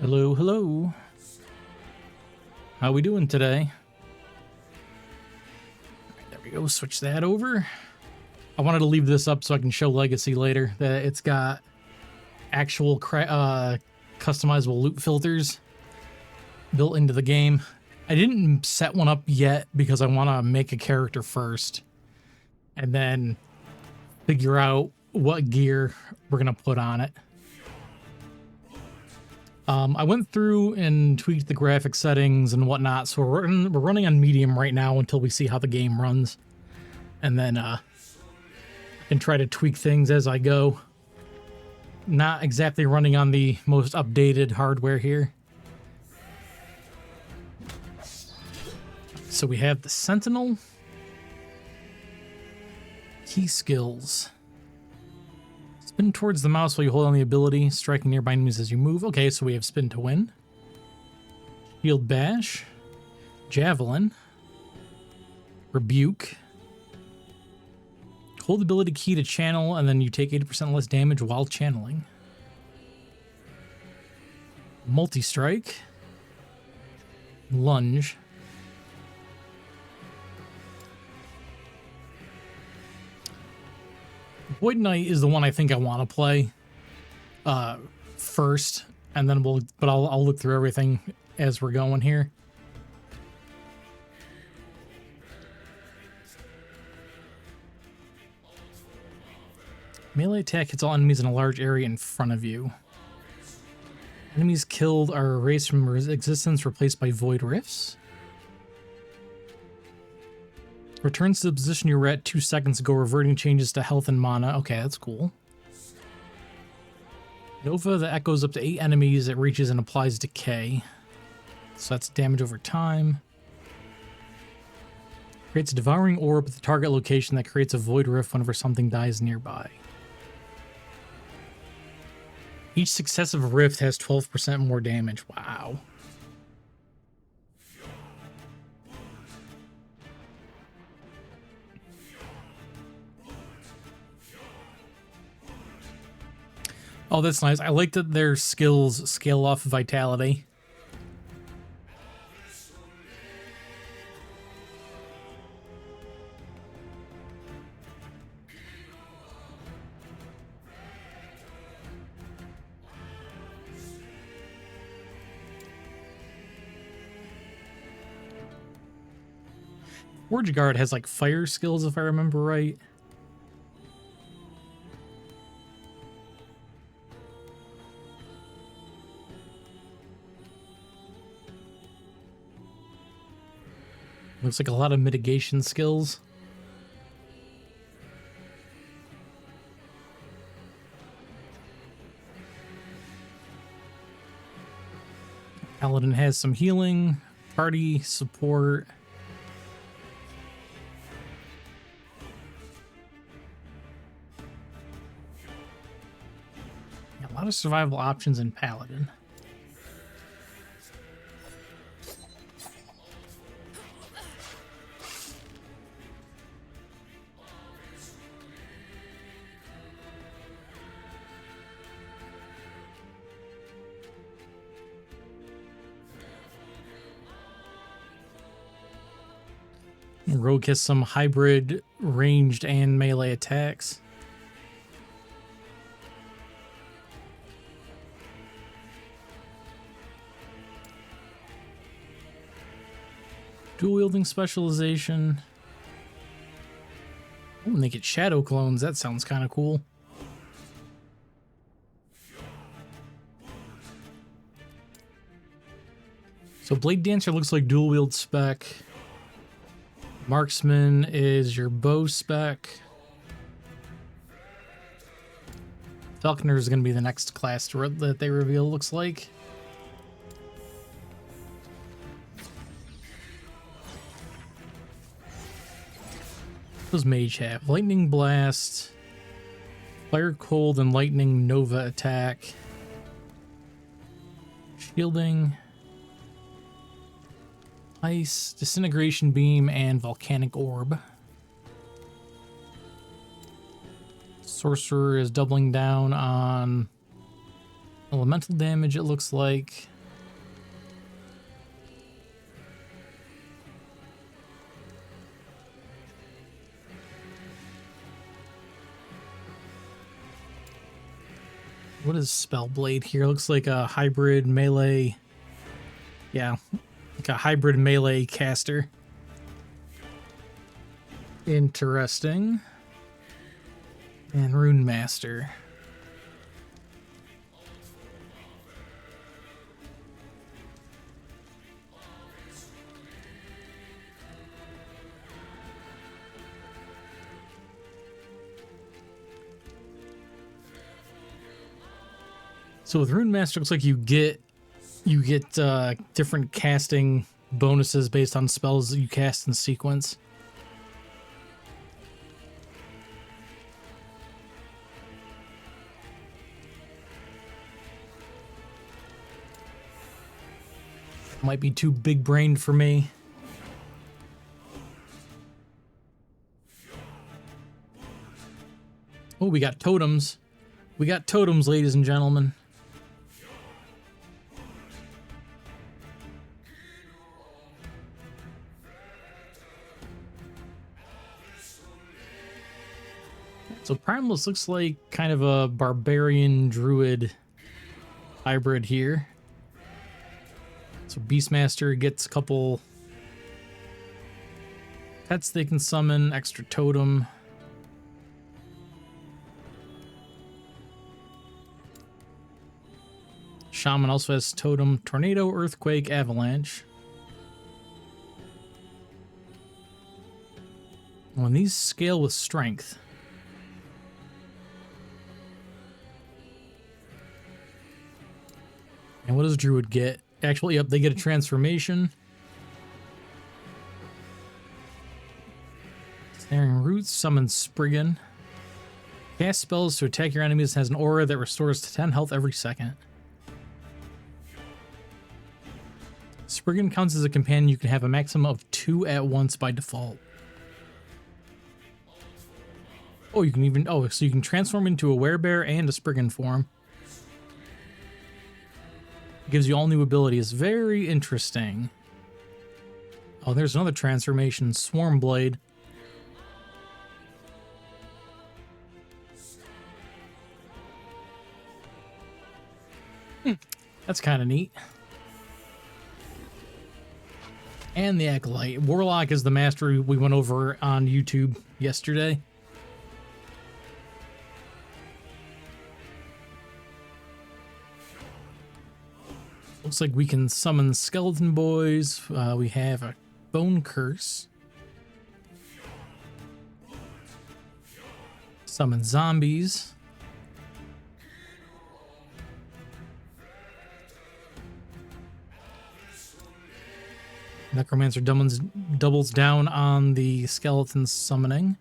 Hello, hello. How we doing today? There we go. Switch that over. I wanted to leave this up so I can show Legacy later that it's got actual customizable loot filters built into the game. I didn't set one up yet because I want to make a character first and then figure out what gear we're going to put on it. I went through and tweaked the graphic settings and whatnot, so we're running on medium right now until we see how the game runs. And then I can try to tweak things as I go. Not exactly running on the most updated hardware here. So we have the Sentinel. Key skills. Spin towards the mouse while you hold on the ability, striking nearby enemies as you move. Okay, so we have spin to win. Shield bash. Javelin. Rebuke. Hold the ability key to channel, and then you take 80% less damage while channeling. Multi-strike. Lunge. Void Knight is the one I think I want to play first, and then I'll look through everything as we're going here. Melee attack hits all enemies in a large area in front of you. Enemies killed are erased from existence, replaced by void rifts. Returns to the position you were at 2 seconds ago, reverting changes to health and mana. Okay, that's cool. Nova that echoes up to 8 enemies. It reaches and applies decay. So that's damage over time. Creates a devouring orb at the target location that creates a void rift whenever something dies nearby. Each successive rift has 12% more damage. Wow. Oh, that's nice. I like that their skills scale off vitality. Forge Guard has like fire skills if I remember right. Looks like a lot of mitigation skills. Paladin has some healing, party support. A lot of survival options in Paladin. Rogue has some hybrid ranged and melee attacks. Dual wielding specialization. Oh, and they get shadow clones. That sounds kind of cool. So Blade Dancer looks like dual wield spec. Marksman is your bow spec. Falconer is going to be the next class that they reveal, looks like. What does Mage have? Lightning Blast, Fire Cold, and Lightning Nova attack. Shielding. Ice, Disintegration Beam, and Volcanic Orb. Sorcerer is doubling down on elemental damage, it looks like. What is Spellblade here? Looks like a hybrid melee. Yeah, like a hybrid melee caster. Interesting. And Rune Master. So with Rune Master, looks like you get different casting bonuses based on spells that you cast in sequence. Might be too big-brained for me. Oh, we got totems. We got totems, ladies and gentlemen. So Primalist looks like kind of a barbarian druid hybrid here. So Beastmaster gets a couple pets they can summon, extra totem. Shaman also has totem, tornado, earthquake, avalanche. When these scale with strength. And what does Druid get? Actually, yep, they get a transformation. Snaring Roots, summon Spriggan. Cast spells to attack your enemies, has an aura that restores to 10 health every second. Spriggan counts as a companion. You can have a maximum of 2 at once by default. Oh, you can even... Oh, so you can transform into a werebear and a Spriggan form. Gives you all new abilities. Very interesting. Oh, there's another transformation. Swarmblade. That's kind of neat. And the Acolyte. Warlock is the master we went over on YouTube yesterday. Looks like we can summon skeleton boys. We have a bone curse. Summon zombies. Necromancer doubles down on the skeleton summoning.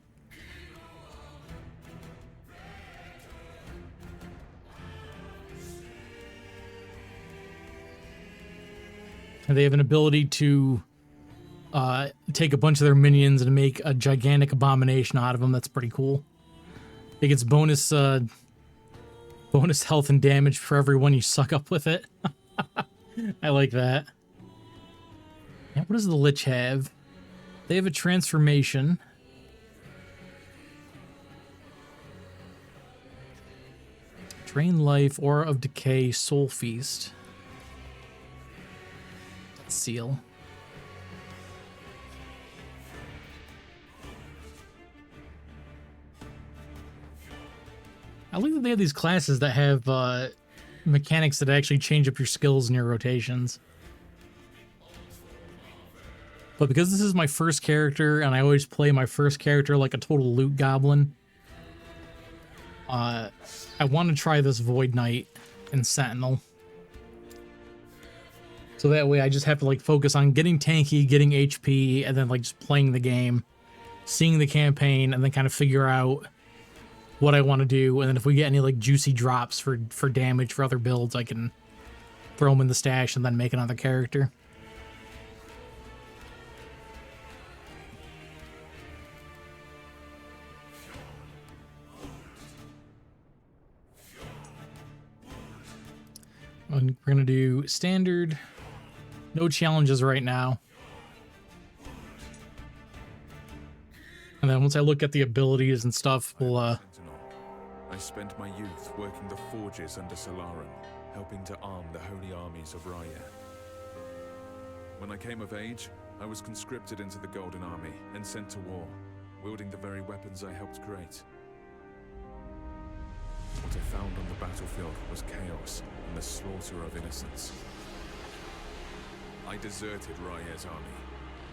And they have an ability to take a bunch of their minions and make a gigantic abomination out of them. That's pretty cool. It gets bonus health and damage for everyone you suck up with it. I like that. Yeah, what does the Lich have? They have a transformation. Drain life, Aura of Decay, Soul Feast. Seal. I like that they have these classes that have mechanics that actually change up your skills and your rotations. But because this is my first character, and I always play my first character like a total loot goblin, I want to try this Void Knight and Sentinel. So that way I just have to like focus on getting tanky, getting HP, and then like just playing the game, seeing the campaign, and then kind of figure out what I want to do. And then if we get any like juicy drops for damage for other builds, I can throw them in the stash and then make another character. And we're gonna do standard. No challenges right now. And then once I look at the abilities and stuff, we'll I spent my youth working the forges under Solarum, helping to arm the holy armies of Raya. When I came of age, I was conscripted into the Golden Army and sent to war, wielding the very weapons I helped create. What I found on the battlefield was chaos and the slaughter of innocents. I deserted Raya's army,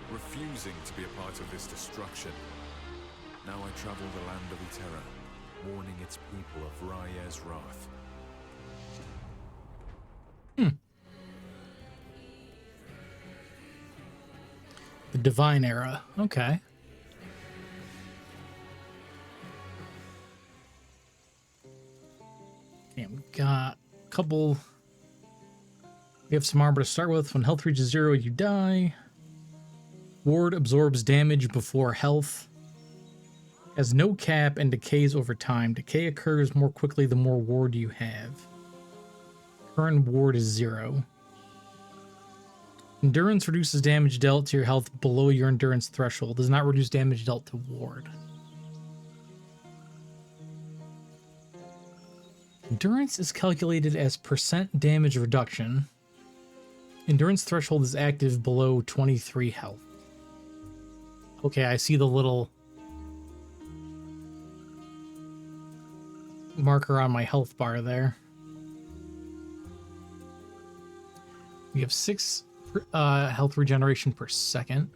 refusing to be a part of this destruction. Now I travel the land of Eterra, warning its people of Raya's wrath. The Divine Era. Okay. Okay, we got a couple. We have some armor to start with. When health reaches 0, you die. Ward absorbs damage before health. Has no cap and decays over time. Decay occurs more quickly the more ward you have. Current ward is 0. Endurance reduces damage dealt to your health below your endurance threshold. Does not reduce damage dealt to ward. Endurance is calculated as % damage reduction. Endurance threshold is active below 23 health. Okay, I see the little marker on my health bar there. We have 6 health regeneration per second.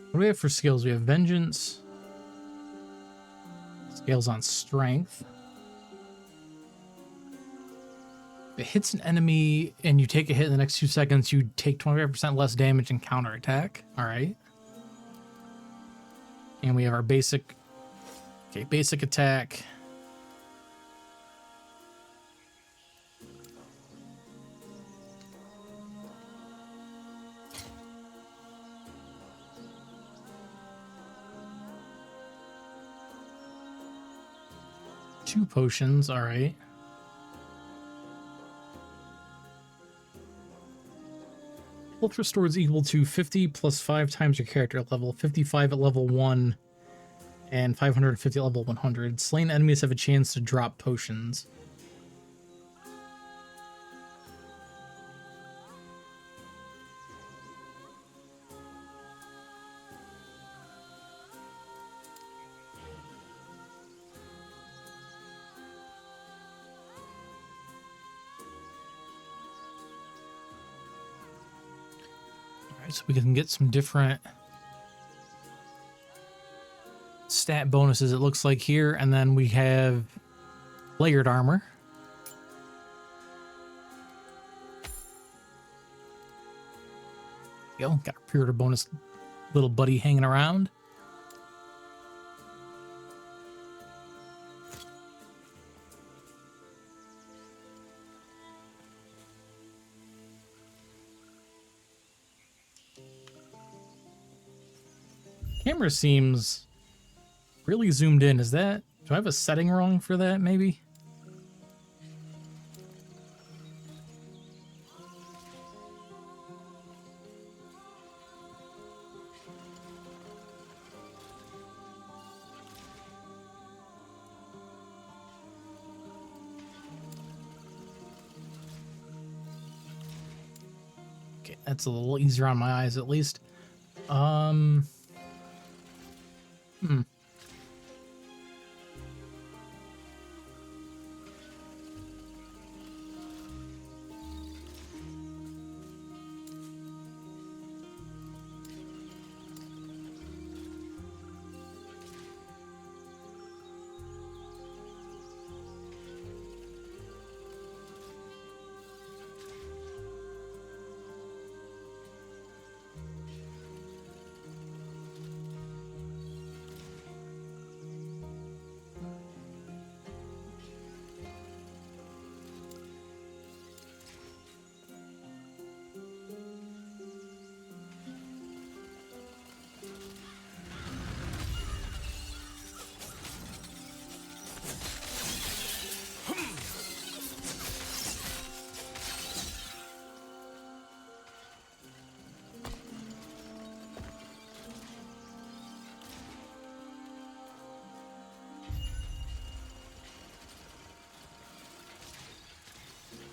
What do we have for skills? We have Vengeance. Scales on Strength. If it hits an enemy and you take a hit in the next 2 seconds, you take 25% less damage and counterattack. Alright. And we have our basic... Okay, basic attack. Two potions, all right. Health restored is equal to 50 plus 5 times your character level, 55 at level 1, and 550 at level 100. Slain enemies have a chance to drop potions. So we can get some different stat bonuses, it looks like here. And then we have layered armor. There you go. Got a pre-order bonus little buddy hanging around. Camera seems really zoomed in. Is that... Do I have a setting wrong for that, maybe? Okay, that's a little easier on my eyes, at least.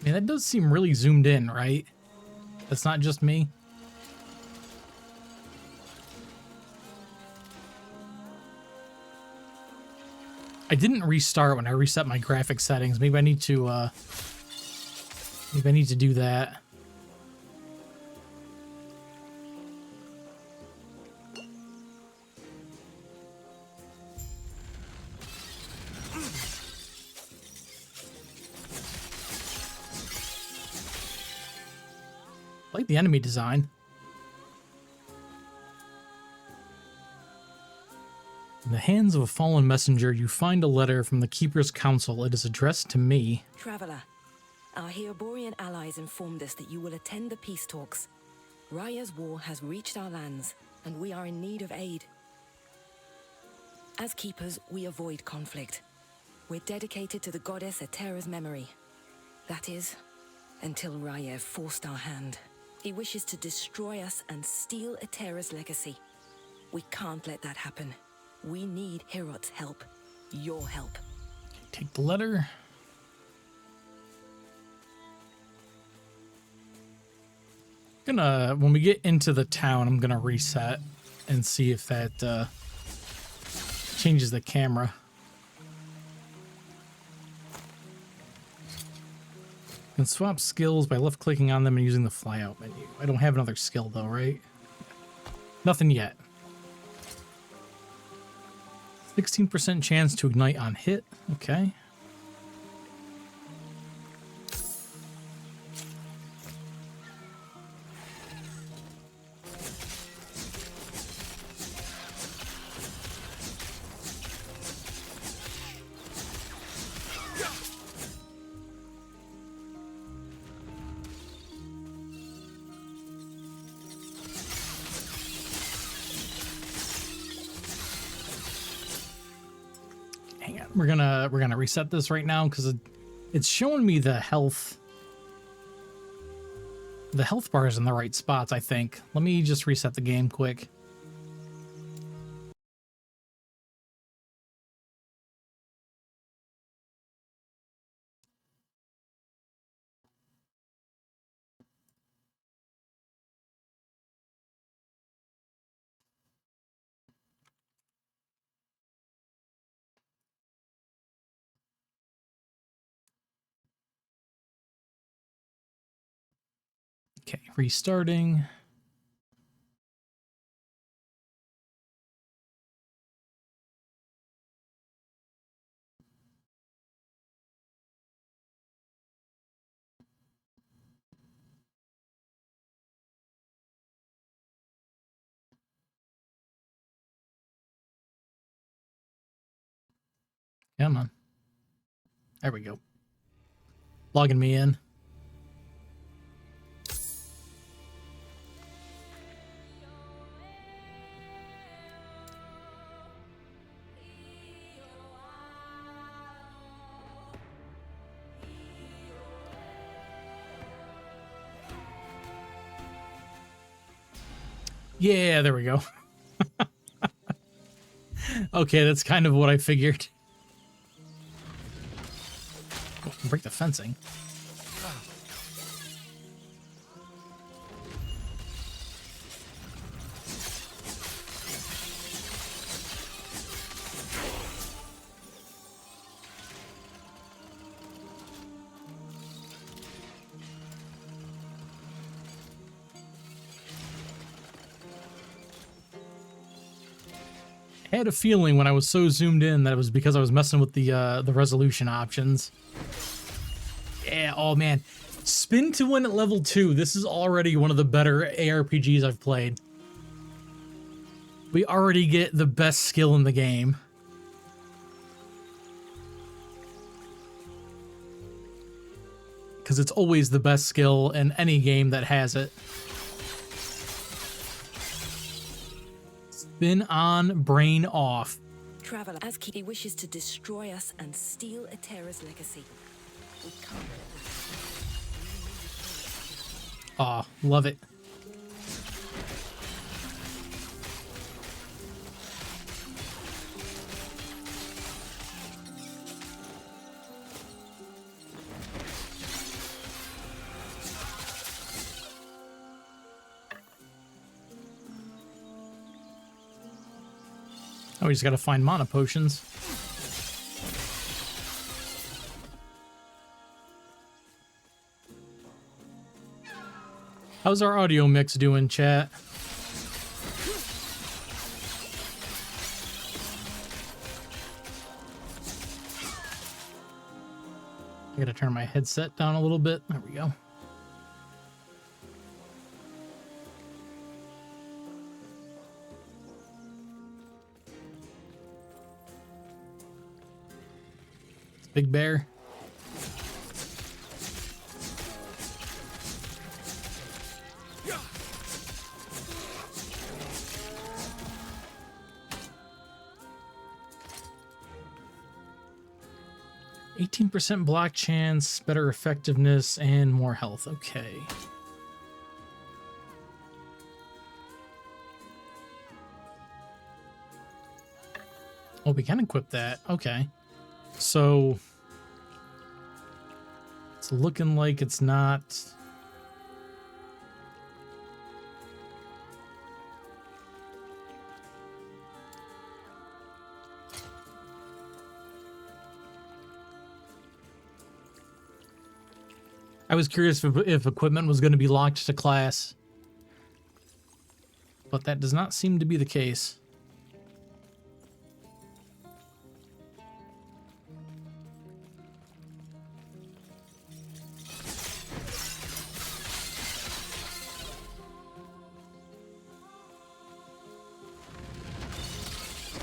mean, that does seem really zoomed in, right? That's not just me. I didn't restart when I reset my graphics settings. Maybe I need to do that. I like the enemy design. In the hands of a fallen messenger, you find a letter from the Keeper's Council. It is addressed to me. Traveler, our Heoborian allies informed us that you will attend the peace talks. Raya's war has reached our lands, and we are in need of aid. As keepers, we avoid conflict. We're dedicated to the goddess Etera's memory. That is, until Raya forced our hand. He wishes to destroy us and steal Etera's legacy. We can't let that happen. We need Herot's help. Your help. Take the letter. When we get into the town, I'm gonna reset and see if that changes the camera. You can swap skills by left-clicking on them and using the flyout menu. I don't have another skill though, right? Nothing yet. 16% chance to ignite on hit. Okay. Hang on, we're gonna reset this right now because it's showing me the health bars in the right spots, I think. Let me just reset the game quick. Okay, restarting. Come on. There we go. Logging me in. Yeah, there we go. Okay, that's kind of what I figured. Oh, break the fencing. I had a feeling when I was so zoomed in that it was because I was messing with the resolution options. Yeah, oh man. Spin to win at level 2. This is already one of the better ARPGs I've played. We already get the best skill in the game. Because it's always the best skill in any game that has it. Spin on, brain off. Traveler, as he wishes to destroy us and steal Etera's legacy. We can't. Aw, love it. Oh, we just gotta find mana potions. How's our audio mix doing, chat? I gotta turn my headset down a little bit. There we go. Big bear. Yeah. 18% block chance, better effectiveness, and more health. Okay. Oh, we can equip that. Okay. So it's looking like it's not. I was curious if equipment was going to be locked to class, but that does not seem to be the case.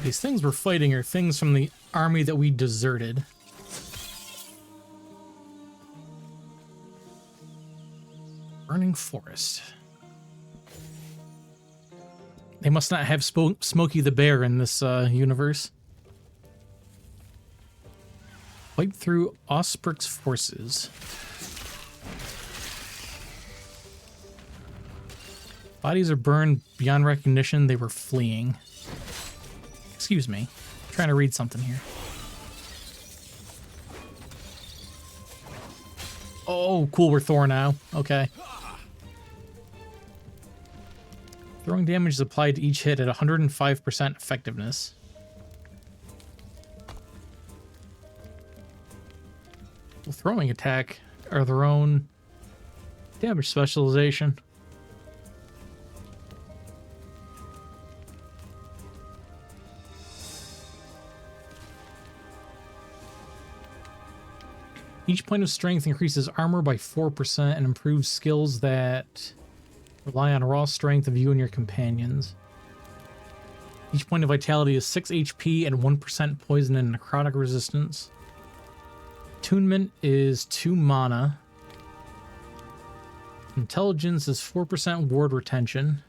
These things we're fighting are things from the army that we deserted. Burning forest. They must not have Smokey the Bear in this universe. Wipe through Osberg's forces. Bodies are burned beyond recognition. They were fleeing. Excuse me. I'm trying to read something here. Oh, cool. We're Thor now. Okay. Throwing damage is applied to each hit at 105% effectiveness. Well, throwing attack are their own damage specialization. Each point of strength increases armor by 4% and improves skills that rely on raw strength of you and your companions. Each point of vitality is 6 HP and 1% poison and necrotic resistance. Attunement is 2 mana. Intelligence is 4% ward retention.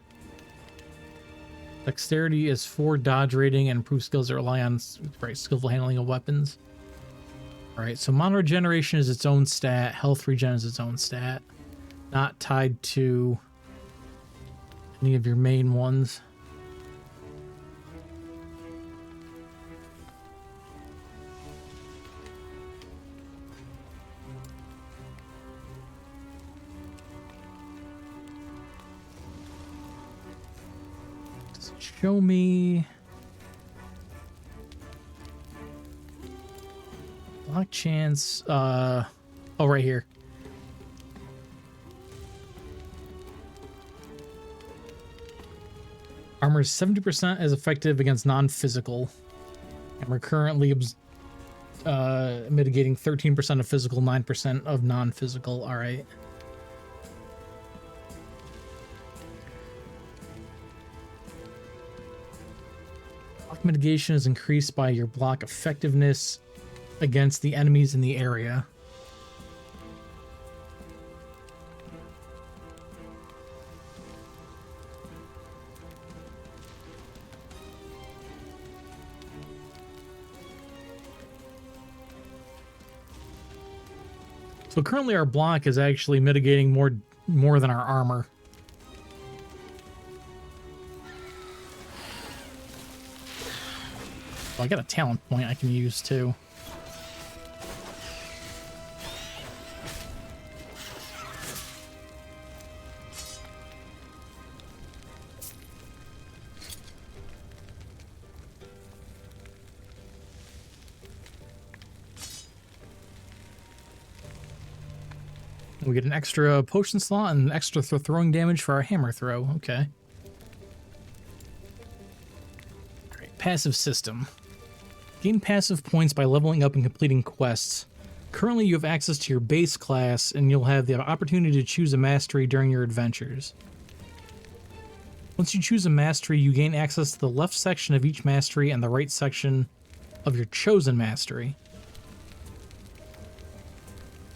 Dexterity is 4 dodge rating and improved skills that rely on skillful handling of weapons. Alright, so mana regeneration is its own stat. Health regen is its own stat. Not tied to any of your main ones. Does it show me? Block chance, oh, right here. Armor is 70% as effective against non-physical. And we're currently mitigating 13% of physical, 9% of non-physical. All right. Block mitigation is increased by your block effectiveness against the enemies in the area. So currently our block is actually mitigating more than our armor. Well, I got a talent point I can use too. We get an extra potion slot and extra throwing damage for our hammer throw. Okay. All right, passive system. Gain passive points by leveling up and completing quests. Currently, you have access to your base class, and you'll have the opportunity to choose a mastery during your adventures. Once you choose a mastery, you gain access to the left section of each mastery and the right section of your chosen mastery.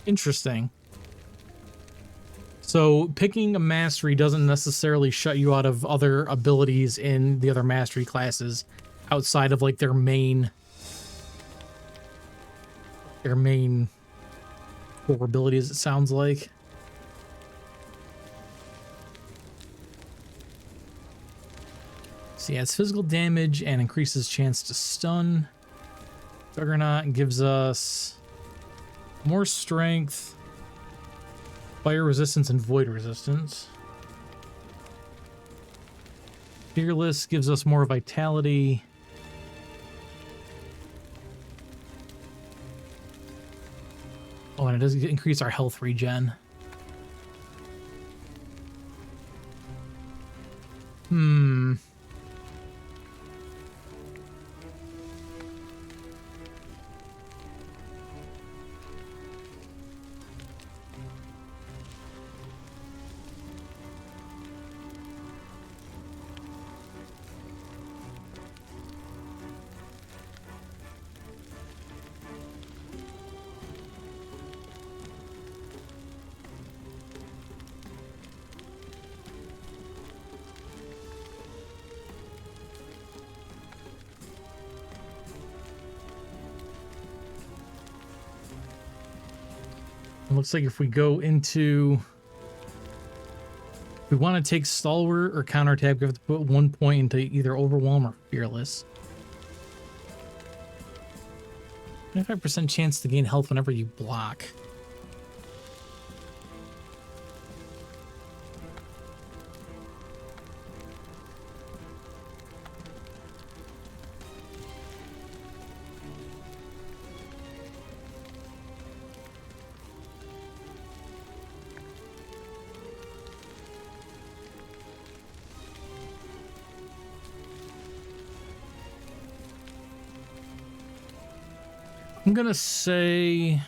Interesting. So, picking a mastery doesn't necessarily shut you out of other abilities in the other mastery classes outside of, like, their main core abilities, it sounds like. So yeah, it's physical damage and increases chance to stun. Juggernaut gives us more strength, fire resistance, and void resistance. Fearless gives us more vitality. Oh, and it does increase our health regen. It looks like if we go into... If we want to take Stalwart or Counterattack, we have to put 1 point into either Overwhelm or Fearless. 25% chance to gain health whenever you block. I'm gonna say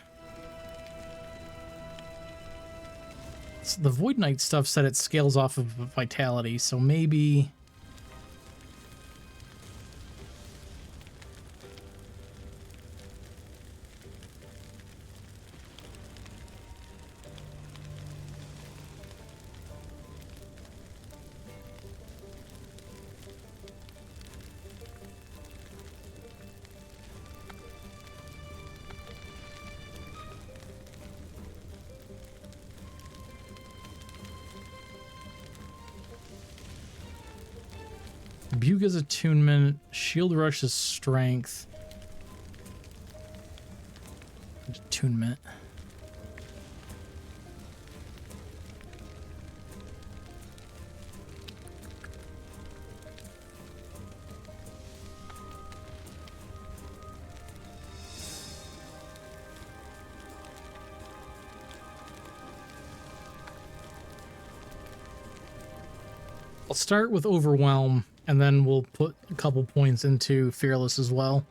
the Void Knight stuff said it scales off of vitality, so maybe Buga's attunement, Shield Rush is strength. Attunement. I'll start with Overwhelm, and then we'll put a couple points into Fearless as well.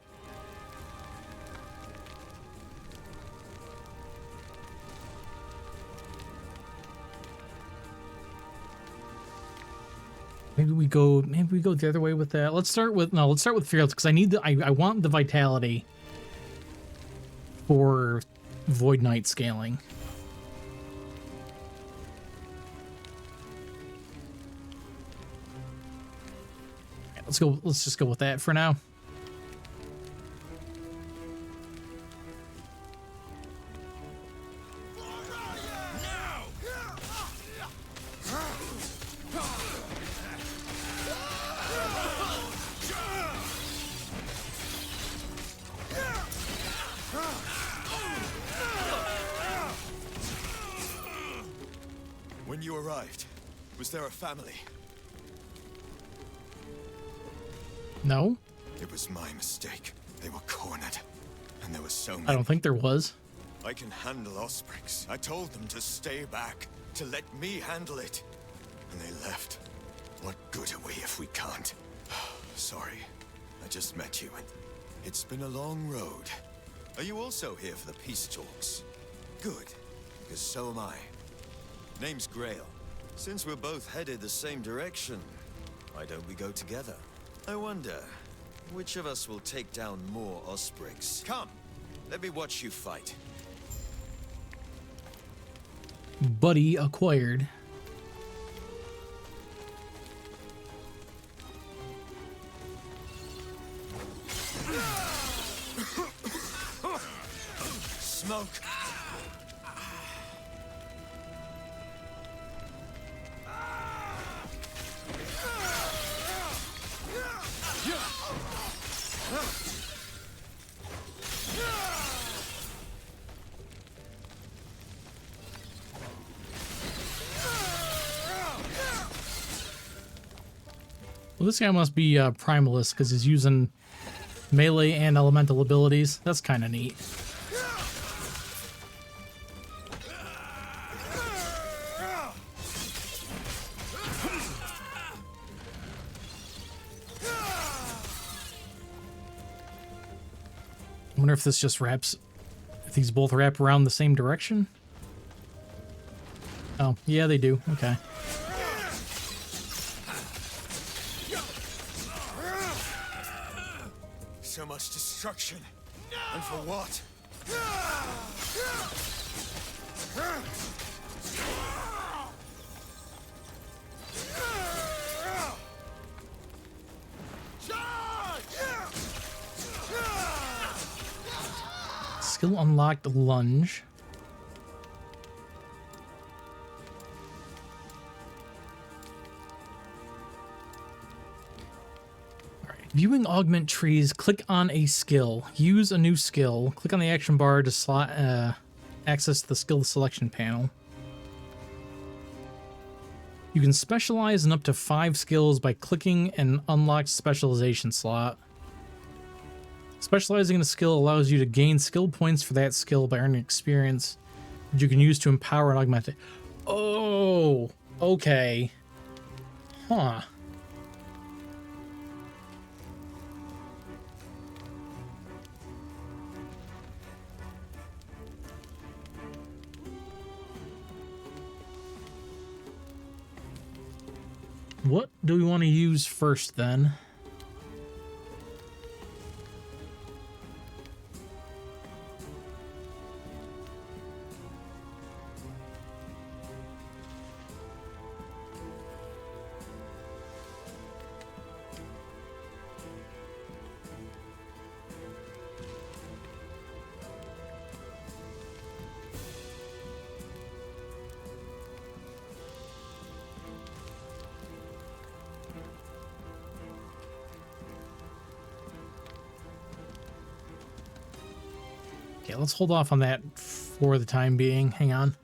Maybe we go the other way with that. Let's start with Fearless, because I want the vitality for Void Knight scaling. Let's just go with that for now. When you arrived, was there a family? No? It was my mistake. They were cornered, and there was so many. I don't think there was. I can handle Ospreys. I told them to stay back, to let me handle it. And they left. What good are we if we can't? Sorry. I just met you and it's been a long road. Are you also here for the peace talks? Good, because so am I. Name's Grail. Since we're both headed the same direction, why don't we go together? I wonder, which of us will take down more Ospreys? Come, let me watch you fight. Buddy acquired. Smoke! Well, this guy must be Primalist because he's using melee and elemental abilities. That's kind of neat. I wonder if this just wraps, if these both wrap around the same direction. Oh, yeah, they do. Okay. So much destruction. And for what? Skill unlocked lunge. Viewing augment trees, click on a skill. Use a new skill. Click on the action bar to access the skill selection panel. You can specialize in up to 5 skills by clicking an unlocked specialization slot. Specializing in a skill allows you to gain skill points for that skill by earning experience, which you can use to empower and augment it. Oh, okay. Huh. What do we want to use first then? Okay, let's hold off on that for the time being. Hang on.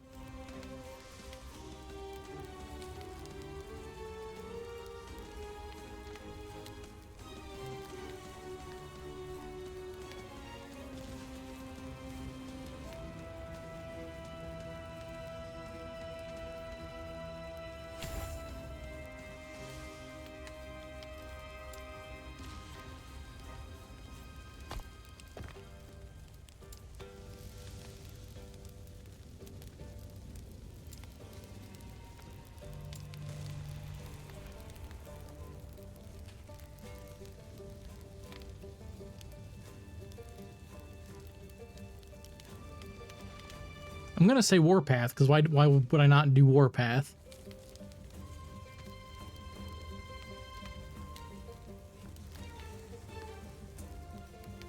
I'm gonna say Warpath, because why would I not do Warpath?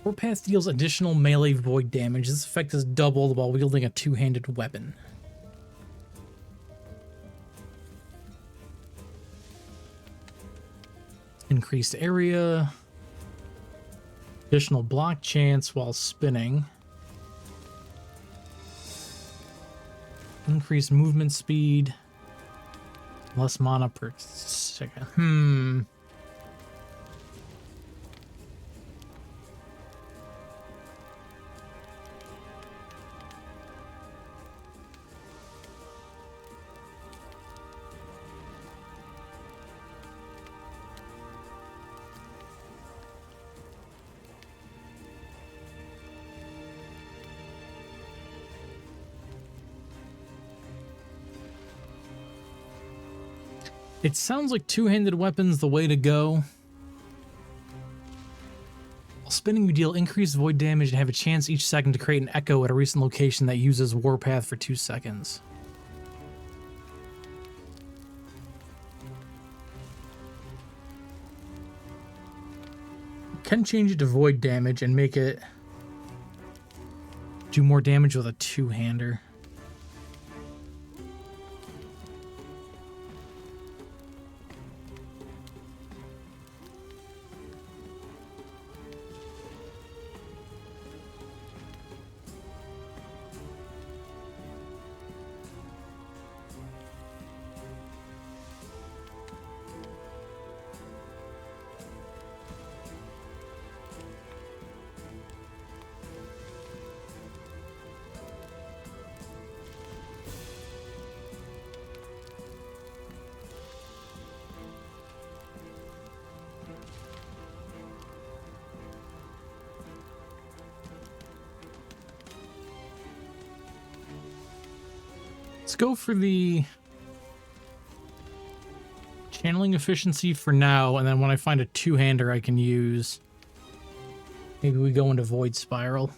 Warpath deals additional melee void damage. This effect is doubled while wielding a two-handed weapon. Increased area. Additional block chance while spinning. Increased movement speed. Less mana per second. It sounds like two-handed weapons the way to go. While spinning, you deal increased void damage and have a chance each second to create an echo at a recent location that uses Warpath for 2 seconds. You can change it to void damage and make it do more damage with a two-hander. Let's go for the channeling efficiency for now, and then when I find a two-hander I can use, maybe we go into Void Spiral.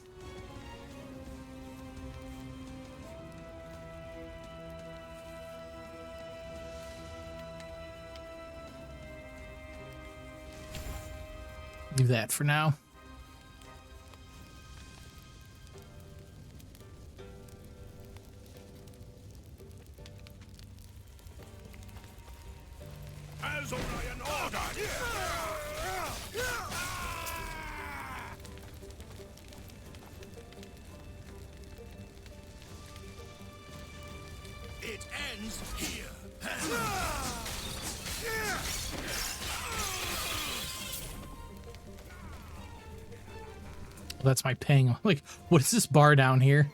Do that for now. As Orion ordered! It ends here. Well, that's my ping. Like, what is this bar down here?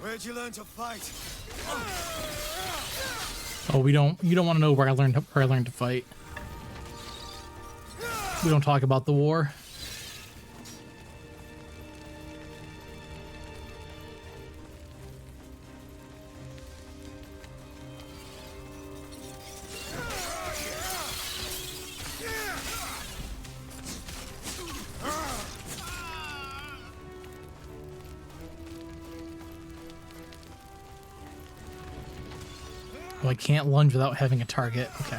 Where'd you learn to fight? Oh, you don't want to know where I learned to fight. We don't talk about the war. Oh, I can't lunge without having a target. Okay.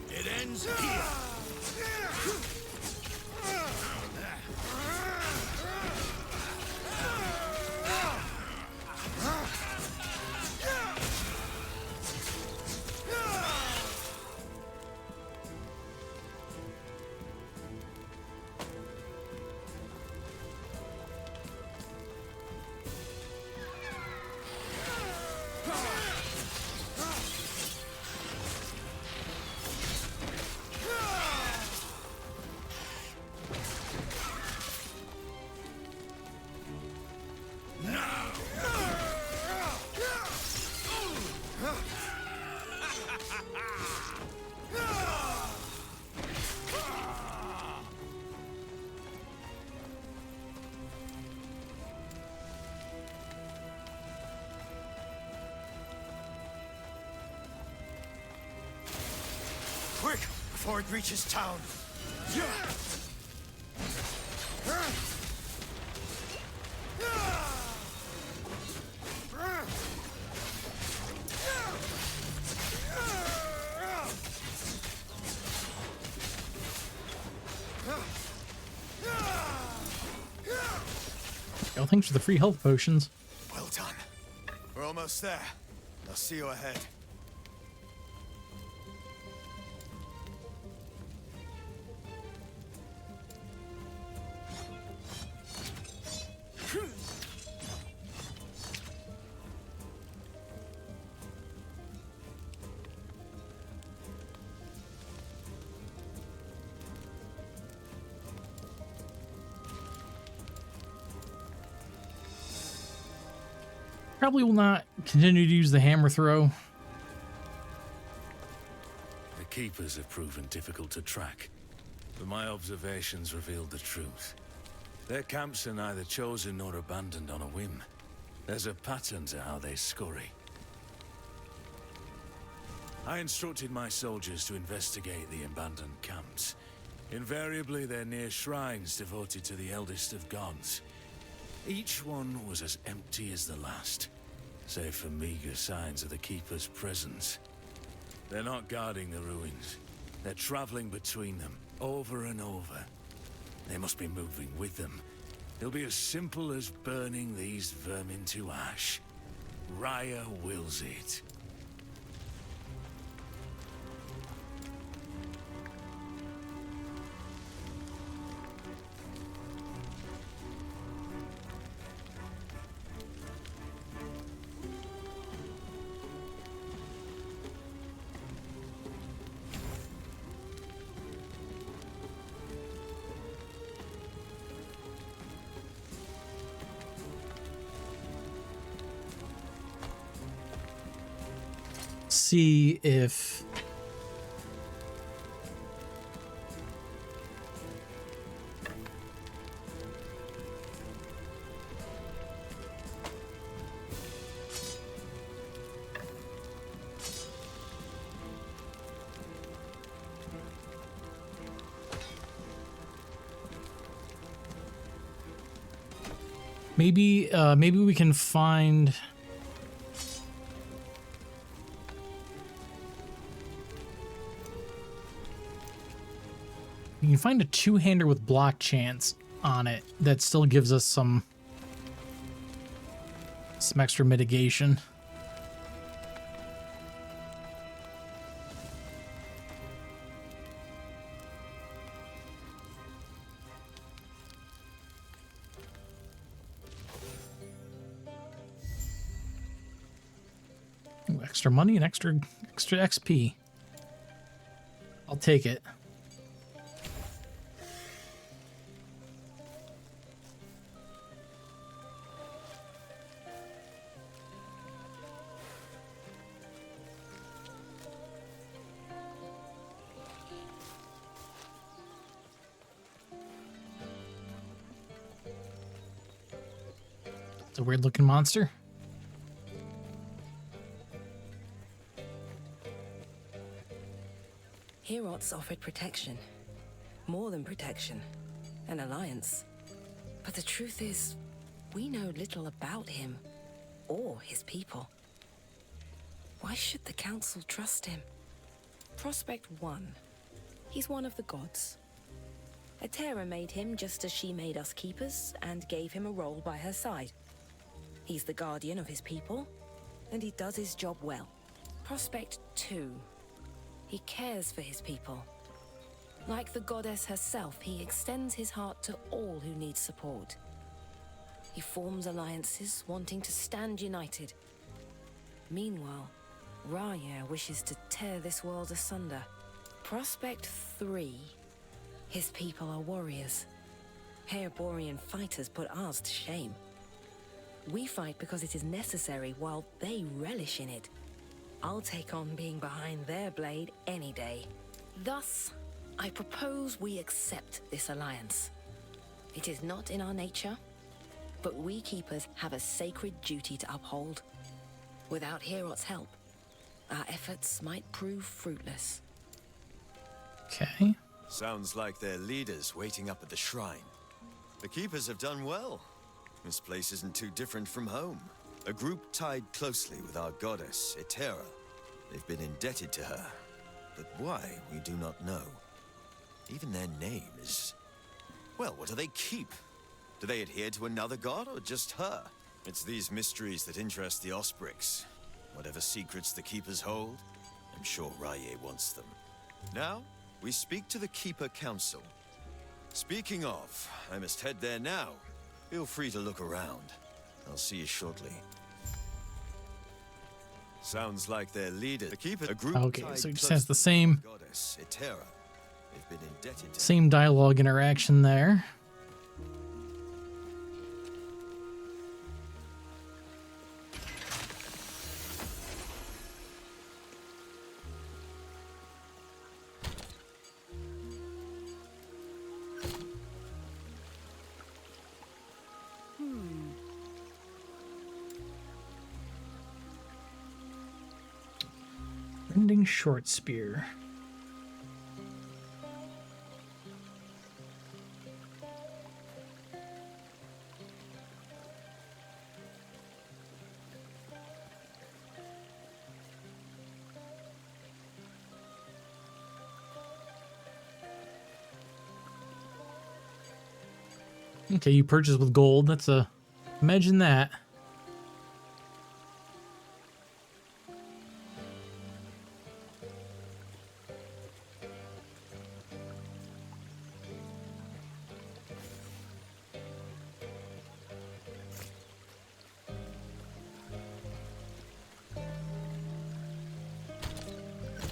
It ends here. Quick, before it reaches town. Oh, thanks for the free health potions. Well done. We're almost Almost there. I'll see you ahead. Probably will not continue to use the hammer throw. The keepers have proven difficult to track, but my observations revealed the truth. Their camps are neither chosen nor abandoned on a whim. There's a pattern to how they scurry. I instructed my soldiers to investigate the abandoned camps. Invariably, they're near shrines devoted to the eldest of gods. Each one was as empty as the last, save for meager signs of the Keeper's presence. They're not guarding the ruins. They're traveling between them, over and over. They must be moving with them. It'll be as simple as burning these vermin to ash. Raya wills it. See if maybe we can find. You can find a two-hander with block chance on it that still gives us some extra mitigation. Ooh, extra money and extra XP. I'll take it. It's a weird looking monster. Herots offered protection. More than protection. An alliance. But the truth is, we know little about him. Or his people. Why should the Council trust him? Prospect 1. He's one of the gods. Atera made him just as she made us keepers, and gave him a role by her side. He's the guardian of his people, and he does his job well. Prospect 2. He cares for his people. Like the goddess herself, he extends his heart to all who need support. He forms alliances, wanting to stand united. Meanwhile, Raya wishes to tear this world asunder. Prospect 3. His people are warriors. Haerborian fighters put ours to shame. We fight because it is necessary, while they relish in it. I'll take on being behind their blade any day. Thus, I propose we accept this alliance. It is not in our nature, but we keepers have a sacred duty to uphold. Without Herot's help, our efforts might prove fruitless. Okay. Sounds like their leader's waiting up at the shrine. The keepers have done well. This place isn't too different from home. A group tied closely with our goddess, Etera. They've been indebted to her, but why, we do not know. Even their name is... Well, what do they keep? Do they adhere to another god, or just her? It's these mysteries that interest the Osprix. Whatever secrets the Keepers hold, I'm sure Rye wants them. Now, we speak to the Keeper Council. Speaking of, I must head there now. Feel free to look around. I'll see you shortly. Sounds like their leader, the Keeper, a group. Okay, so it just has the same goddess, Etera. They've been indebted to same dialogue interaction there. Rending short spear. Okay, you purchase with gold. That's a... Imagine that.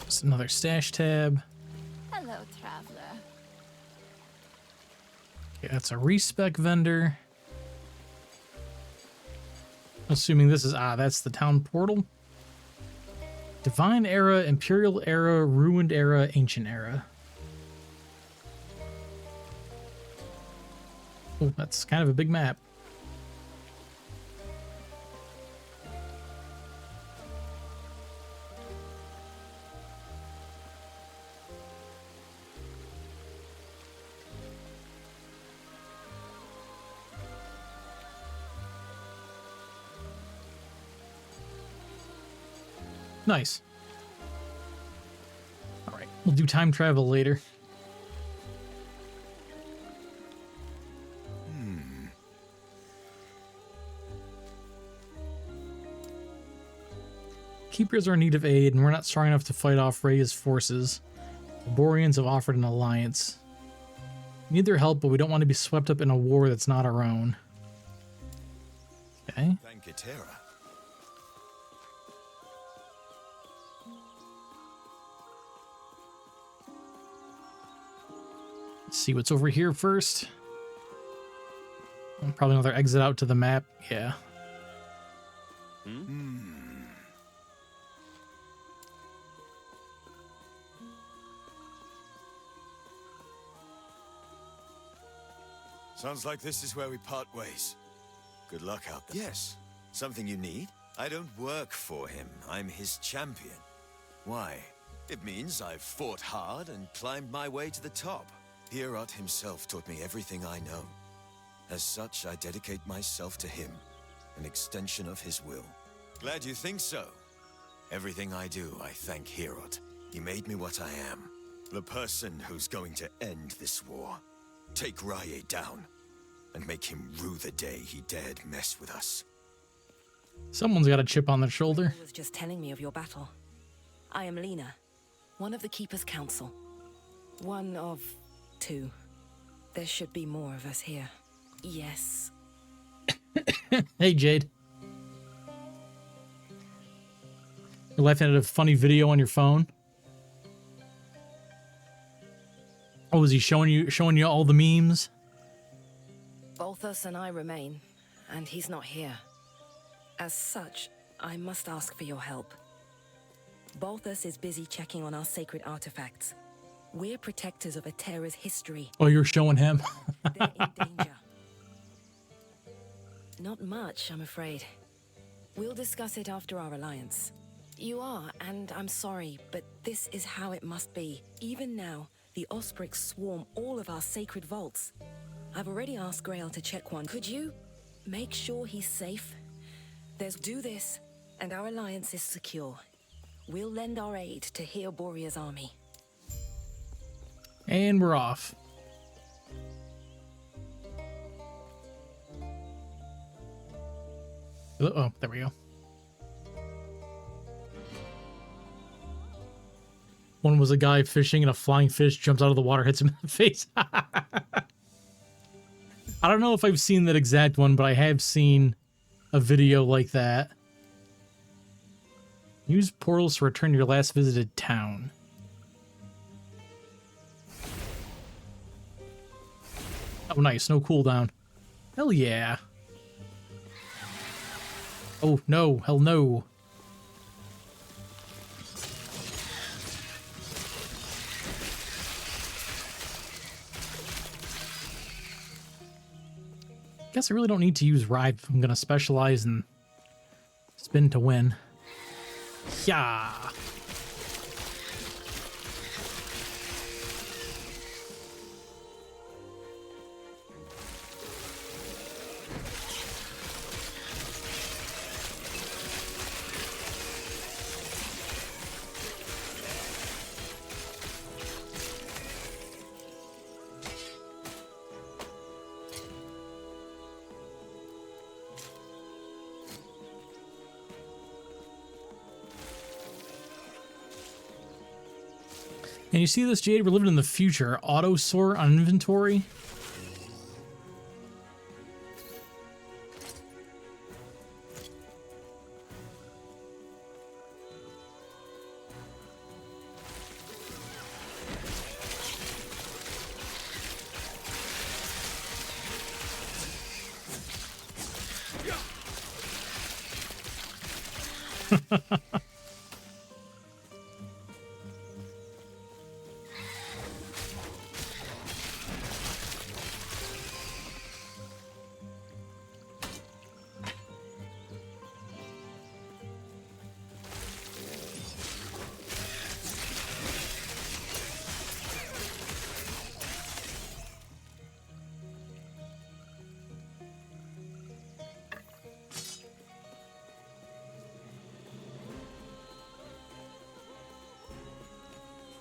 Just another stash tab. Hello, traveler. Okay, that's a respec vendor. Assuming this is, that's the town portal. Divine Era, Imperial Era, Ruined Era, Ancient Era. Oh, that's kind of a big map. Nice. All right, we'll do time travel later. Keepers are in need of aid, and we're not strong enough to fight off Ray's forces. The Boreans have offered an alliance. We need their help, but we don't want to be swept up in a war that's not our own. Okay. thank Etera. Let's see what's over here first. Probably another exit out to the map. Yeah. Sounds like this is where we part ways. Good luck out there. Yes. Something you need? I don't work for him. I'm his champion. Why? It means I've fought hard and climbed my way to the top. Hierot himself taught me everything I know. As such, I dedicate myself to him, an extension of his will. Glad you think so. Everything I do, I thank Hierot. He made me what I am. The person who's going to end this war. Take Rye down, and make him rue the day he dared mess with us. Someone's got a chip on their shoulder. Was just telling me of your battle. I am Lena, one of the Keeper's Council. One of two. There should be more of us here. Yes. Hey, Jade. You're laughing at a funny video on your phone? Oh, is he showing you all the memes? Balthus and I remain, and he's not here. As such, I must ask for your help. Balthus is busy checking on our sacred artifacts. We're protectors of Etera's history. Oh, you're showing him. They're in danger. Not much, I'm afraid. We'll discuss it after our alliance. You are, and I'm sorry, but this is how it must be. Even now, the Osprix swarm all of our sacred vaults. I've already asked Grail to check one. Could you make sure he's safe? Do this, and our alliance is secure. We'll lend our aid to Heer Borea's army. And we're off. Oh, there we go. One was a guy fishing and a flying fish jumps out of the water, hits him in the face. I don't know if I've seen that exact one, but I have seen a video like that. Use portals to return to your last visited town. Oh, nice. No cooldown. Hell yeah. Oh, no. Hell no. Guess I really don't need to use Ride if I'm going to specialize and spin to win. Yeah. And you see this, Jade? We're living in the future. Auto sort on inventory.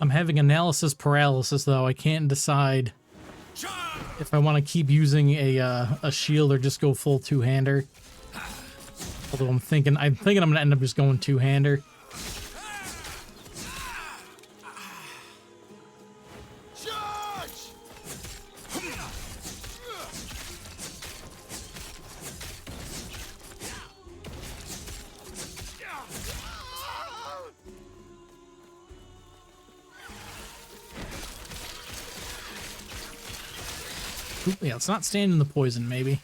I'm having analysis paralysis, though. I can't decide if I want to keep using a shield or just go full two-hander. Although I'm thinking I'm gonna end up just going two-hander. Yeah, let's not stand in the poison, maybe.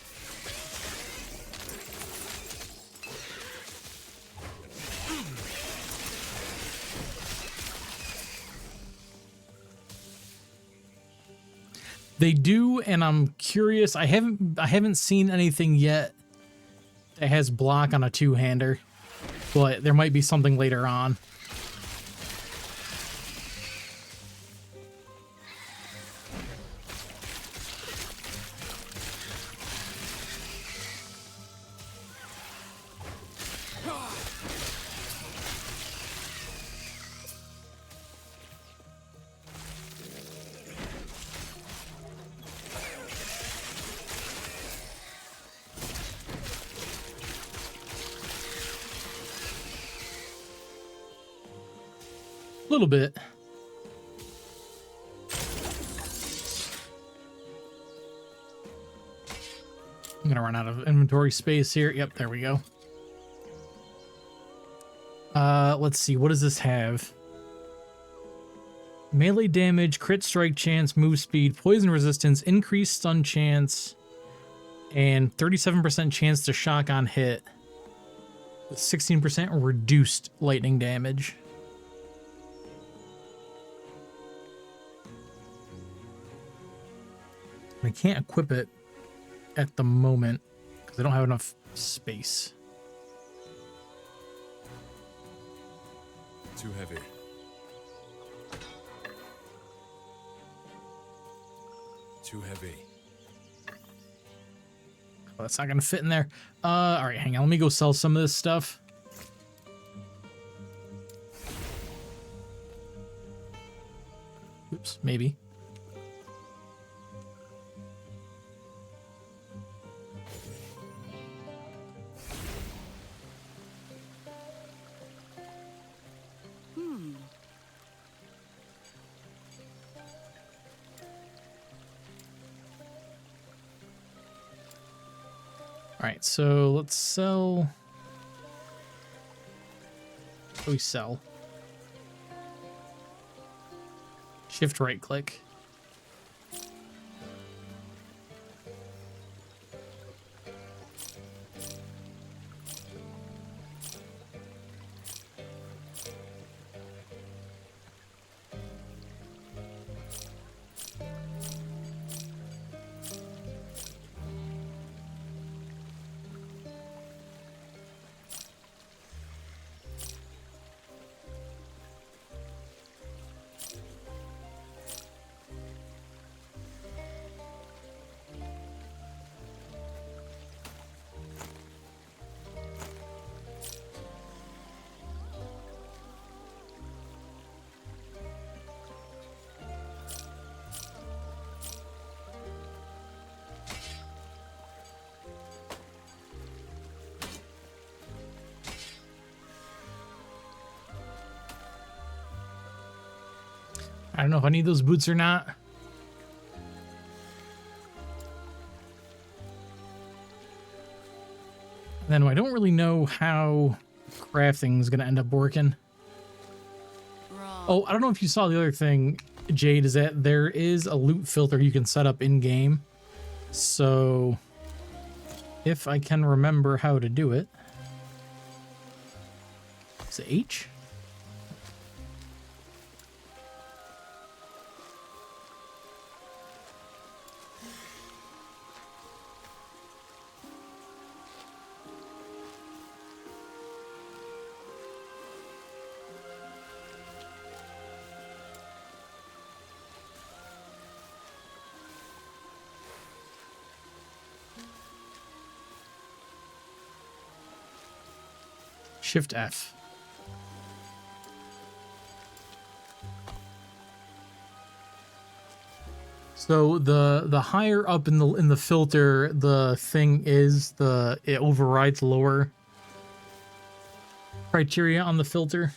They do, and I'm curious. I haven't seen anything yet that has block on a two-hander, but there might be something later on. A little bit. I'm gonna run out of inventory space here. Yep, there we go. Let's see. What does this have? Melee damage, crit strike chance, move speed, poison resistance, increased stun chance, and 37% chance to shock on hit. With 16% reduced lightning damage. I can't equip it at the moment because I don't have enough space. Too heavy. Too heavy. Oh, that's not gonna fit in there. All right, hang on. Let me go sell some of this stuff. Oops, maybe. right, so let's sell. What do we sell? Shift right click. I don't know if I need those boots or not. Then I don't really know how crafting is going to end up working. Oh, I don't know if you saw the other thing, Jade, is that there is a loot filter you can set up in-game. So, if I can remember how to do it. Is it H? Shift F. So the higher up in the filter the thing is, it overrides lower criteria on the filter.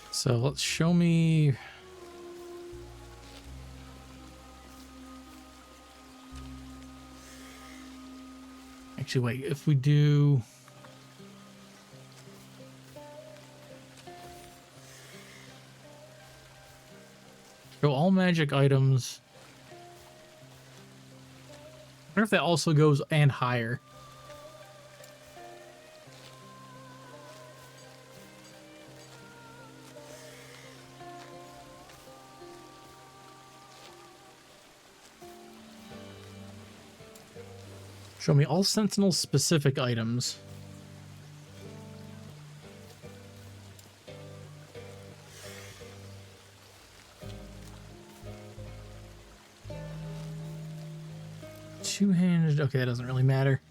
So let's show me. Actually, wait, if we do. Show all magic items. I wonder if that also goes and higher. Show me all Sentinel specific items. Two-handed, okay, that doesn't really matter.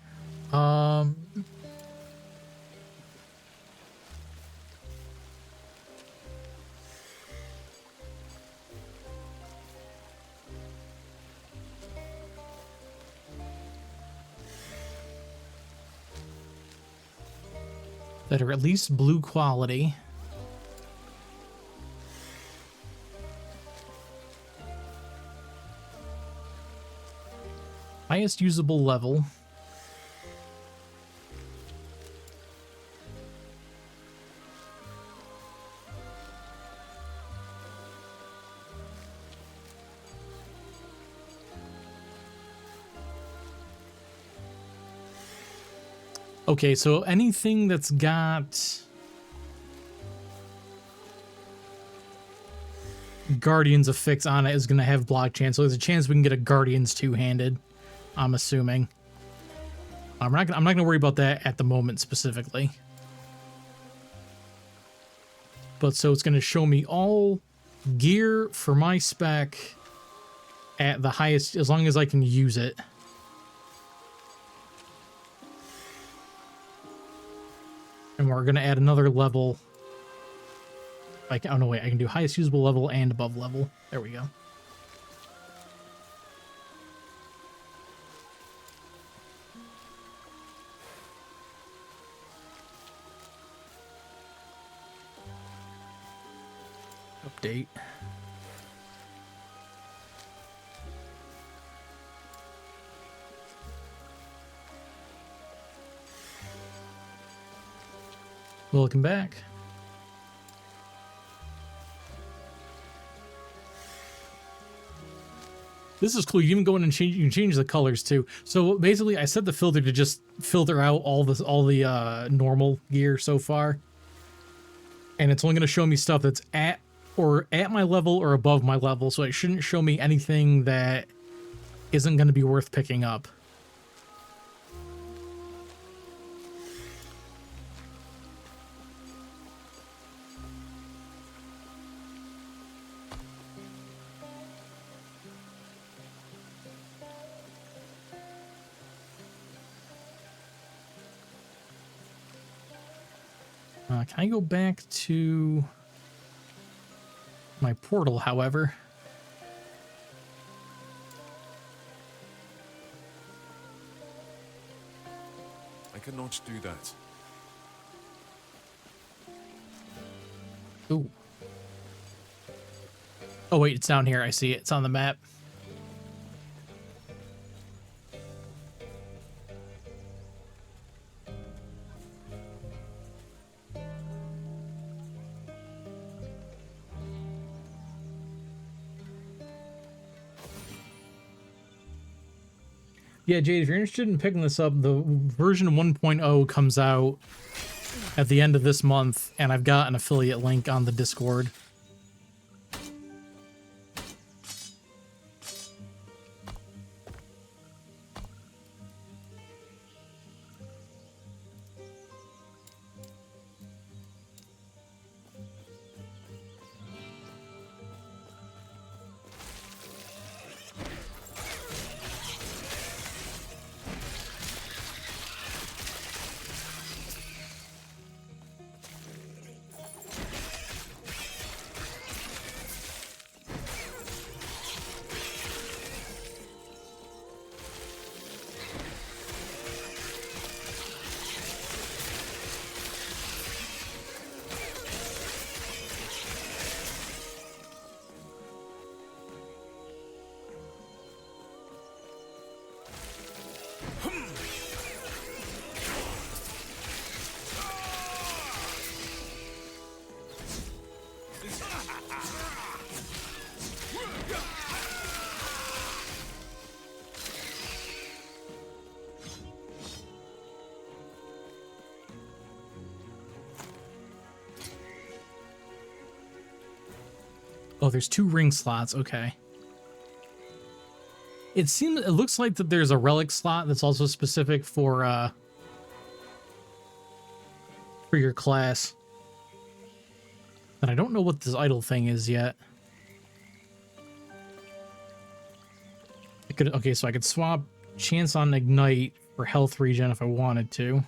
That are at least blue quality. Highest usable level. Okay, so anything that's got Guardians affix on it is going to have block chance. So there's a chance we can get a Guardians two-handed, I'm assuming. I'm not going to worry about that at the moment specifically. But so it's going to show me all gear for my spec at the highest, as long as I can use it. And we're going to add another level I can, oh no, wait, I can do highest usable level and above level. There we go. Update. Welcome back. This is cool. You can go in and change. You can change the colors too. So basically, I set the filter to just filter out all the normal gear so far, and it's only going to show me stuff that's at my level or above my level. So it shouldn't show me anything that isn't going to be worth picking up. Can I go back to my portal, however? I cannot do that. Ooh. Oh, wait, it's down here. I see it. It's on the map. Yeah, Jade, if you're interested in picking this up, the version 1.0 comes out at the end of this month, and I've got an affiliate link on the Discord. Oh, there's 2 ring slots. Okay. It looks like that there's a relic slot that's also specific for your class. But I don't know what this idle thing is yet. Okay, so I could swap chance on ignite for health regen if I wanted to.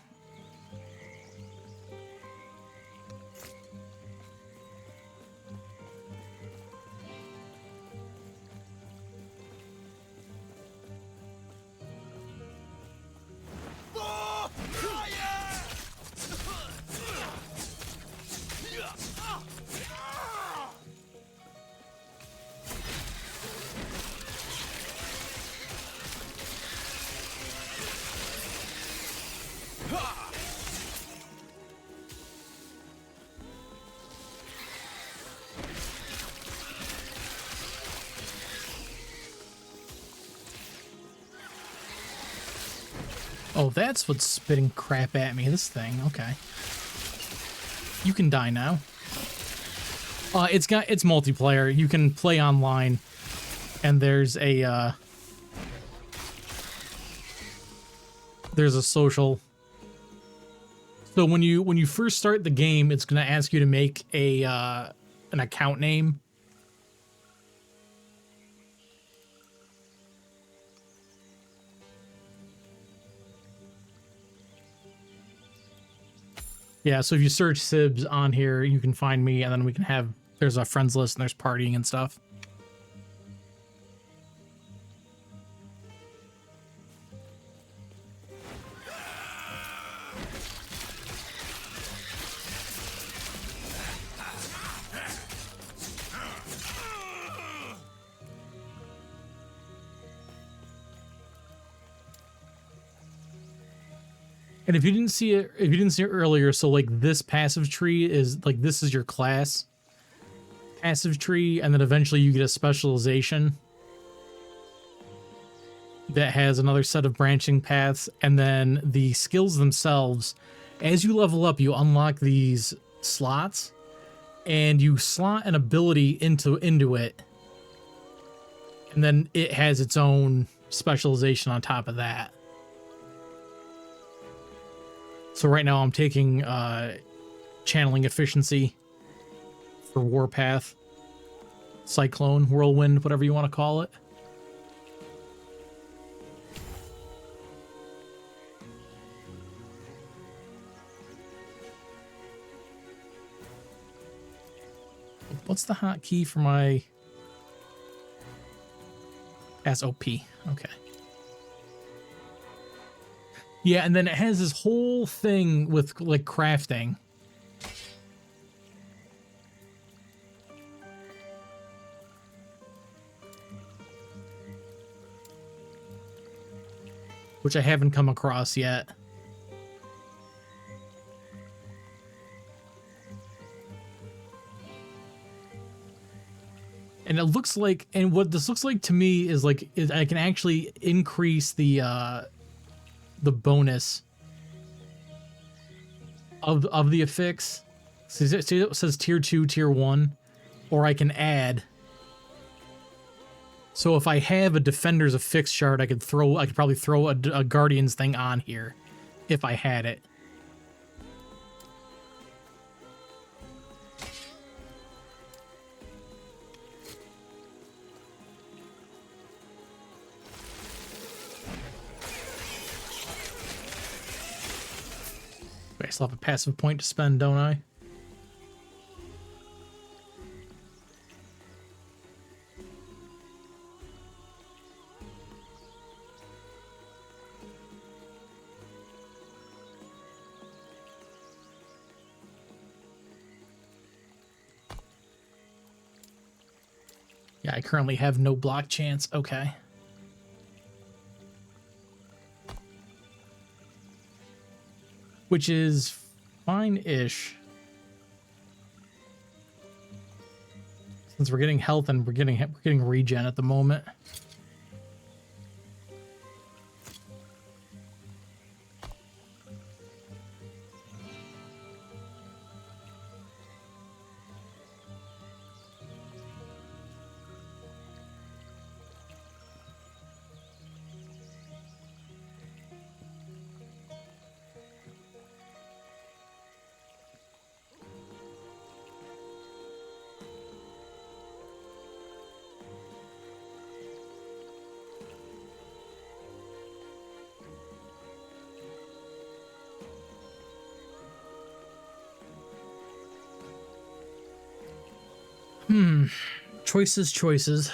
Oh, that's what's spitting crap at me. This thing. Okay. You can die now. It's multiplayer. You can play online, and there's a social. So when you first start the game, it's gonna ask you to make an account name. Yeah, so if you search Sibs on here, you can find me, and then we can have, there's a friends list and there's partying and stuff. And if you didn't see it, earlier, so like this passive tree is like, this is your class passive tree, and then eventually you get a specialization that has another set of branching paths, and then the skills themselves, as you level up, you unlock these slots, and you slot an ability into it, and then it has its own specialization on top of that. So right now I'm taking channeling efficiency for Warpath, Cyclone, Whirlwind, whatever you want to call it. What's the hotkey for my SOP? Okay. Yeah, and then it has this whole thing with like crafting. Which I haven't come across yet. And it looks like, and what this looks like to me is like, I can actually increase the bonus of the affix. See, it says tier 2, tier 1, or I can add. So if I have a defender's affix shard, I could probably throw a guardian's thing on here if I had it. I still have a passive point to spend, don't I? Yeah, I currently have no block chance. Okay. Which is fine-ish. Since we're getting health and we're getting regen at the moment. Choices.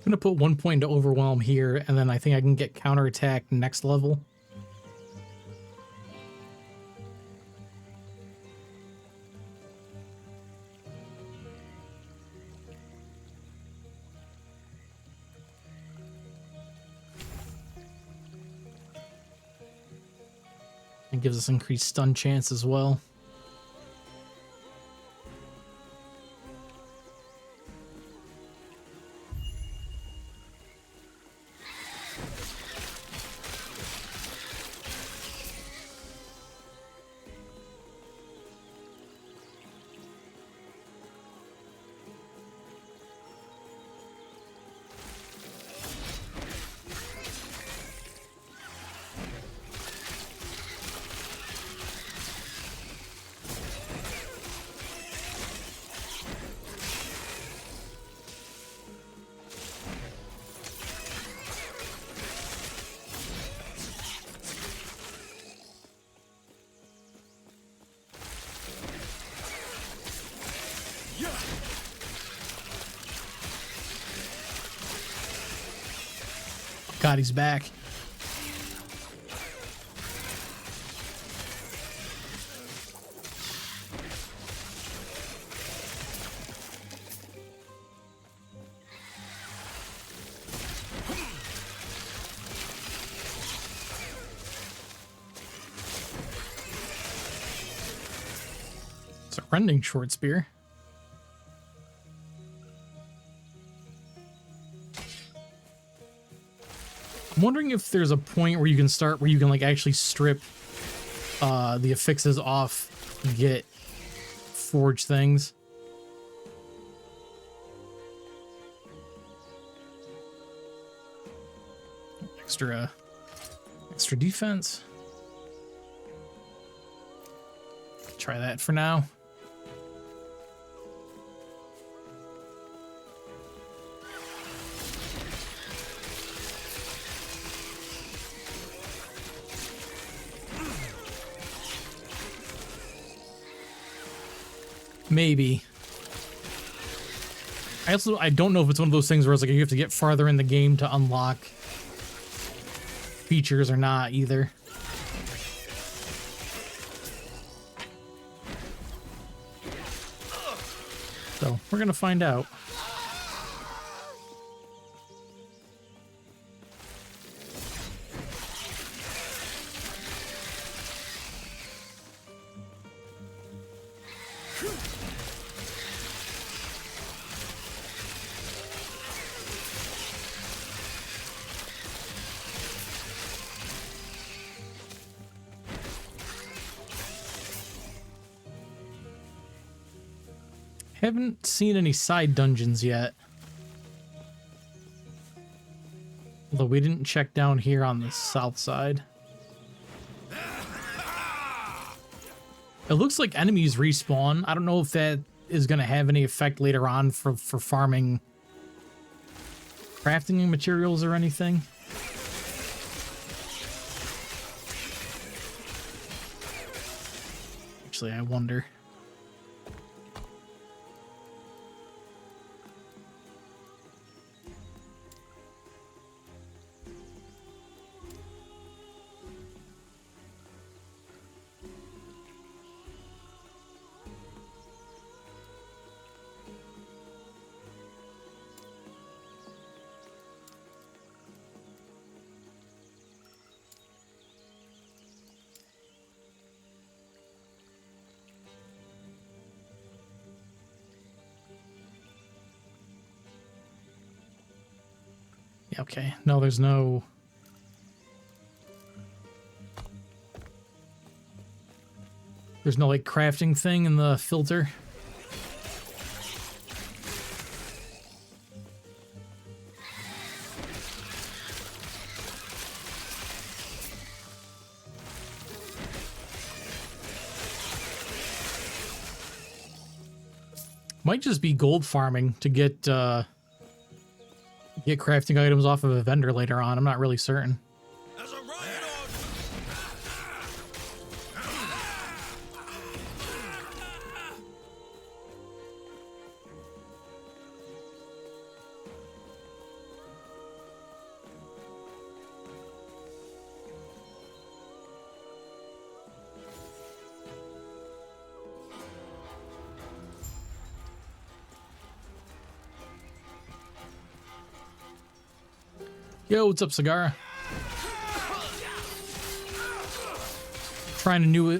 I'm gonna put 1 point to overwhelm here, and then I think I can get counterattack next level. It gives us increased stun chance as well. God, he's back. It's a rending short spear. I'm wondering if there's a point where you can start where you can like actually strip the affixes off and get forged things. Extra defense. Try that for now. Maybe. I don't know if it's one of those things where it's like you have to get farther in the game to unlock features or not either. So we're gonna find out. Haven't seen any side dungeons yet. Although we didn't check down here on the south side. It looks like enemies respawn. I don't know if that is going to have any effect later on for farming crafting materials or anything. Actually, I wonder. Okay, no, there's no... There's no, like, crafting thing in the filter. Might just be gold farming to get crafting items off of a vendor later on. I'm not really certain. Yo, what's up, Sagara? Trying a new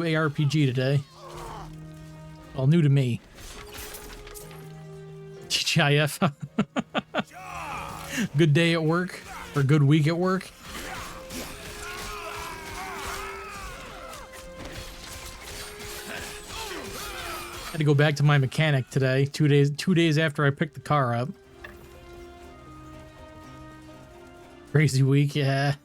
ARPG today. Well, new to me. TGIF. Good day at work or good week at work. Had to go back to my mechanic today. 2 days after I picked the car up. Crazy week, yeah.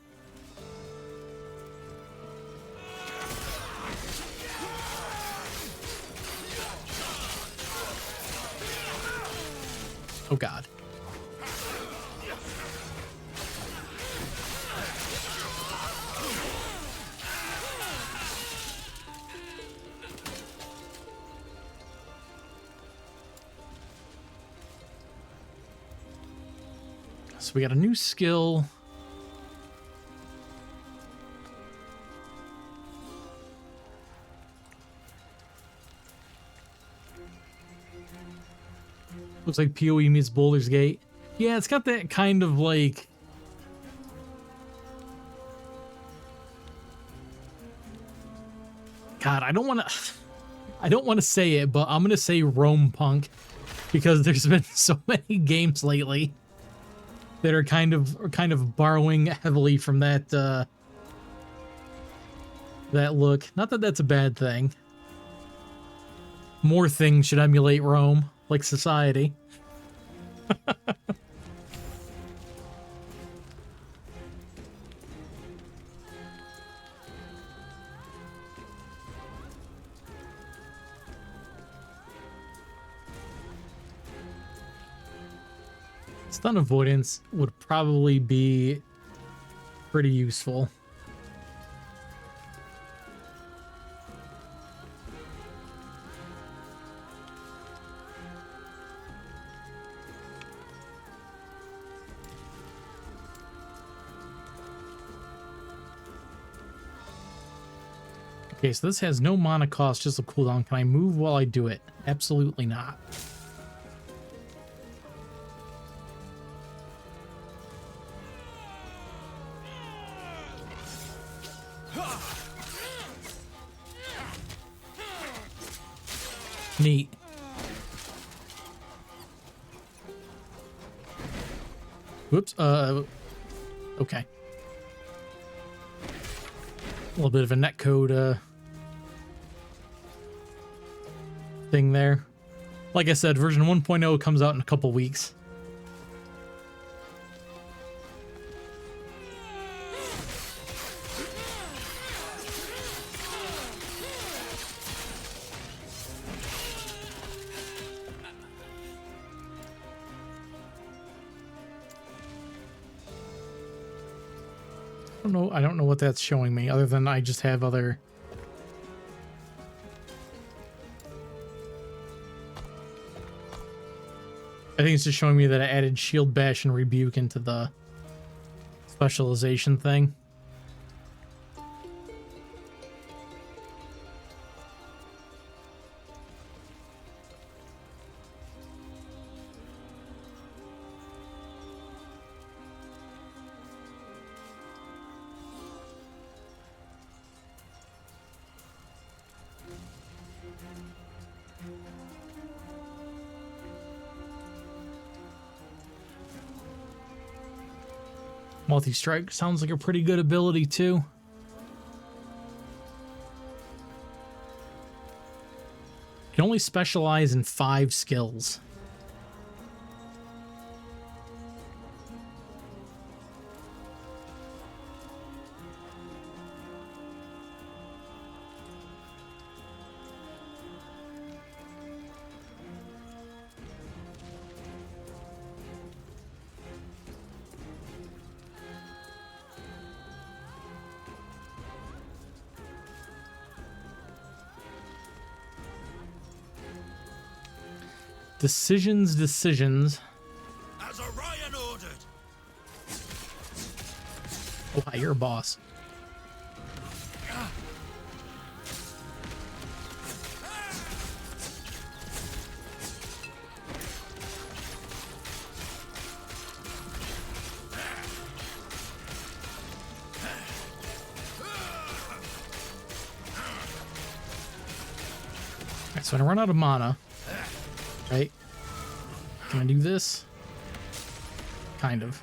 Oh God. So we got a new skill. Looks like PoE meets Boulder's Gate. Yeah, it's got that kind of like... God, I don't want to say it, but I'm going to say Rome Punk because there's been so many games lately that are kind of borrowing heavily from that that look. Not that that's a bad thing. More things should emulate Rome, like society. Stun avoidance would probably be pretty useful. Okay, so this has no mana cost, just a cooldown. Can I move while I do it? Absolutely not. Neat. Whoops. Okay. A little bit of a netcode thing there. Like I said, version 1.0 comes out in a couple weeks. I don't know what that's showing me, other than I just have other... I think it's just showing me that I added Shield Bash and Rebuke into the specialization thing. Multi-strike sounds like a pretty good ability too. Can only specialize in 5 skills. Decisions. As Orion ordered. Oh, hi, you're a boss. Alright, so when I run out of mana, right? Can I do this? Kind of.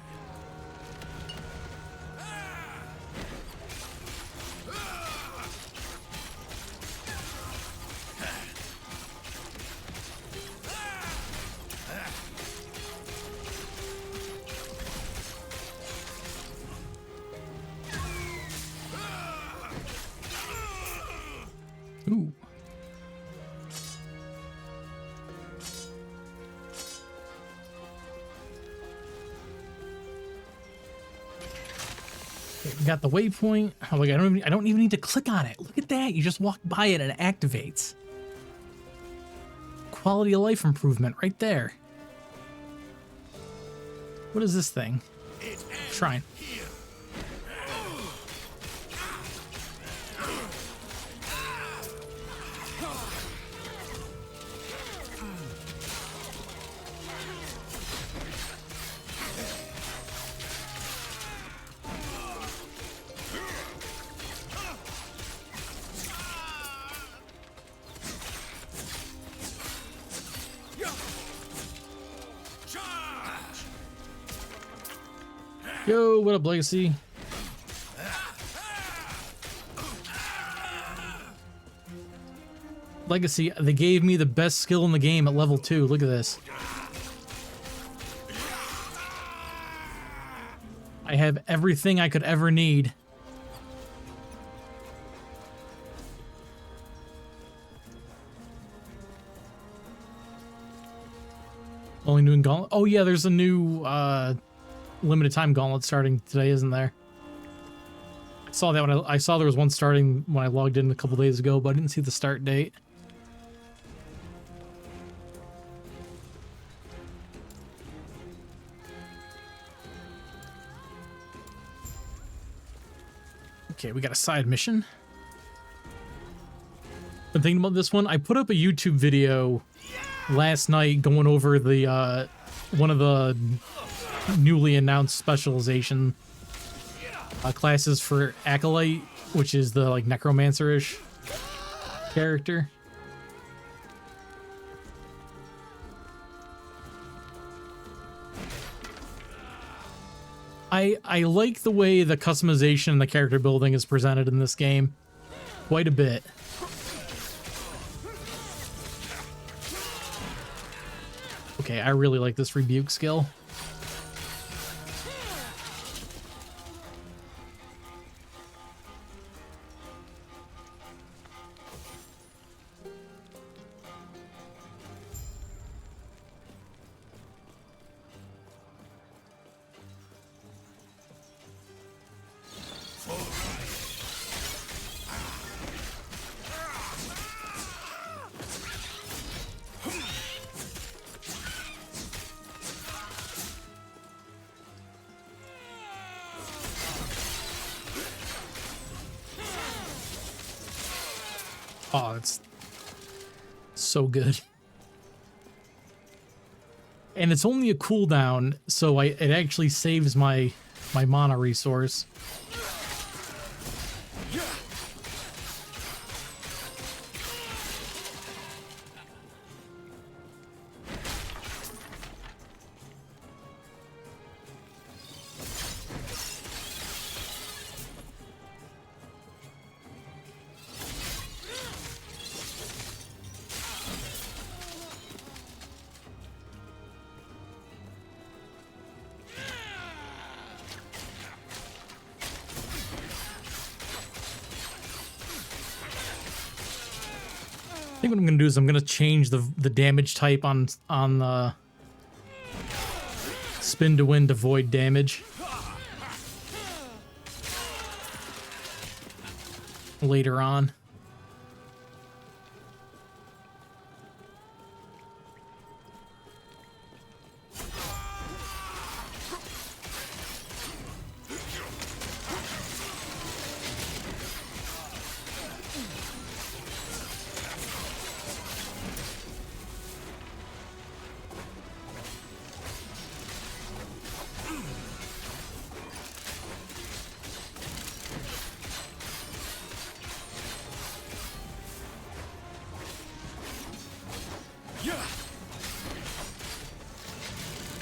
Ooh. Okay, we got the waypoint. Oh, like I don't even need to click on it. Look at that. You just walk by it and it activates. Quality of life improvement right there. What is this thing? Shrine. Yo, what up, Legacy? Legacy, they gave me the best skill in the game at level 2. Look at this. I have everything I could ever need. Only new in Gauntlet. Oh yeah, there's a new limited time Gauntlet starting today, isn't there? I saw that when I saw there was one starting when I logged in a couple days ago, but I didn't see the start date. Okay, we got a side mission. Been thinking about this one. I put up a YouTube video last night going over the one of the newly announced specialization classes for Acolyte, which is the like necromancer-ish character. I like the way the customization and the character building is presented in this game quite a bit. Okay, I really like this rebuke skill. Oh, it's so good. And it's only a cooldown, so it actually saves my mana resource. I think what I'm gonna do is I'm gonna change the damage type on the spin to win to void damage later on.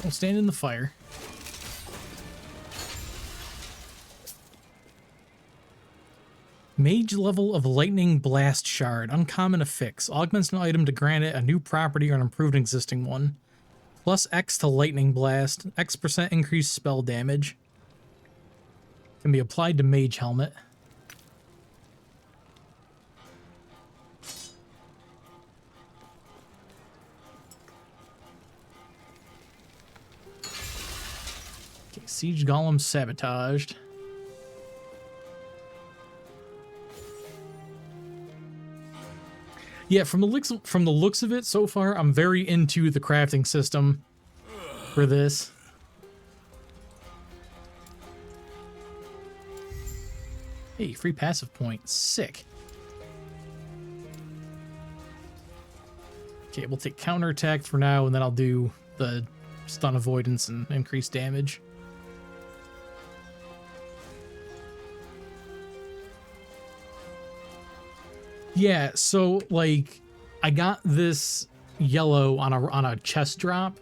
Don't stand in the fire. Mage level of Lightning Blast Shard. Uncommon affix. Augments an item to grant it a new property or an improved existing one. Plus X to Lightning Blast. X% increased spell damage. Can be applied to Mage Helmet. Okay, Siege Golem sabotaged. Yeah, from the looks of it so far, I'm very into the crafting system for this. Hey, free passive point. Sick. Okay, we'll take counterattack for now, and then I'll do the stun avoidance and increased damage. Yeah, so like I got this yellow on a chest drop,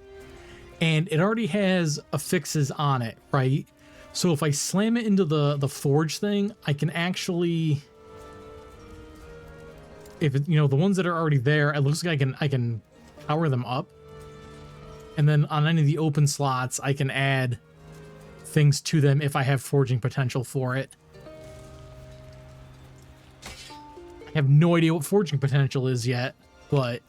and it already has affixes on it, right? So if I slam it into the forge thing, I can actually, if it, you know, the ones that are already there, it looks like I can power them up, and then on any of the open slots, I can add things to them if I have forging potential for it. I have no idea what forging potential is yet, but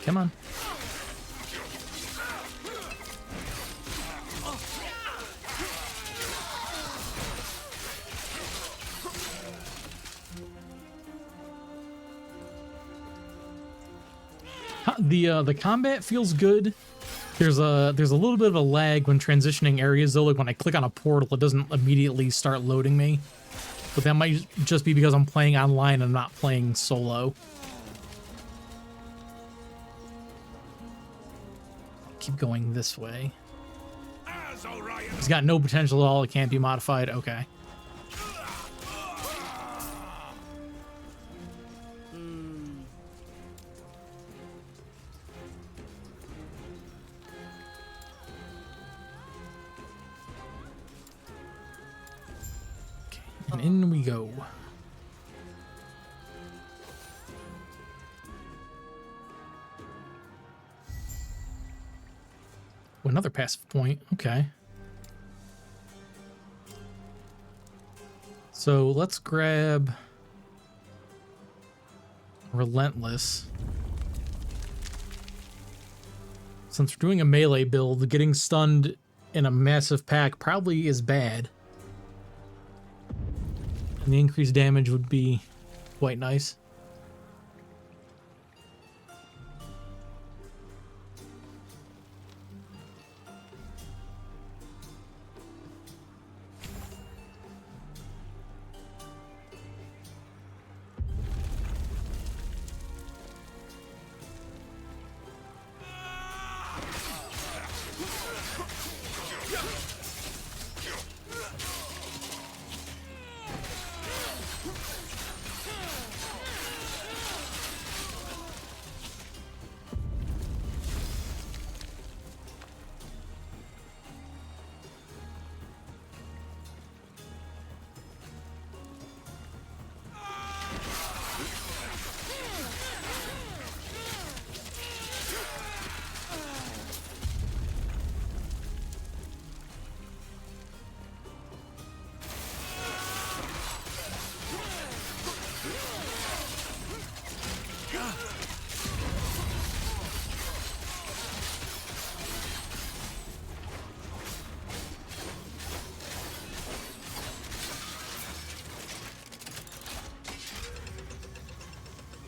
come on. The combat feels good. There's a little bit of a lag when transitioning areas though, like when I click on a portal, it doesn't immediately start loading me. But that might just be because I'm playing online and not playing solo. Keep going this way. It's got no potential at all, it can't be modified. Okay. And in we go. Oh, another passive point. Okay. So let's grab Relentless. Since we're doing a melee build, getting stunned in a massive pack probably is bad. And the increased damage would be quite nice.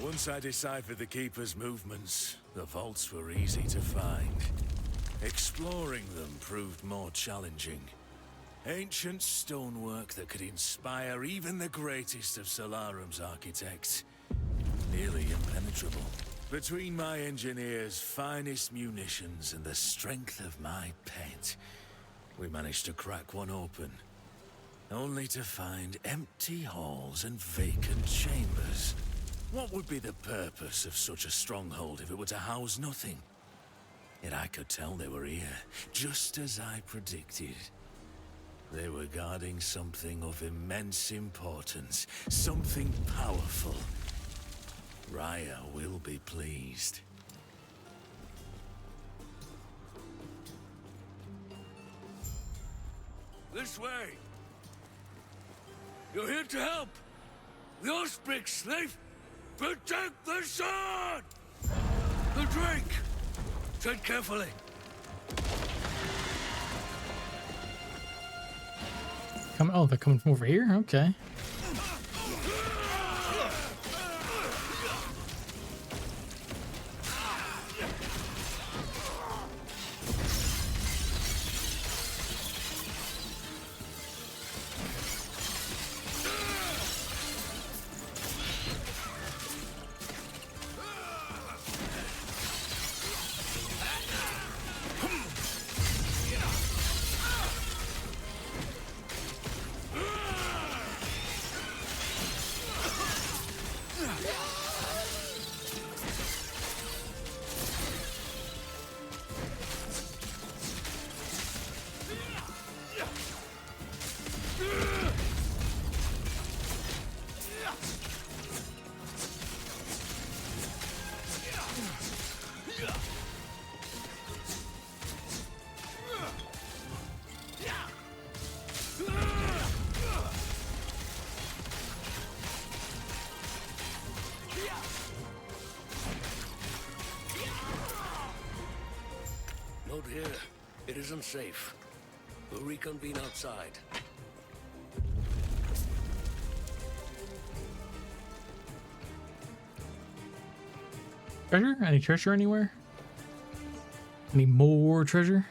Once I deciphered the Keeper's movements, the vaults were easy to find. Exploring them proved more challenging. Ancient stonework that could inspire even the greatest of Solarum's architects. Nearly impenetrable. Between my engineer's finest munitions and the strength of my pet, we managed to crack one open. Only to find empty halls and vacant chambers. What would be the purpose of such a stronghold if it were to house nothing? Yet I could tell they were here, just as I predicted. They were guarding something of immense importance, something powerful. Raya will be pleased. This way! You're here to help! The Osprix, they've... Protect the sword! The Drake! Tread carefully. Oh, they're coming from over here? Okay. Not here. It isn't safe. We'll reconvene outside. Treasure? Any treasure anywhere? Any more treasure?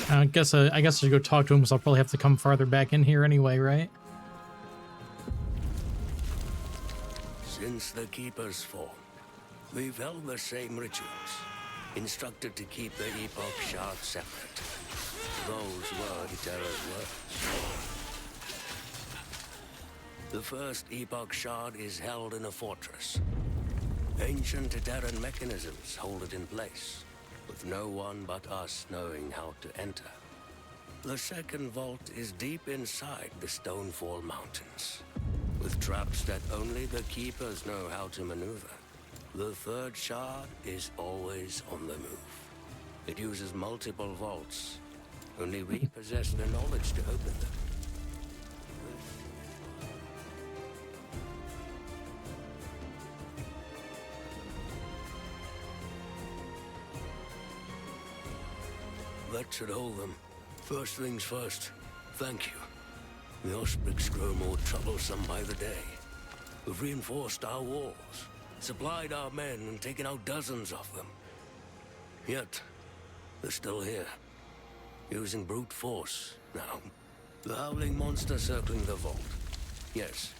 I guess I should go talk to him, so I'll probably have to come farther back in here anyway, right? Since the Keeper's fall, we've held the same rituals. Instructed to keep the Epoch shard separate. Those were Eterra's words. The first Epoch shard is held in a fortress. Ancient Eterran mechanisms hold it in place, with no one but us knowing how to enter. The second vault is deep inside the Stonefall Mountains, with traps that only the Keepers know how to maneuver. The third shard is always on the move. It uses multiple vaults. Only we possess the knowledge to open them. That should hold them. First things first, thank you. The Osprix grow more troublesome by the day. We've reinforced our walls, supplied our men, and taken out dozens of them. Yet, they're still here, using brute force now. The howling monster circling the vault. Yes.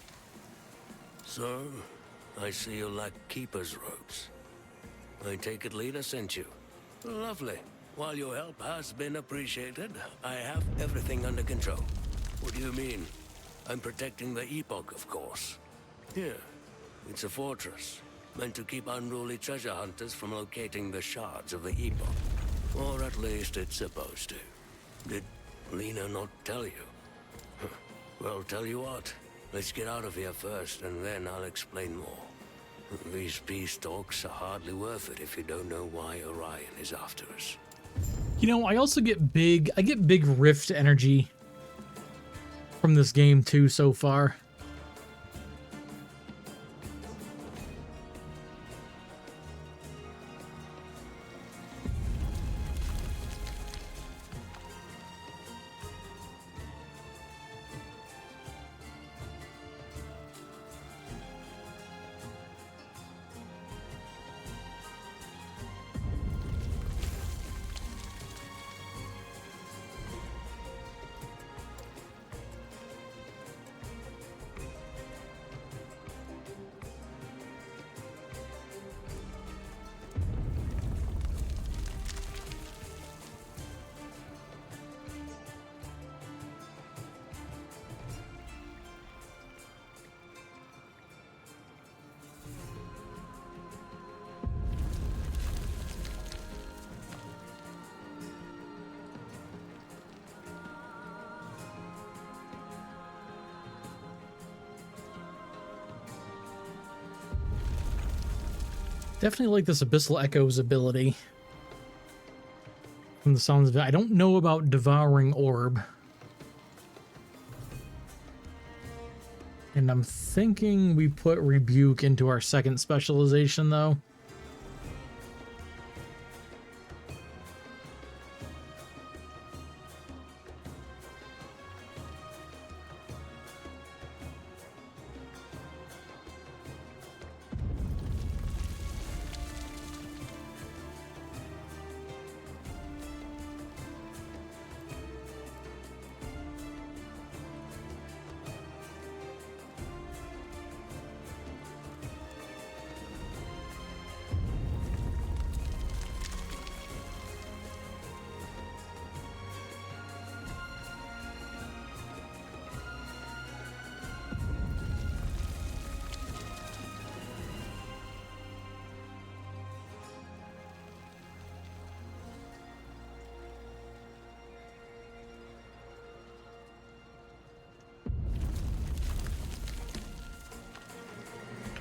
So, I see you lack Keeper's robes. I take it Leader sent you. Lovely. While your help has been appreciated, I have everything under control. What do you mean? I'm protecting the Epoch, of course. Here, it's a fortress, meant to keep unruly treasure hunters from locating the shards of the Epoch. Or at least it's supposed to. Did Lena not tell you? Huh. Well, tell you what. Let's get out of here first, and then I'll explain more. These peace talks are hardly worth it if you don't know why Orion is after us. You know, I also get big Rift energy from this game too so far. Definitely like this Abyssal Echoes ability. From the sounds of it. I don't know about Devouring Orb. And I'm thinking we put Rebuke into our second specialization, though.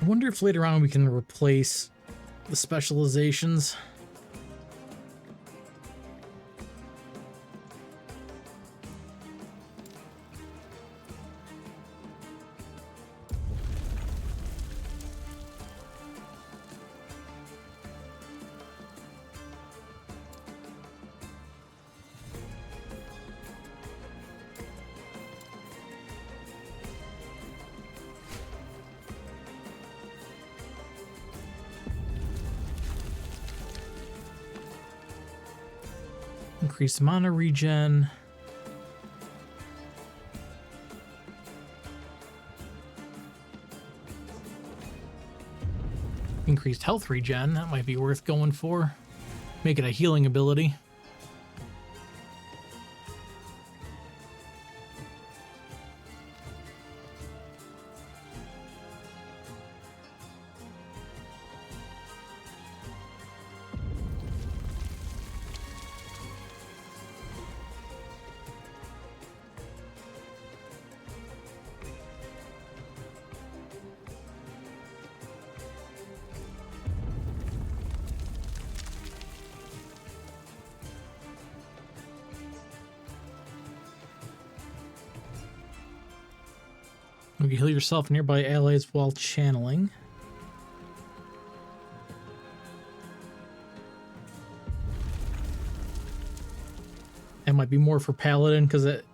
I wonder if later on we can replace the specializations. Increased mana regen. Increased health regen. That might be worth going for. Make it a healing ability. You can heal yourself and nearby allies while channeling. That might be more for Paladin because it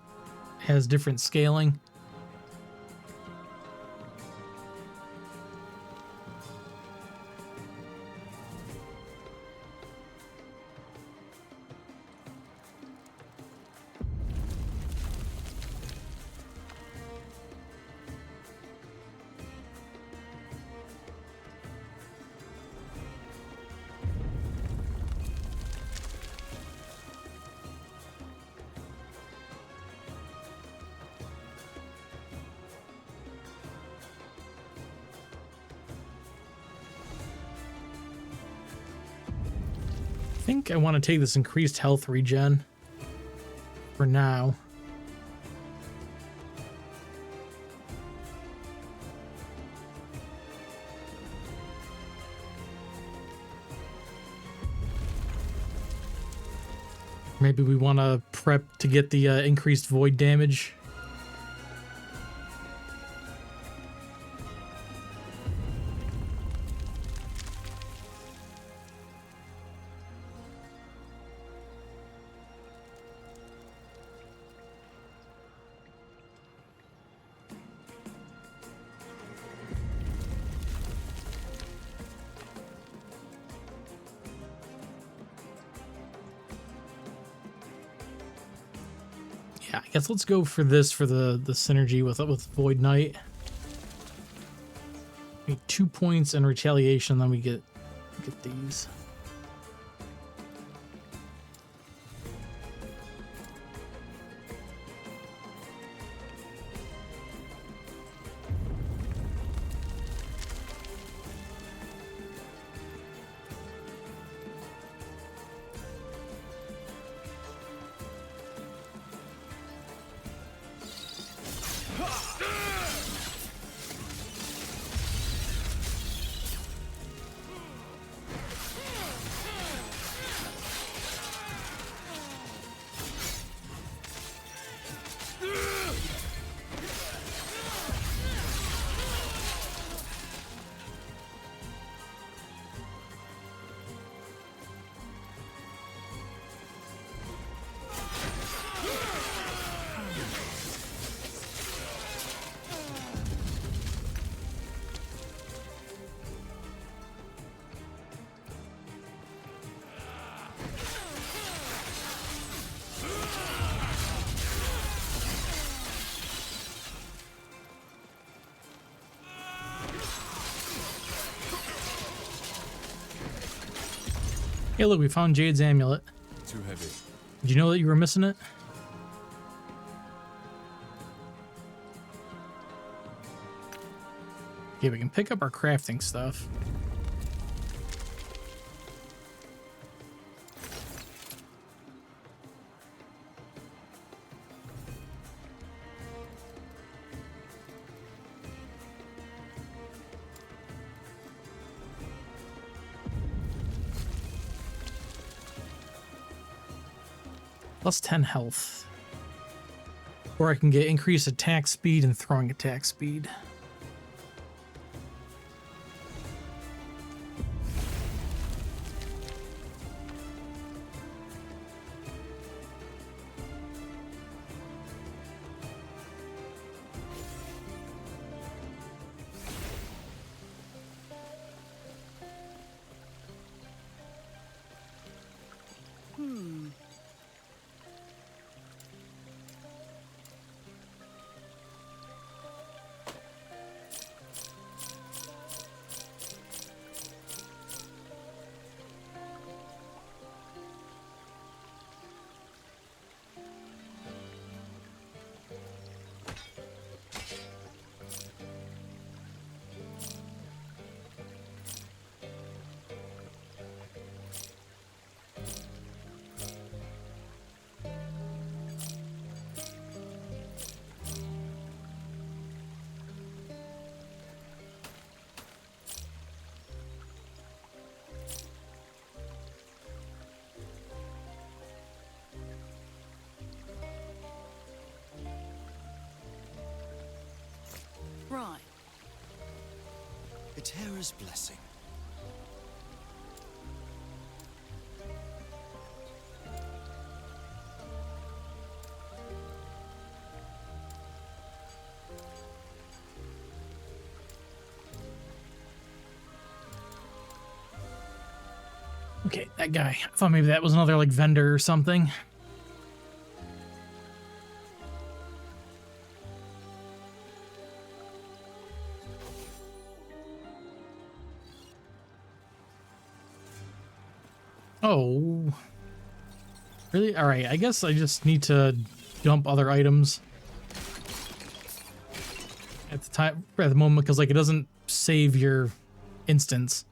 has different scaling. I think I want to take this increased health regen for now. Maybe we want to prep to get the increased void damage. Yeah, I guess let's go for this for the synergy with Void Knight. We need 2 points in retaliation, then we get these. Hey, look, we found Jade's amulet. Too heavy. Did you know that you were missing it? Okay, we can pick up our crafting stuff. Plus 10 health. Or I can get increased attack speed and throwing attack speed. Right. Etera's blessing. Okay, that guy. I thought maybe that was another like vendor or something. Oh. Really? Alright, I guess I just need to dump other items at the moment, because like it doesn't save your instance.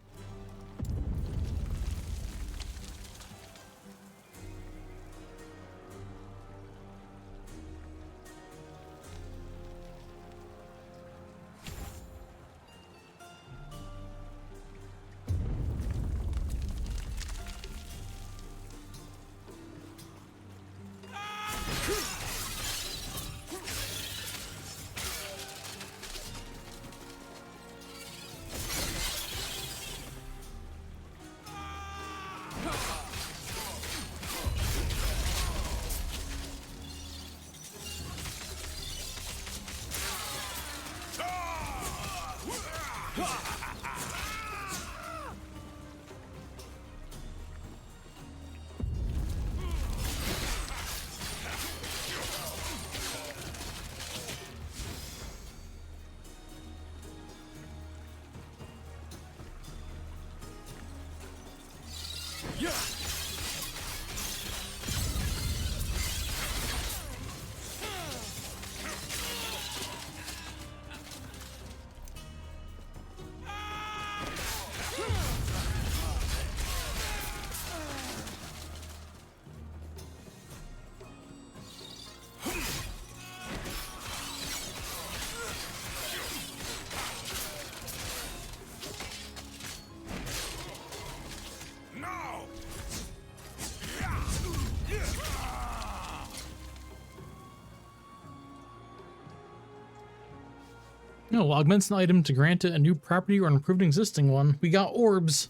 No, augments an item to grant it a new property or improve an existing one. We got orbs.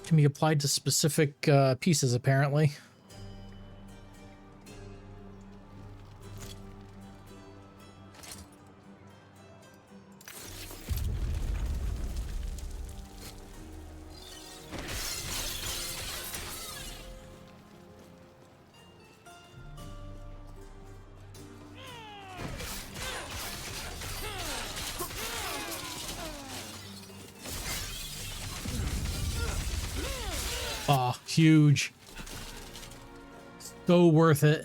Can be applied to specific pieces, apparently. Oh, huge. So worth it.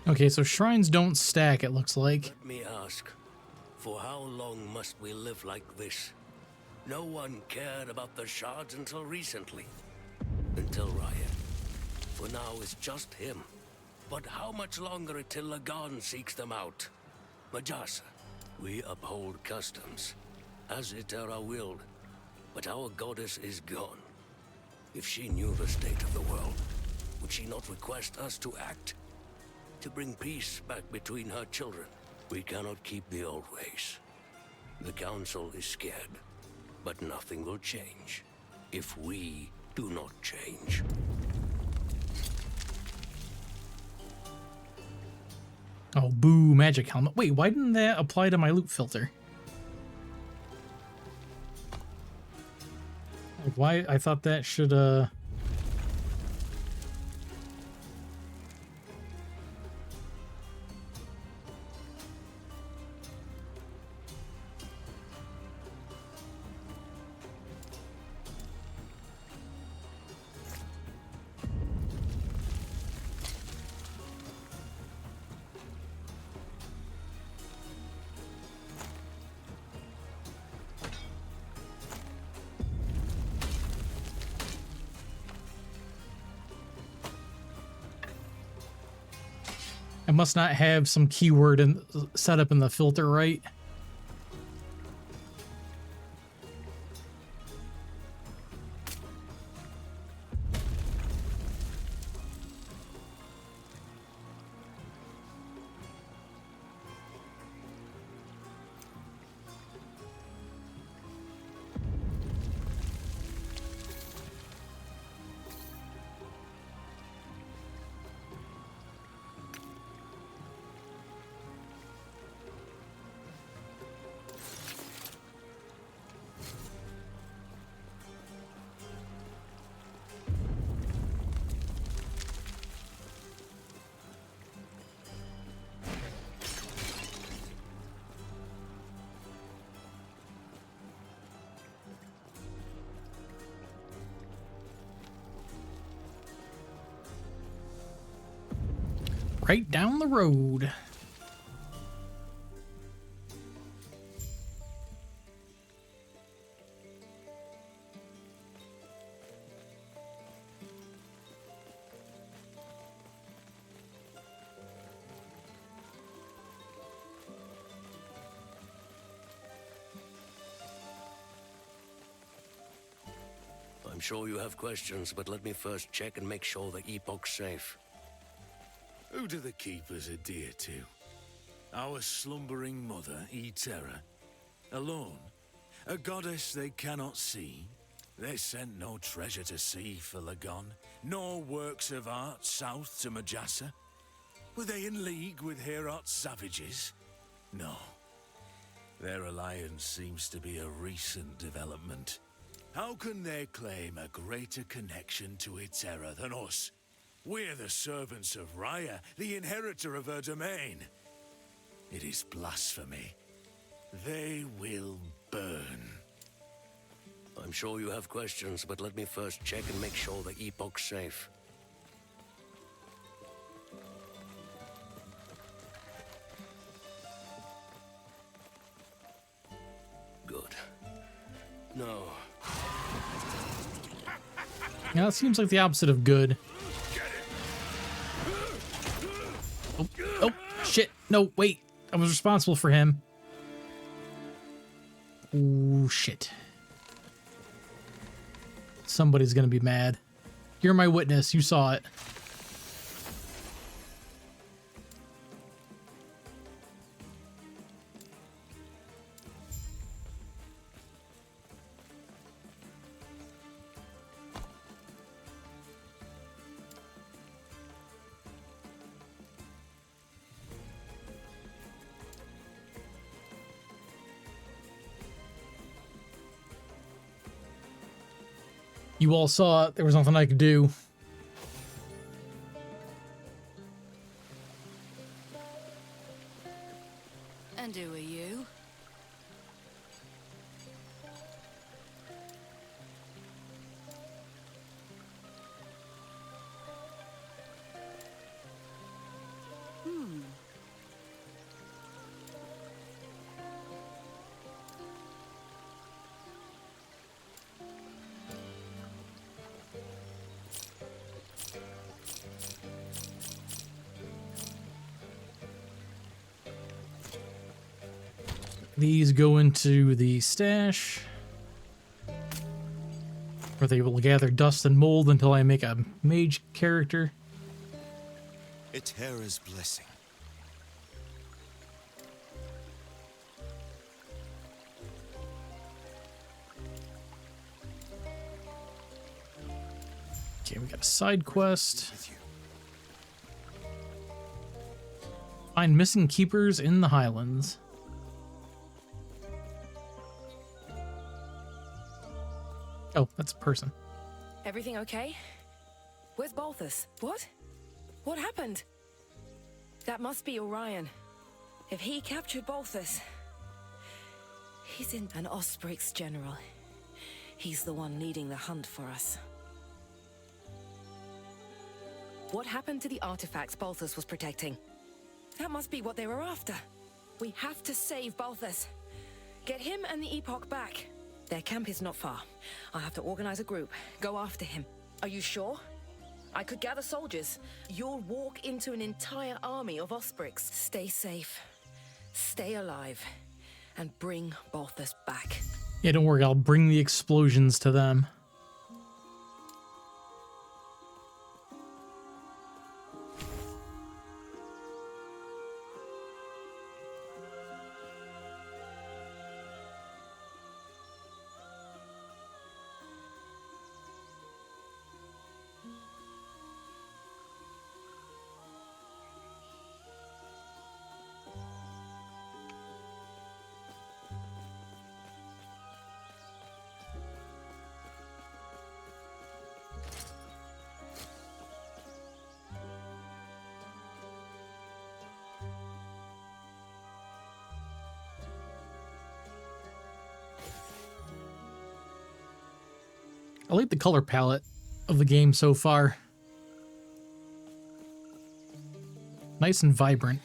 Okay, so shrines don't stack, it looks like. Let me ask, for how long must we live like this? No one cared about the shards until recently. Until Riot. For now it's just him. But how much longer until Lagan seeks them out? Majasa, we uphold customs, as Itera willed. But our goddess is gone. If she knew the state of the world, would she not request us to act? To bring peace back between her children. We cannot keep the old ways. The council is scared, but nothing will change if we do not change. Oh, boo, magic helmet. Wait, why didn't that apply to my loot filter? Like, why? I thought that should, I must not have some keyword set up in the filter right. Right down the road. I'm sure you have questions, but let me first check and make sure the Epoch's safe. Who do the keepers adhere to? Our slumbering mother, Etera? Alone? A goddess they cannot see? They sent no treasure to sea for Lagon, nor works of art south to Majasa? Were they in league with Heorot's savages? No. Their alliance seems to be a recent development. How can they claim a greater connection to Etera than us? We're the servants of Raya, the inheritor of her domain. It is blasphemy. They will burn. I'm sure you have questions, but let me first check and make sure the Epoch's safe. Good. No. Now that seems like the opposite of good. Oh, oh, shit. No, wait. I was responsible for him. Oh, shit. Somebody's gonna be mad. You're my witness. You saw it. You all saw it. There was nothing I could do. And who are you? These go into the stash, where they will gather dust and mold until I make a mage character. Etera's blessing. Okay, we got a side quest. With you. Find missing keepers in the Highlands. Oh, that's a person. Everything okay? Where's Balthus? What? What happened? That must be Orion. If he captured Balthus, he's in an Osprix general. He's the one leading the hunt for us. What happened to the artifacts Balthus was protecting? That must be what they were after. We have to save Balthus. Get him and the Epoch back. Their camp is not far. I'll have to organize a group. Go after him. Are you sure? I could gather soldiers. You'll walk into an entire army of Osprix. Stay safe. Stay alive. And bring Balthus back. Yeah, don't worry. I'll bring the explosions to them. I like the color palette of the game so far. Nice and vibrant.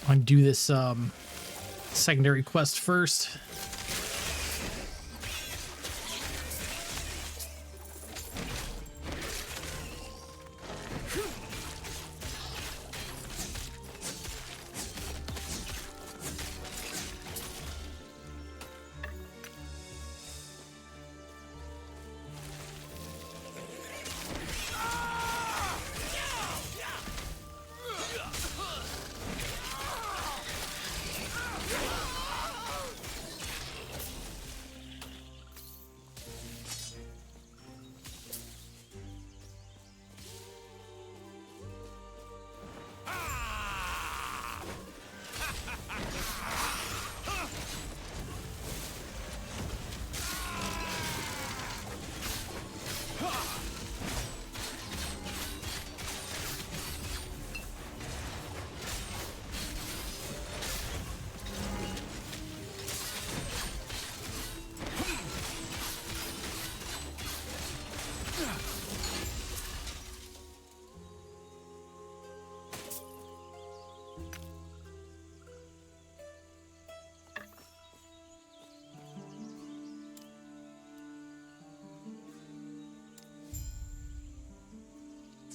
I'm gonna do this secondary quest first.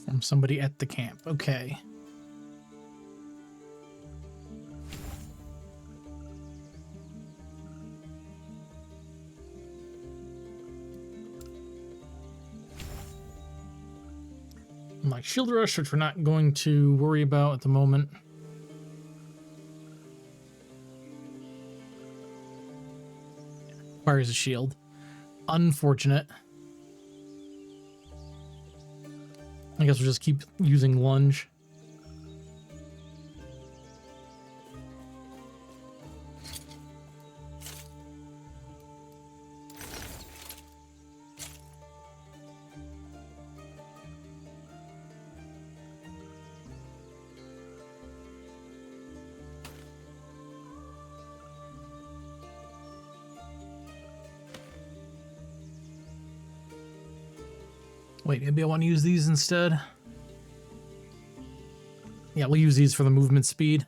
From somebody at the camp. Okay. My shield rush, which we're not going to worry about at the moment. Requires a shield. Unfortunate. I guess we'll just keep using lunge. Wait, maybe I want to use these instead. Yeah, we'll use these for the movement speed.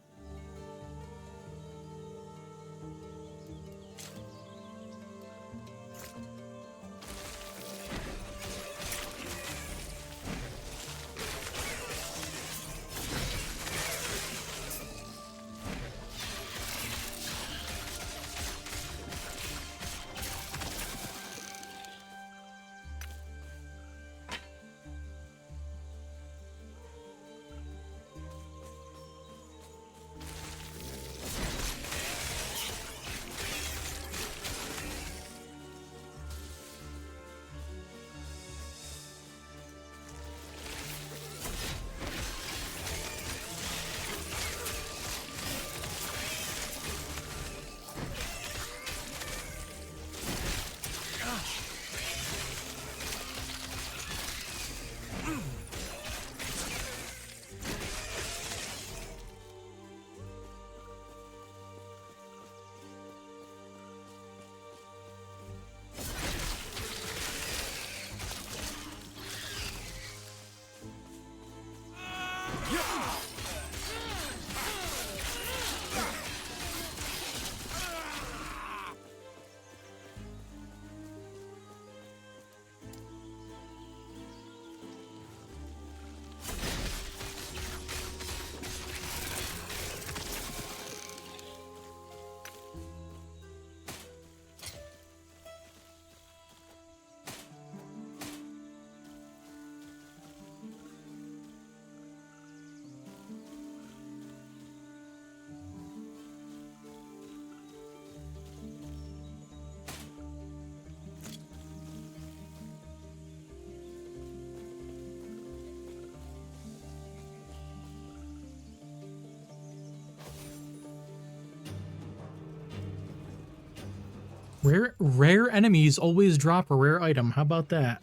Rare enemies always drop a rare item. How about that?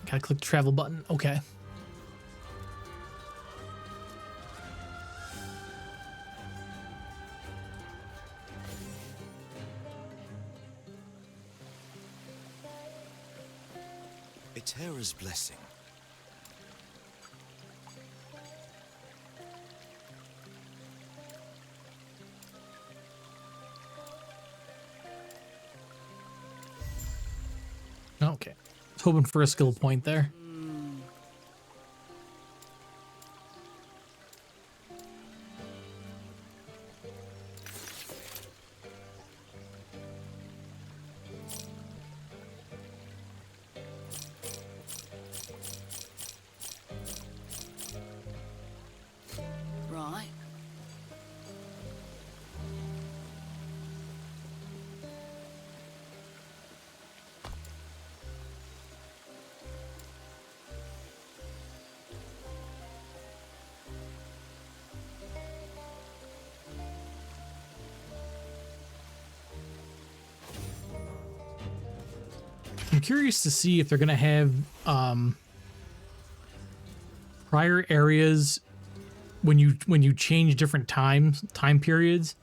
Gotta click the travel button. Okay. Terra's blessing. Okay. I was hoping for a skill point there. Right. I'm curious to see if they're gonna have prior areas when you change different time periods.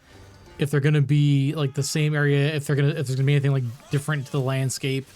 If they're gonna be like the same area, if there's gonna be anything like different to the landscape.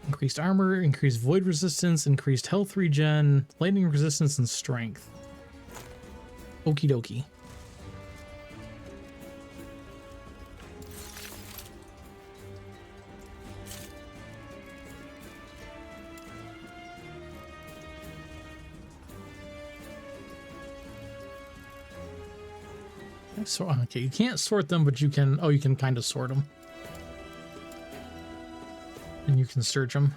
Increased armor, increased void resistance, increased health regen, lightning resistance, and strength. Okie dokie. So, okay, you can't sort them, but you can. Oh, you can kind of sort them. And you can search them.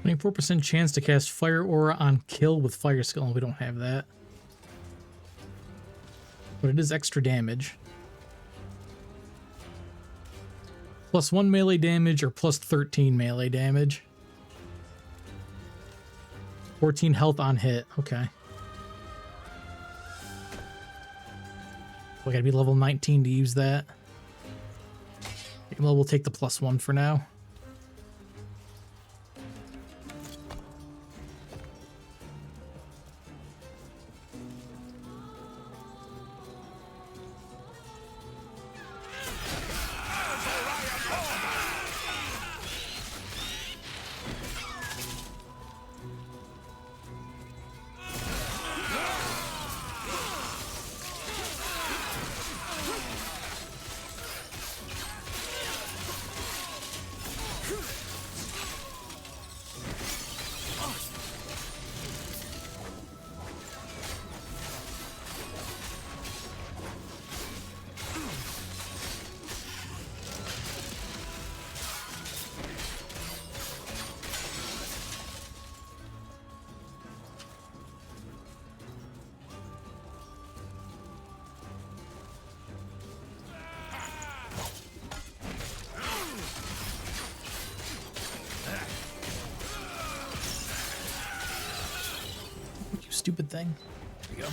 %24 chance to cast Fire Aura on kill with Fire Skill. We don't have that. But it is extra damage. +1 melee damage or +13 melee damage. 14 health on hit. Okay. We gotta be level 19 to use that. Well, we'll take the +1 for now. Stupid thing. There we go.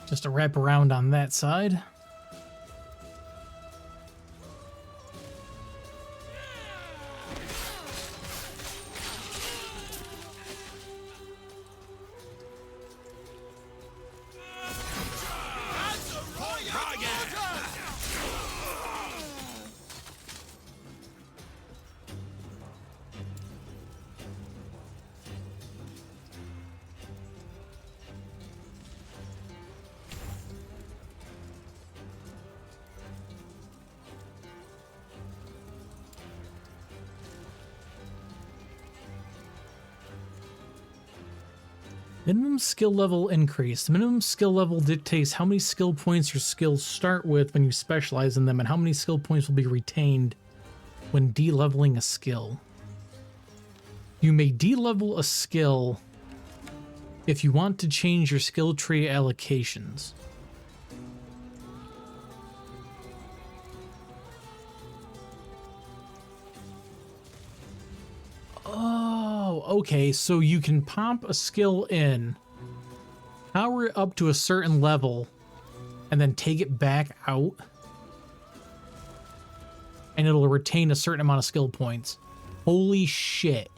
Just a wrap around on that side. Minimum skill level increase. The minimum skill level dictates how many skill points your skills start with when you specialize in them and how many skill points will be retained when de-leveling a skill. You may de-level a skill if you want to change your skill tree allocations. Oh, okay, so you can pop a skill in, power it up to a certain level, and then take it back out, and it'll retain a certain amount of skill points. Holy shit.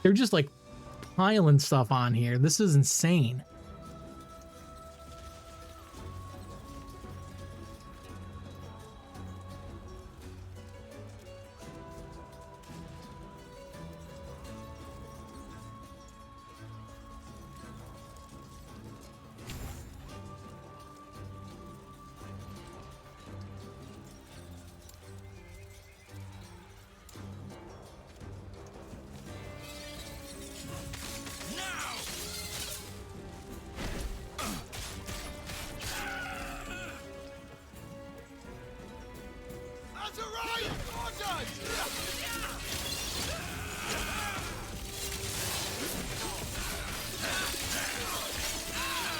They're just like piling stuff on here. This is insane.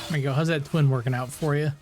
There you go. How's that twin working out for you?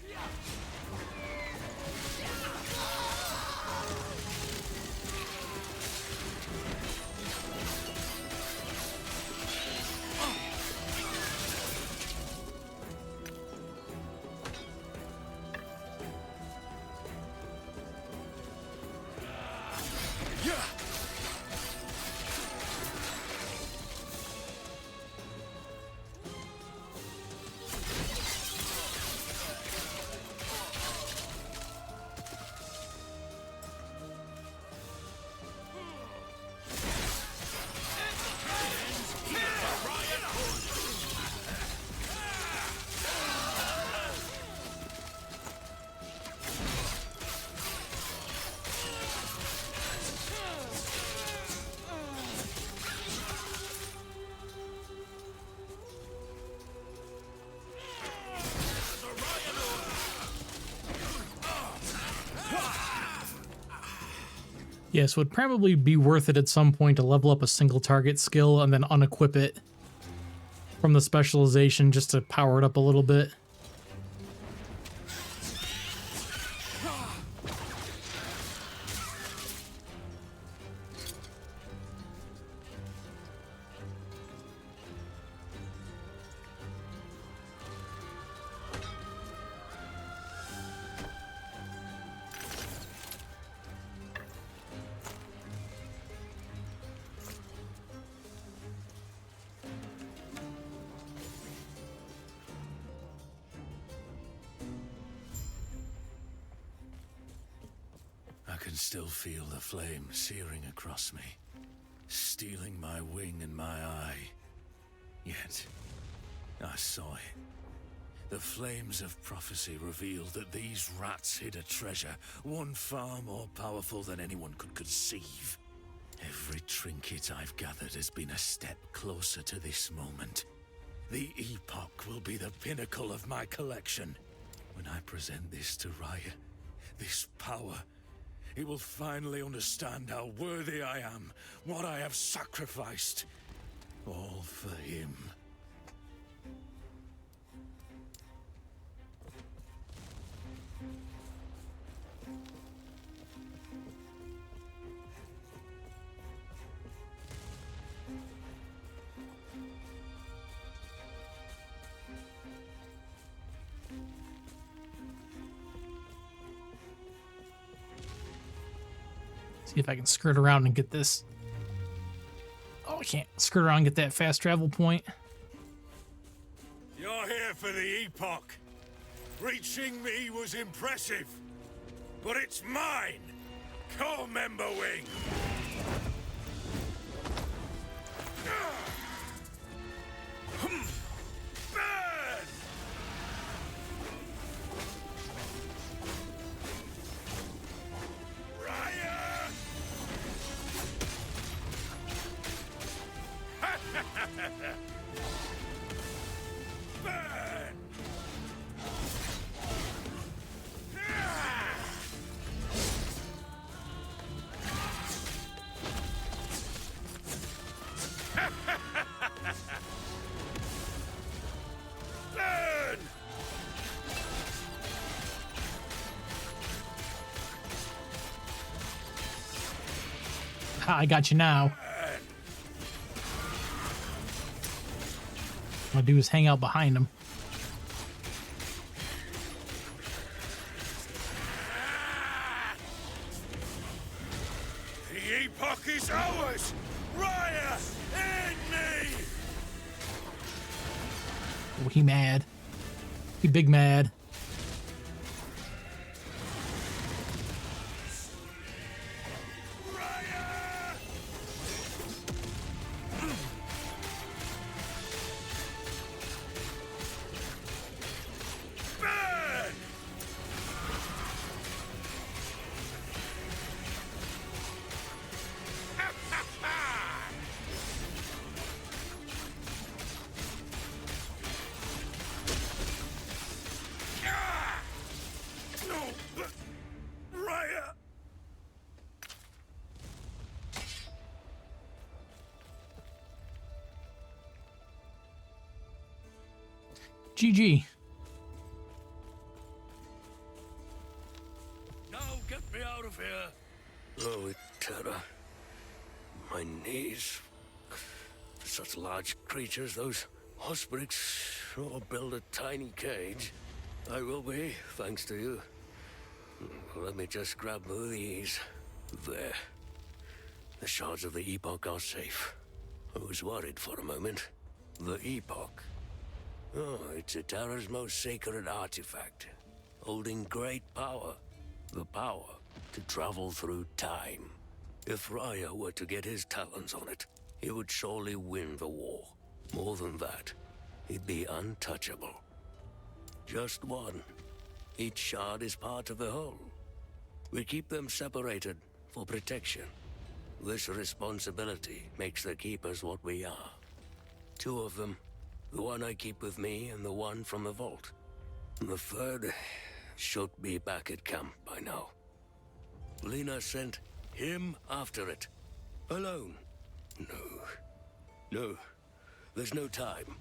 Yes, would probably be worth it at some point to level up a single target skill and then unequip it from the specialization just to power it up a little bit. I can still feel the flame searing across me, stealing my wing and my eye. Yet, I saw it. The flames of prophecy revealed that these rats hid a treasure, one far more powerful than anyone could conceive. Every trinket I've gathered has been a step closer to this moment. The Epoch will be the pinnacle of my collection. When I present this to Raya, this power, he will finally understand how worthy I am, what I have sacrificed. All for him. See if I can skirt around and get this. Oh, I can't skirt around and get that fast travel point. You're here for the Epoch. Reaching me was impressive, but it's mine. Co-member wing. Burn! Raya! Burn! Burn! Ha, I got you now. What I'm gonna do is hang out behind him. The Epoch is ours! Raya, end me! Oh, he mad. He big mad. Raya! Burn! No, Raya! GG. No, get me out of here! Oh, terror. My knees. Such large creatures, those ospreys sure build a tiny cage. I will be, thanks to you. Let me just grab these. There. The shards of the Epoch are safe. I was worried for a moment. The Epoch. Oh, it's Atara's most sacred artifact, holding great power. The power to travel through time. If Raya were to get his talons on it, he would surely win the war. More than that, he'd be untouchable. Just one. Each shard is part of the whole. We keep them separated for protection. This responsibility makes the Keepers what we are. Two of them. The one I keep with me and the one from the vault. The third should be back at camp by now. Lena sent him after it. Alone. No. There's no time.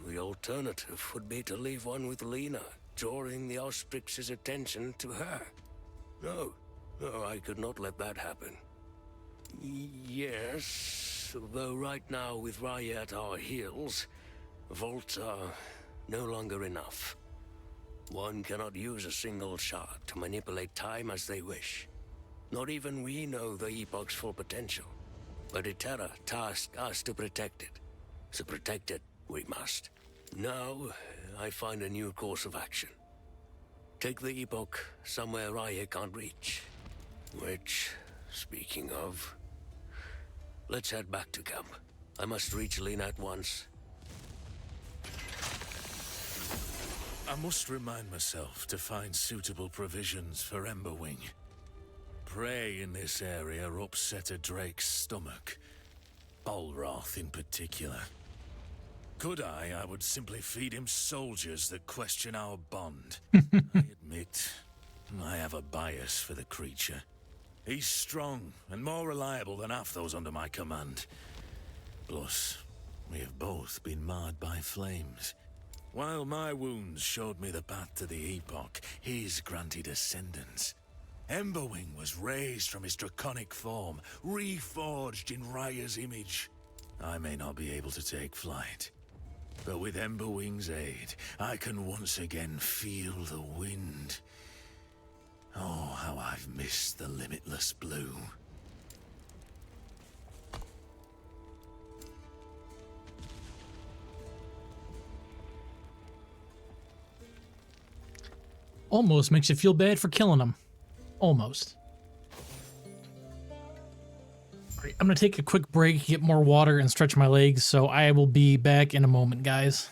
The alternative would be to leave one with Lena, drawing the Austrix's attention to her. No, I could not let that happen. Yes, though right now with Raya at our heels, vaults are no longer enough. One cannot use a single shard to manipulate time as they wish. Not even we know the Epoch's full potential. But Itera tasked us to protect it. So protect it, we must. Now, I find a new course of action. Take the Epoch somewhere Raya can't reach. Which, speaking of, let's head back to camp. I must reach Lena at once. I must remind myself to find suitable provisions for Emberwing. Prey in this area upset a Drake's stomach. Bolroth in particular. Could I would simply feed him soldiers that question our bond. I admit, I have a bias for the creature. He's strong and more reliable than half those under my command. Plus, we have both been marred by flames. While my wounds showed me the path to the Epoch, his granted ascendance. Emberwing was raised from his draconic form, reforged in Raya's image. I may not be able to take flight, but with Emberwing's aid, I can once again feel the wind. Oh, how I've missed the limitless blue. Almost makes you feel bad for killing him. Almost. All right, I'm going to take a quick break, get more water, and stretch my legs, so I will be back in a moment, guys.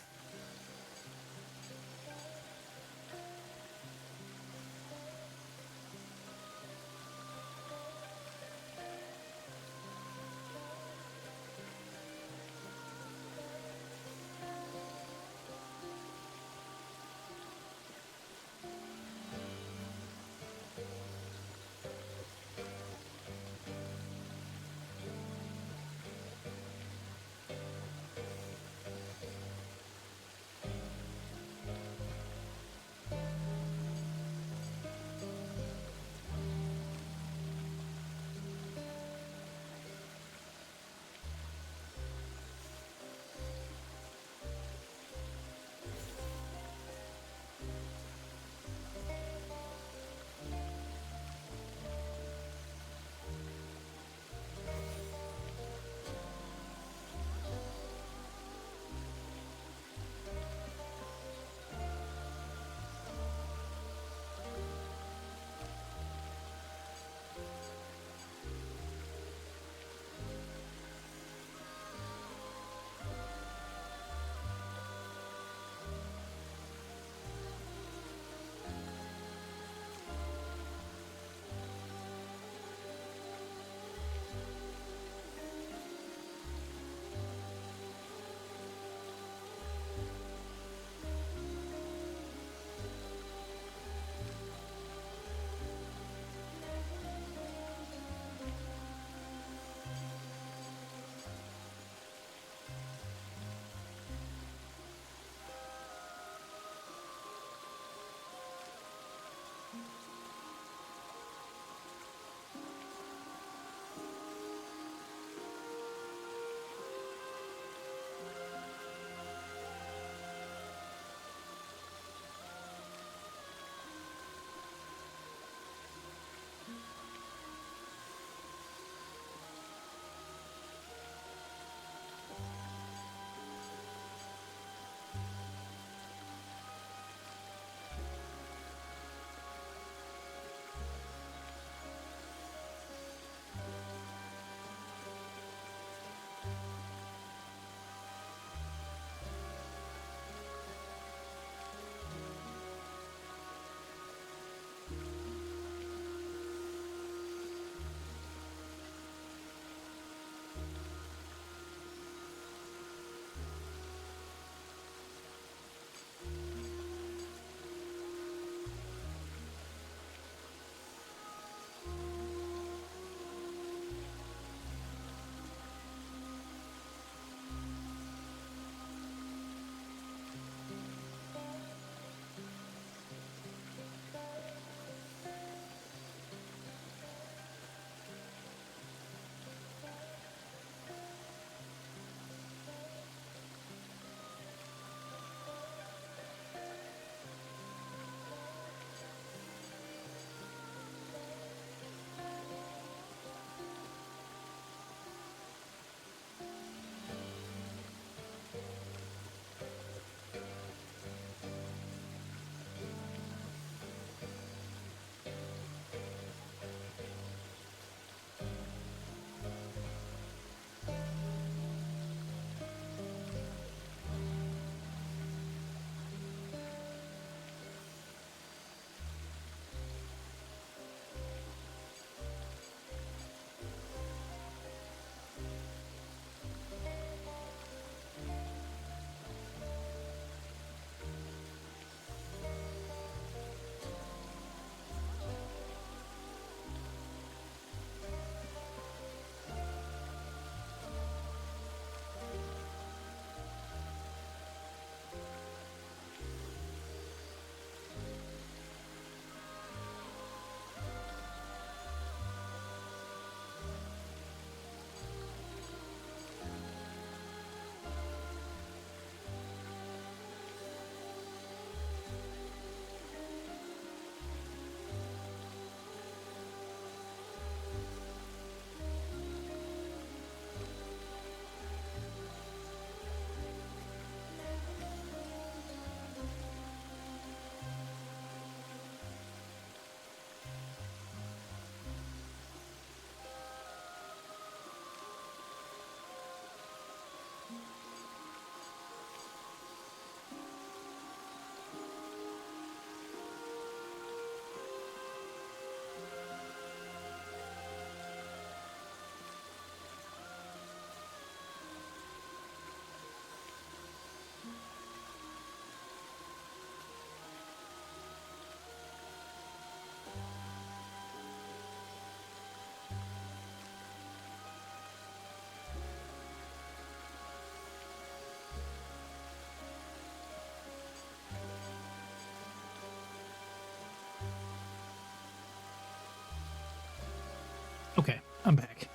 Okay, I'm back.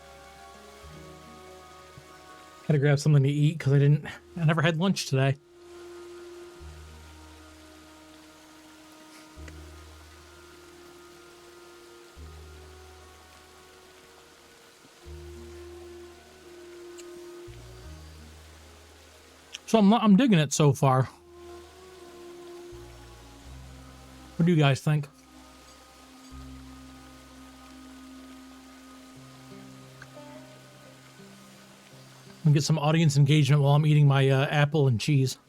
Gotta grab something to eat because I never had lunch today. So I'm digging it so far. What do you guys think? I'll get some audience engagement while I'm eating my apple and cheese.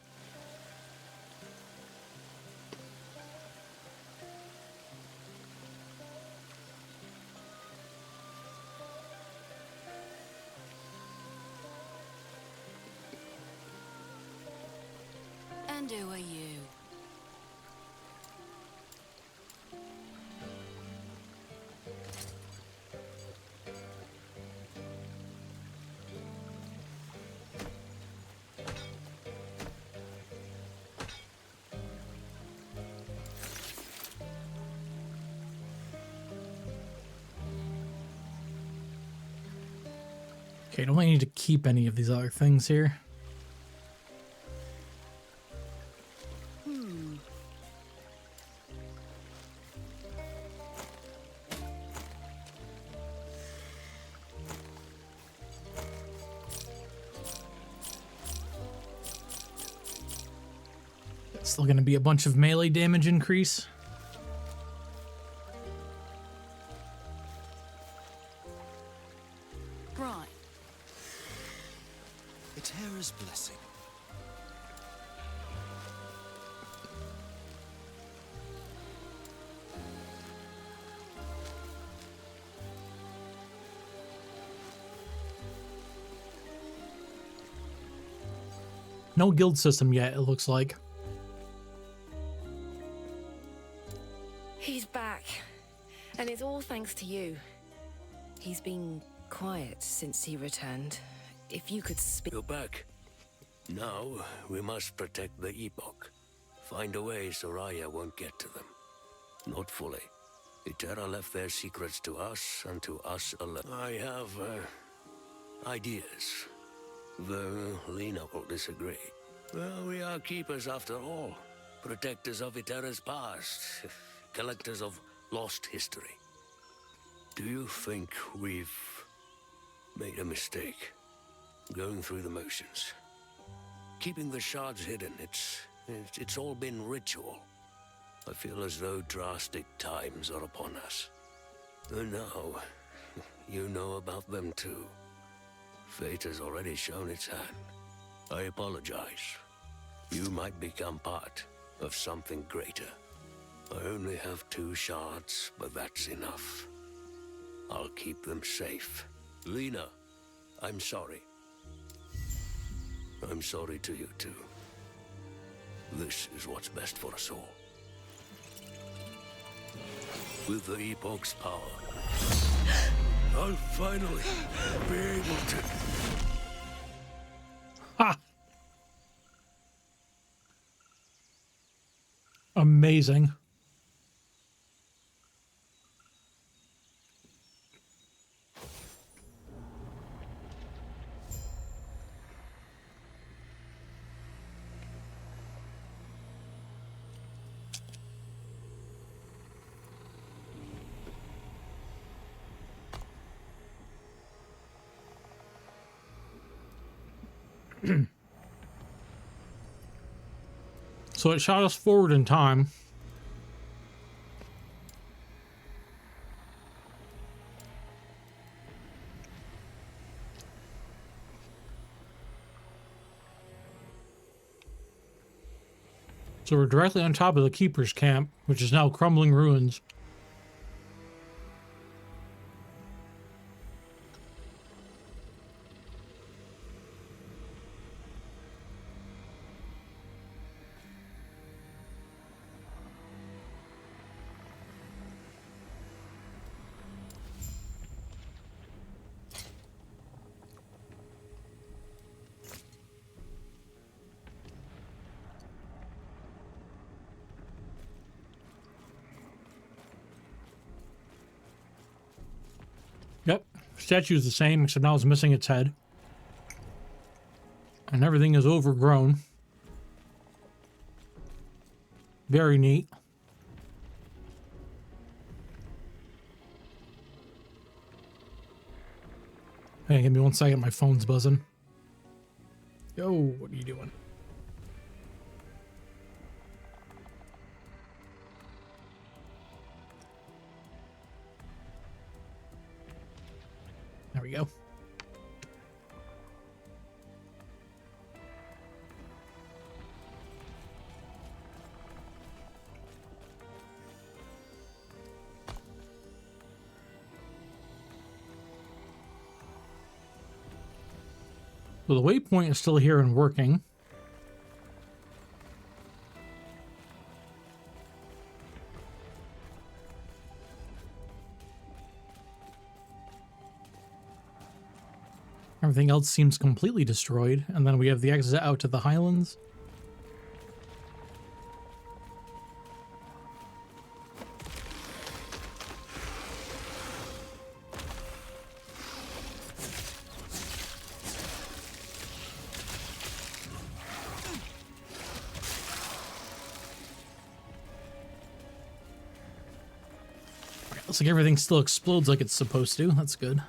And who are you? Okay, don't I need to keep any of these other things here? It's still going to be a bunch of melee damage increase. Right. Eterra's blessing. No guild system yet, it looks like. He's back. And it's all thanks to you. He's been quiet since he returned. If you could speak... You're back. Now, we must protect the Epoch. Find a way so Raya won't get to them. Not fully. Eterra left their secrets to us and to us alone. I have, ideas. Though Lena will disagree. Well, we are keepers after all. Protectors of Eterra's past. Collectors of lost history. Do you think we've made a mistake? Going through the motions. Keeping the shards hidden, it's all been ritual. I feel as though drastic times are upon us. And now, you know about them too. Fate has already shown its hand. I apologize. You might become part of something greater. I only have 2 shards, but that's enough. I'll keep them safe. Lena, I'm sorry. I'm sorry to you too. This is what's best for us all. With the Epoch's power, I'll finally be able to... Ha! Amazing. So it shot us forward in time. So we're directly on top of the Keeper's camp, which is now crumbling ruins. Statue is the same, except now it's missing its head. And everything is overgrown. Very neat. Hey, give me 1 second. My phone's buzzing. Yo, what are you doing? There we go. So the waypoint is still here and working. Everything else seems completely destroyed. And then we have the exit out to the Highlands. Looks like everything still explodes like it's supposed to. That's good.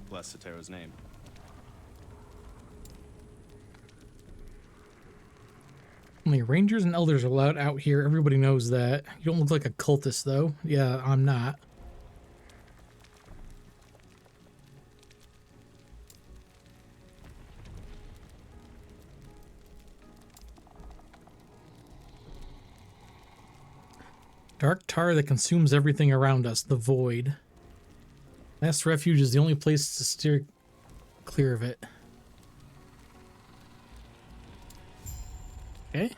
Bless Sotero's name. Only rangers and elders are allowed out here. Everybody knows that. You don't look like a cultist, though. Yeah, I'm not. Dark tar that consumes everything around us. The void. Last refuge is the only place to steer clear of it. Okay.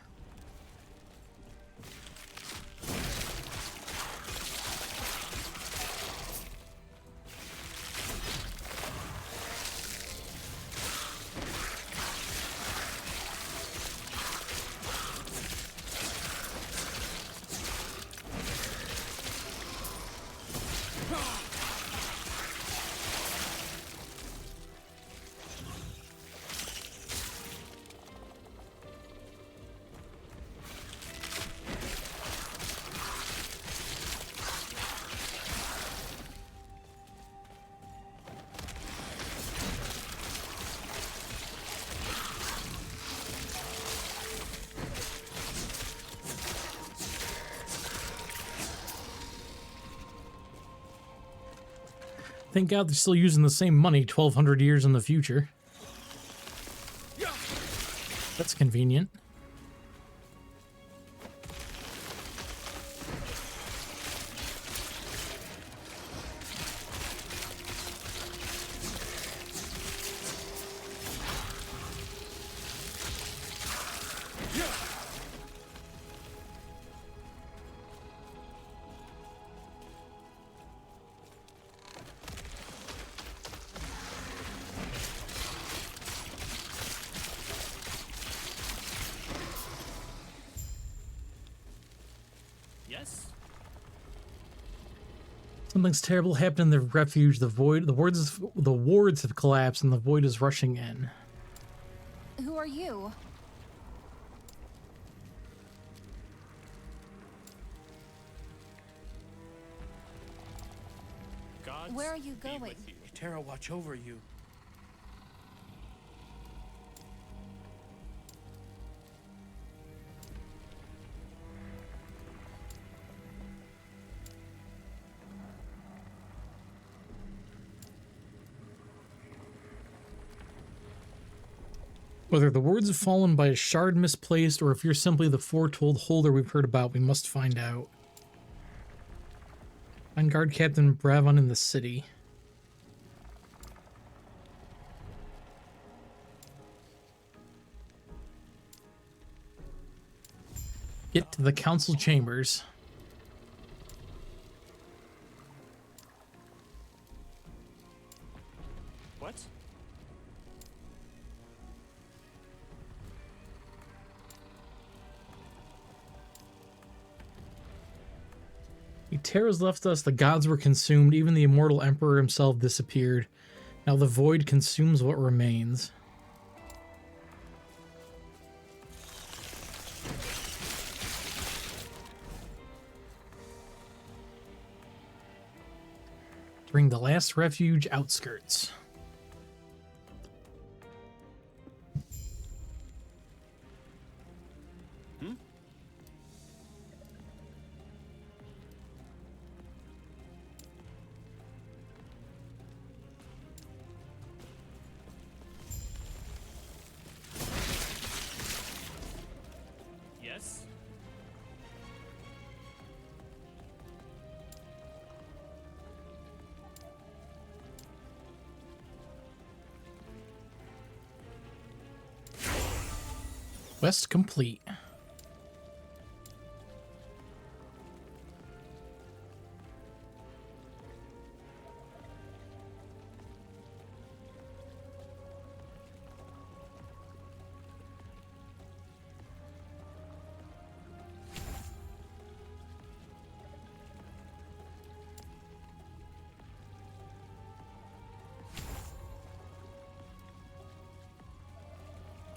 Thank God they're still using the same money 1,200 years in the future. That's convenient. Yes? Something's terrible happened in the refuge. The wards have collapsed and the void is rushing in. Who are you? Gods Where are you be going? with you. Terra watch over you. Whether the words have fallen by a shard misplaced, or if you're simply the foretold holder we've heard about, we must find out. Find Guard Captain Bravon in the city. Get to the council chambers. What? The Terrors left us, the gods were consumed, even the immortal emperor himself disappeared. Now the void consumes what remains. Bring the last refuge outskirts. Yes? Quest complete.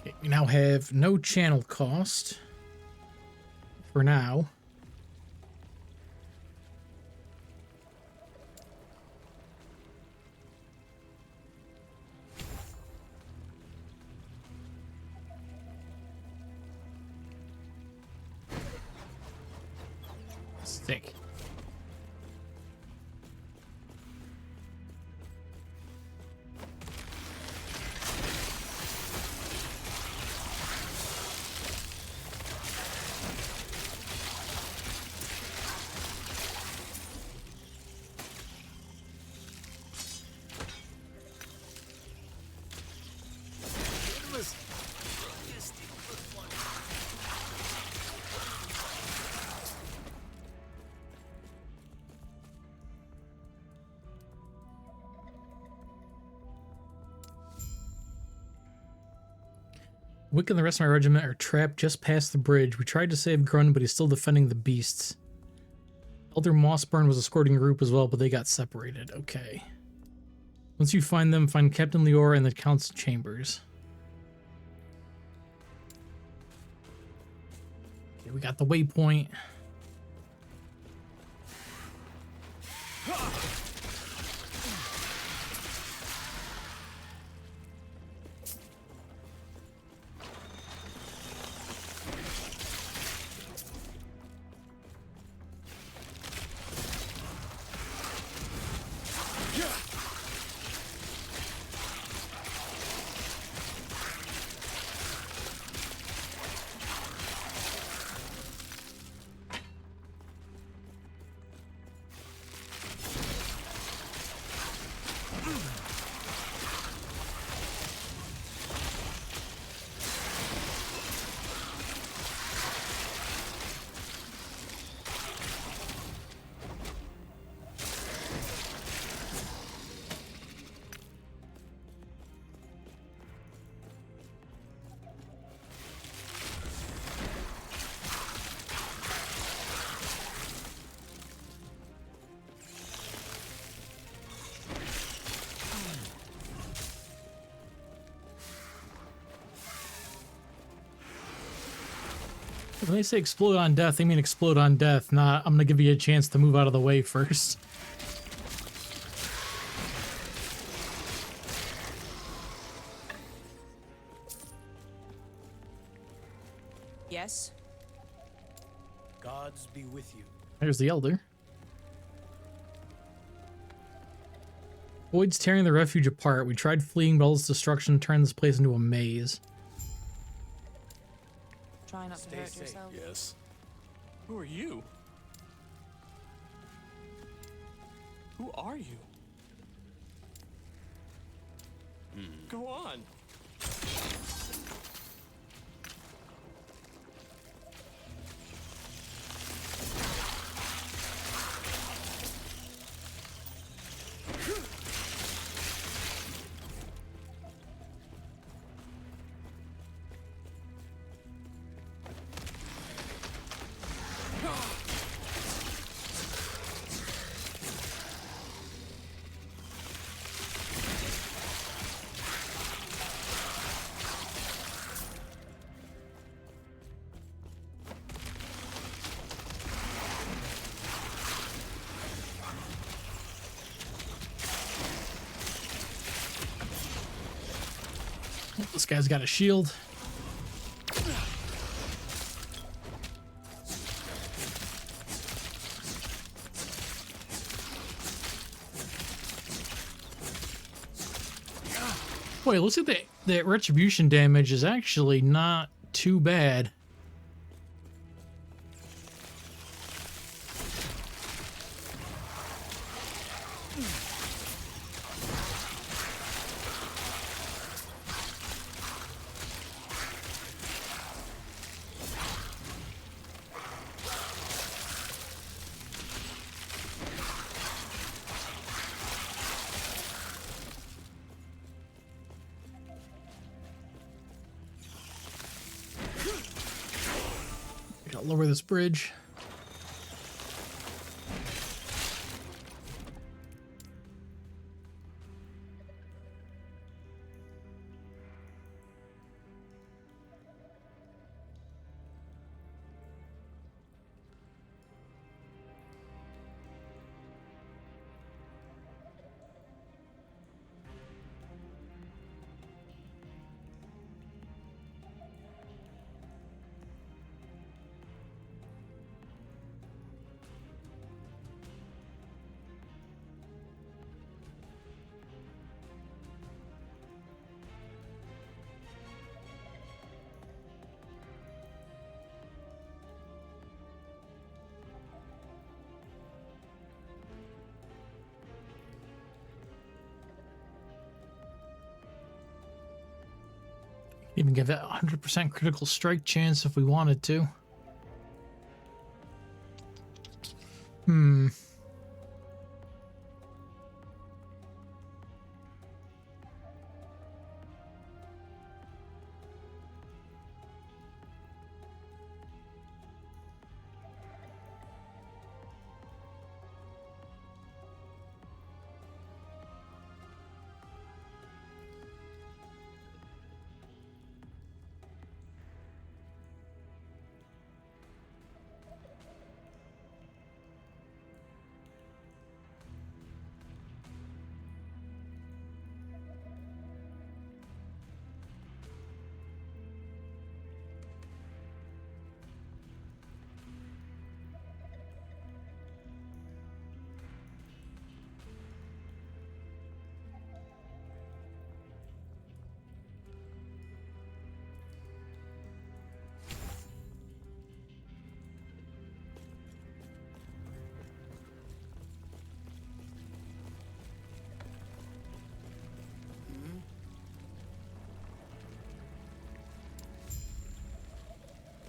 Okay, we now have no channel cost for now. Stick. Wick and the rest of my regiment are trapped just past the bridge. We tried to save Grun, but he's still defending the beasts. Elder Mossburn was escorting a group as well, but they got separated. Okay. Once you find them, find Captain Leora in the council chambers. Okay, we got the waypoint. When they say explode on death, they mean explode on death, not I'm gonna give you a chance to move out of the way first. Yes? Gods be with you. There's the Elder. Void's tearing the refuge apart. We tried fleeing, but all this destruction turned this place into a maze. Try not to Stay hurt safe. yourself. Yes. Who are you? Who are you? Go on. This guy's got a shield. Boy, it looks like the retribution damage is actually not too bad. Gotta lower this bridge. Even give it 100% critical strike chance if we wanted to.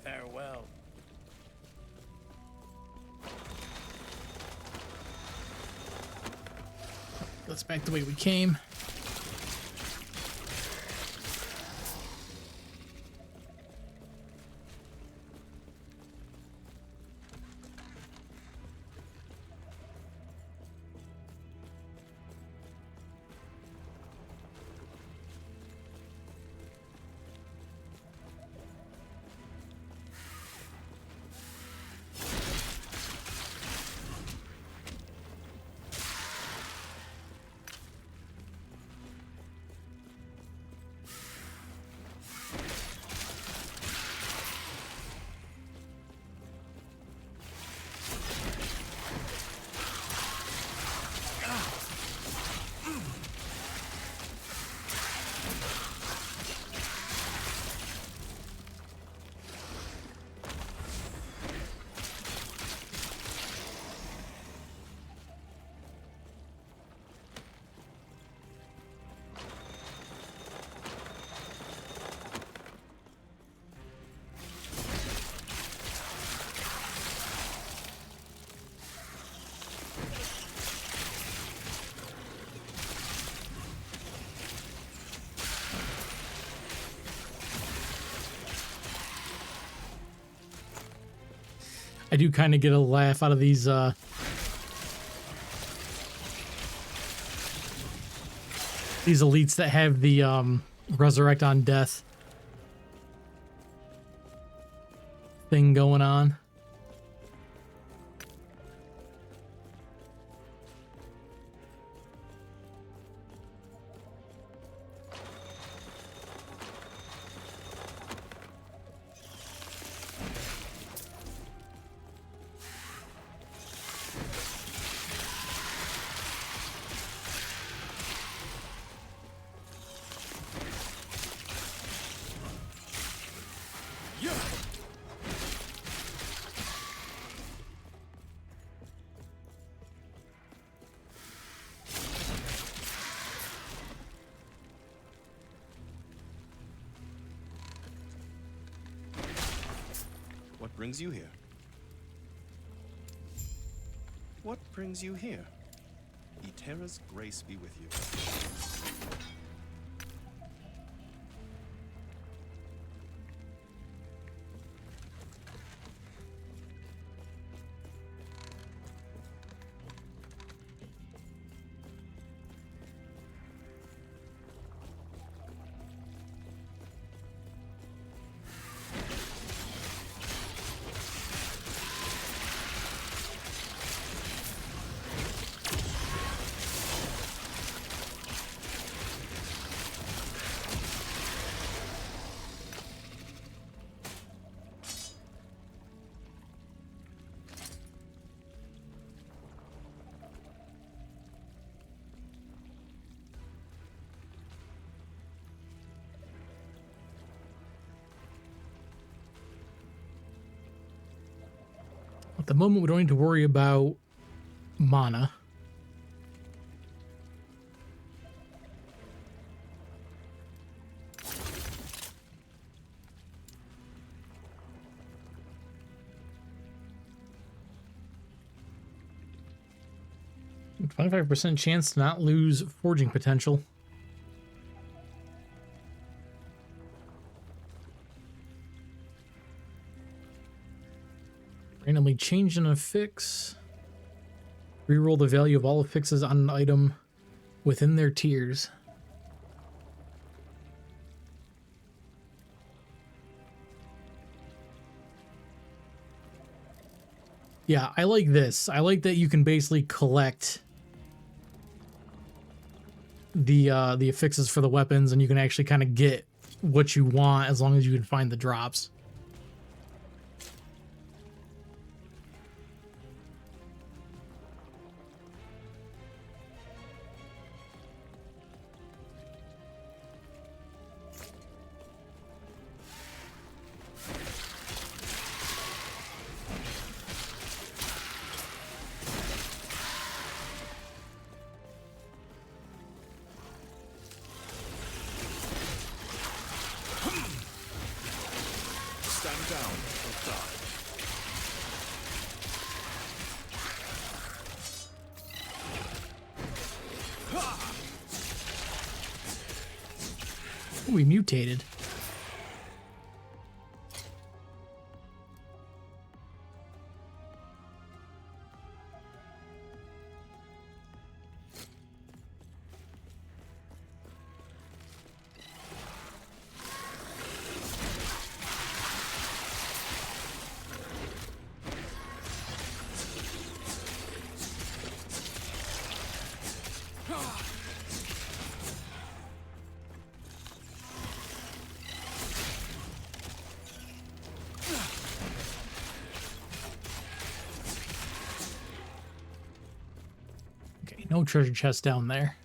Farewell. Let's back the way we came. I do kind of get a laugh out of these elites that have the resurrect on death thing going on. What brings you here? What brings you here? Eterra's grace be with you. At the moment, we don't need to worry about mana. A 25% chance to not lose forging potential. Randomly change an affix. Reroll the value of all affixes on an item within their tiers. Yeah, I like this. I like that you can basically collect the affixes for the weapons, and you can actually kind of get what you want as long as you can find the drops. Stand down or die. Ooh, we mutated. Okay, no treasure chest down there.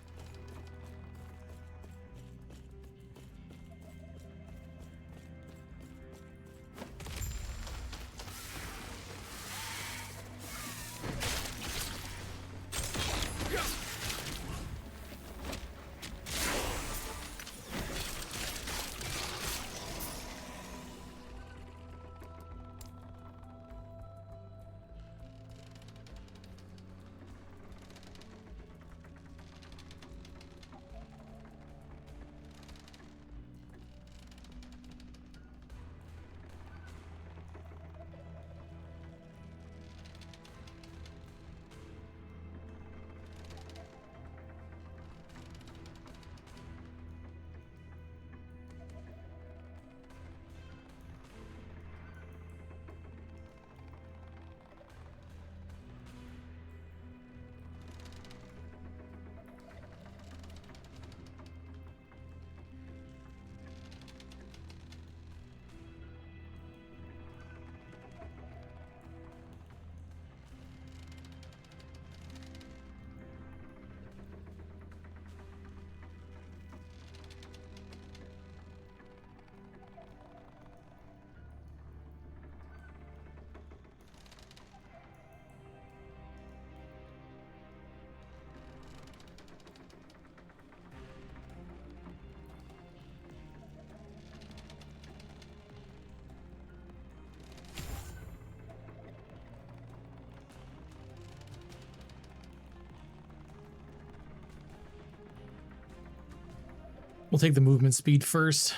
We'll take the movement speed first.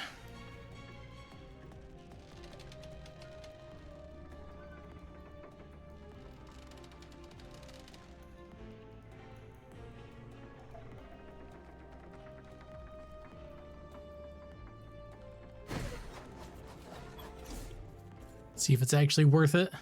See if it's actually worth it.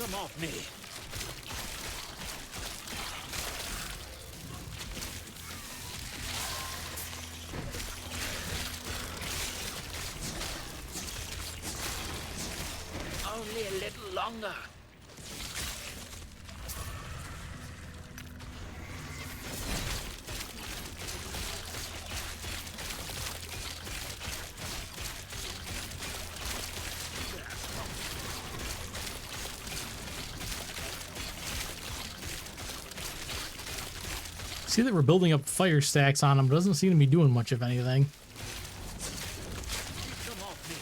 Come off me. Only a little longer. See that we're building up fire stacks on them. Doesn't seem to be doing much of anything. Come off me.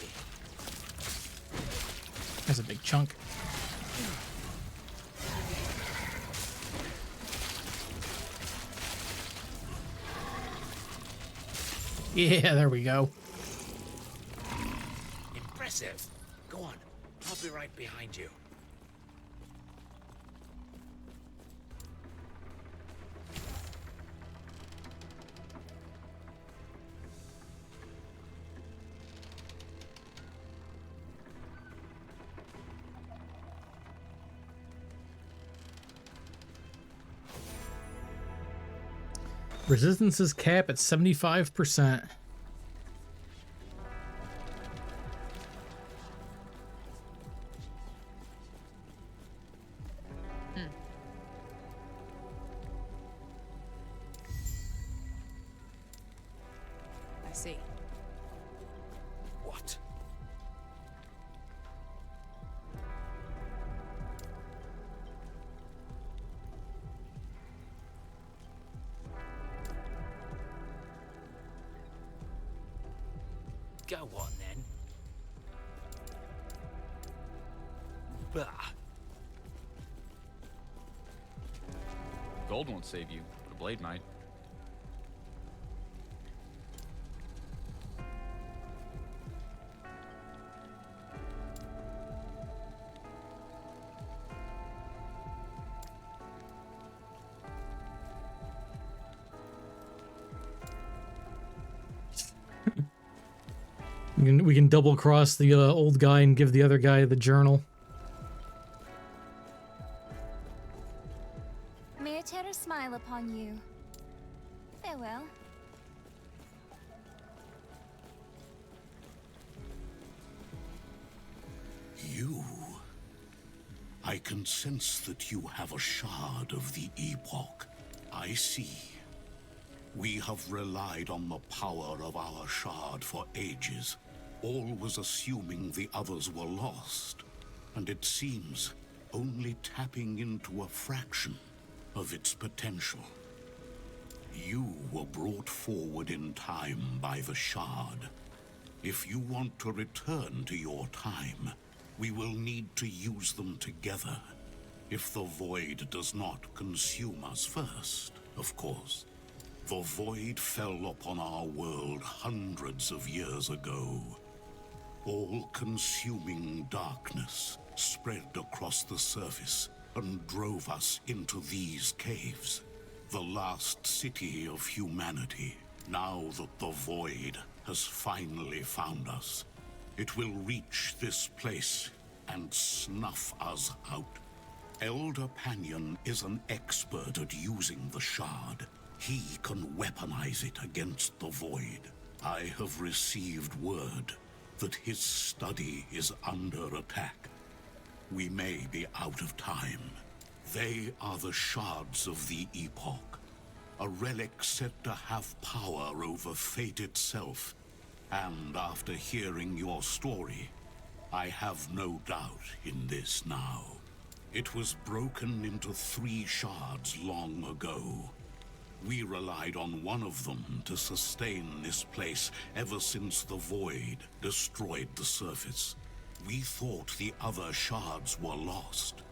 That's a big chunk. Yeah, there we go. Impressive. Go on. I'll be right behind you. Resistances cap at 75%. I see. What? Go on then. Bah. Gold won't save you, but a blade might. We can double cross the old guy and give the other guy the journal. May a terror smile upon you. Farewell. You. I can sense that you have a shard of the Epoch. I see. We have relied on the power of our shard for ages, always assuming the others were lost, and it seems only tapping into a fraction of its potential. You were brought forward in time by the shard. If you want to return to your time, we will need to use them together. If the void does not consume us first, of course. The void fell upon our world hundreds of years ago. All-consuming darkness spread across the surface and drove us into these caves. The last city of humanity. Now that the void has finally found us, it will reach this place and snuff us out. Elder Panion is an expert at using the shard. He can weaponize it against the void. I have received word that his study is under attack. We may be out of time. They are the shards of the Epoch, a relic said to have power over fate itself. And after hearing your story, I have no doubt in this now. It was broken into 3 shards long ago. We relied on one of them to sustain this place ever since the Void destroyed the surface. We thought the other shards were lost,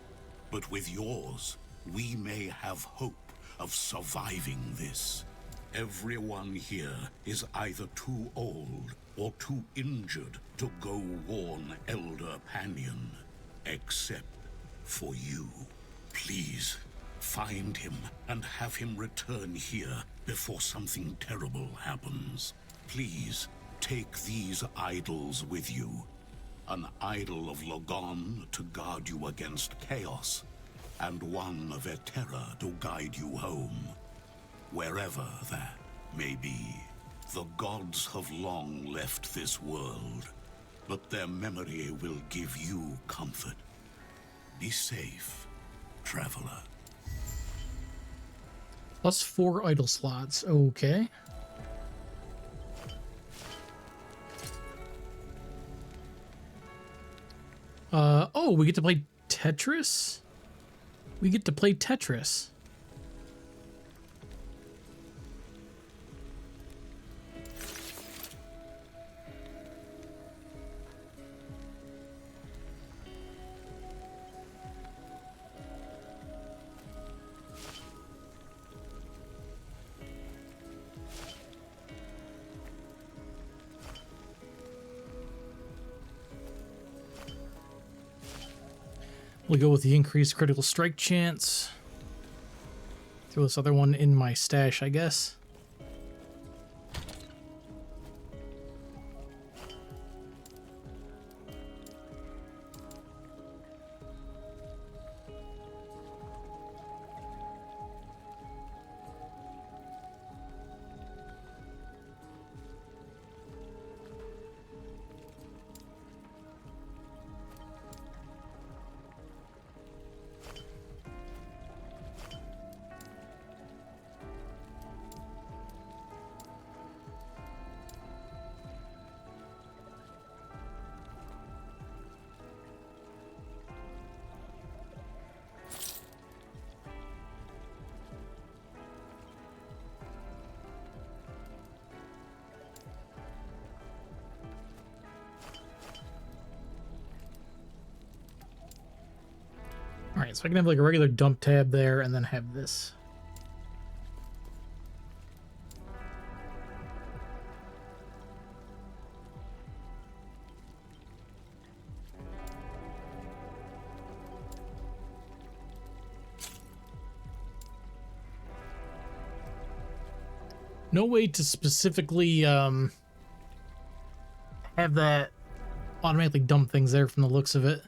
but with yours, we may have hope of surviving this. Everyone here is either too old or too injured to go warn Elder Panion, except for you. Please, find him and have him return here before something terrible happens. Please, take these idols with you. An idol of Logon to guard you against chaos, and one of Eterra to guide you home. Wherever that may be. The gods have long left this world, but their memory will give you comfort. Be safe, traveler. Plus 4 idle slots. Okay. Oh, we get to play Tetris? We get to play Tetris. We'll go with the increased critical strike chance. Throw this other one in my stash, I guess. Alright, so I can have like a regular dump tab there and then have this. No way to specifically have that automatically dump things there from the looks of it.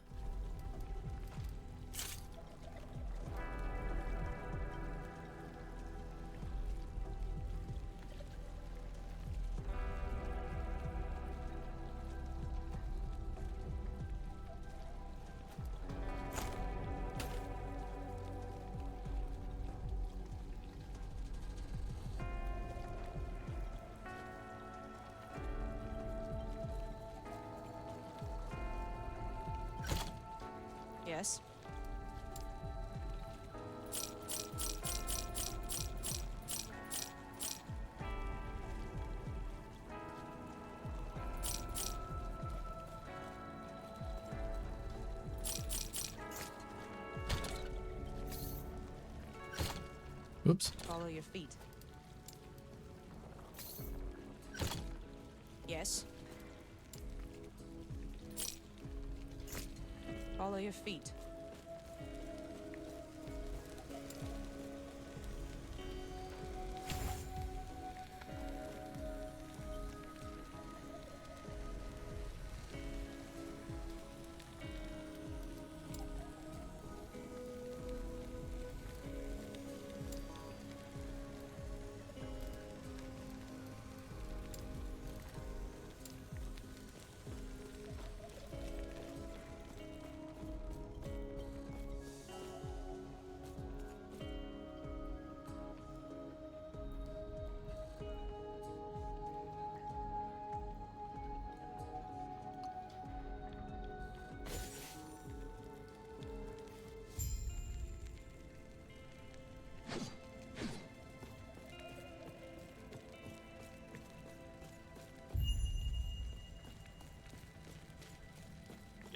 Yes. Oops. Follow your feet. Yes. Follow your feet.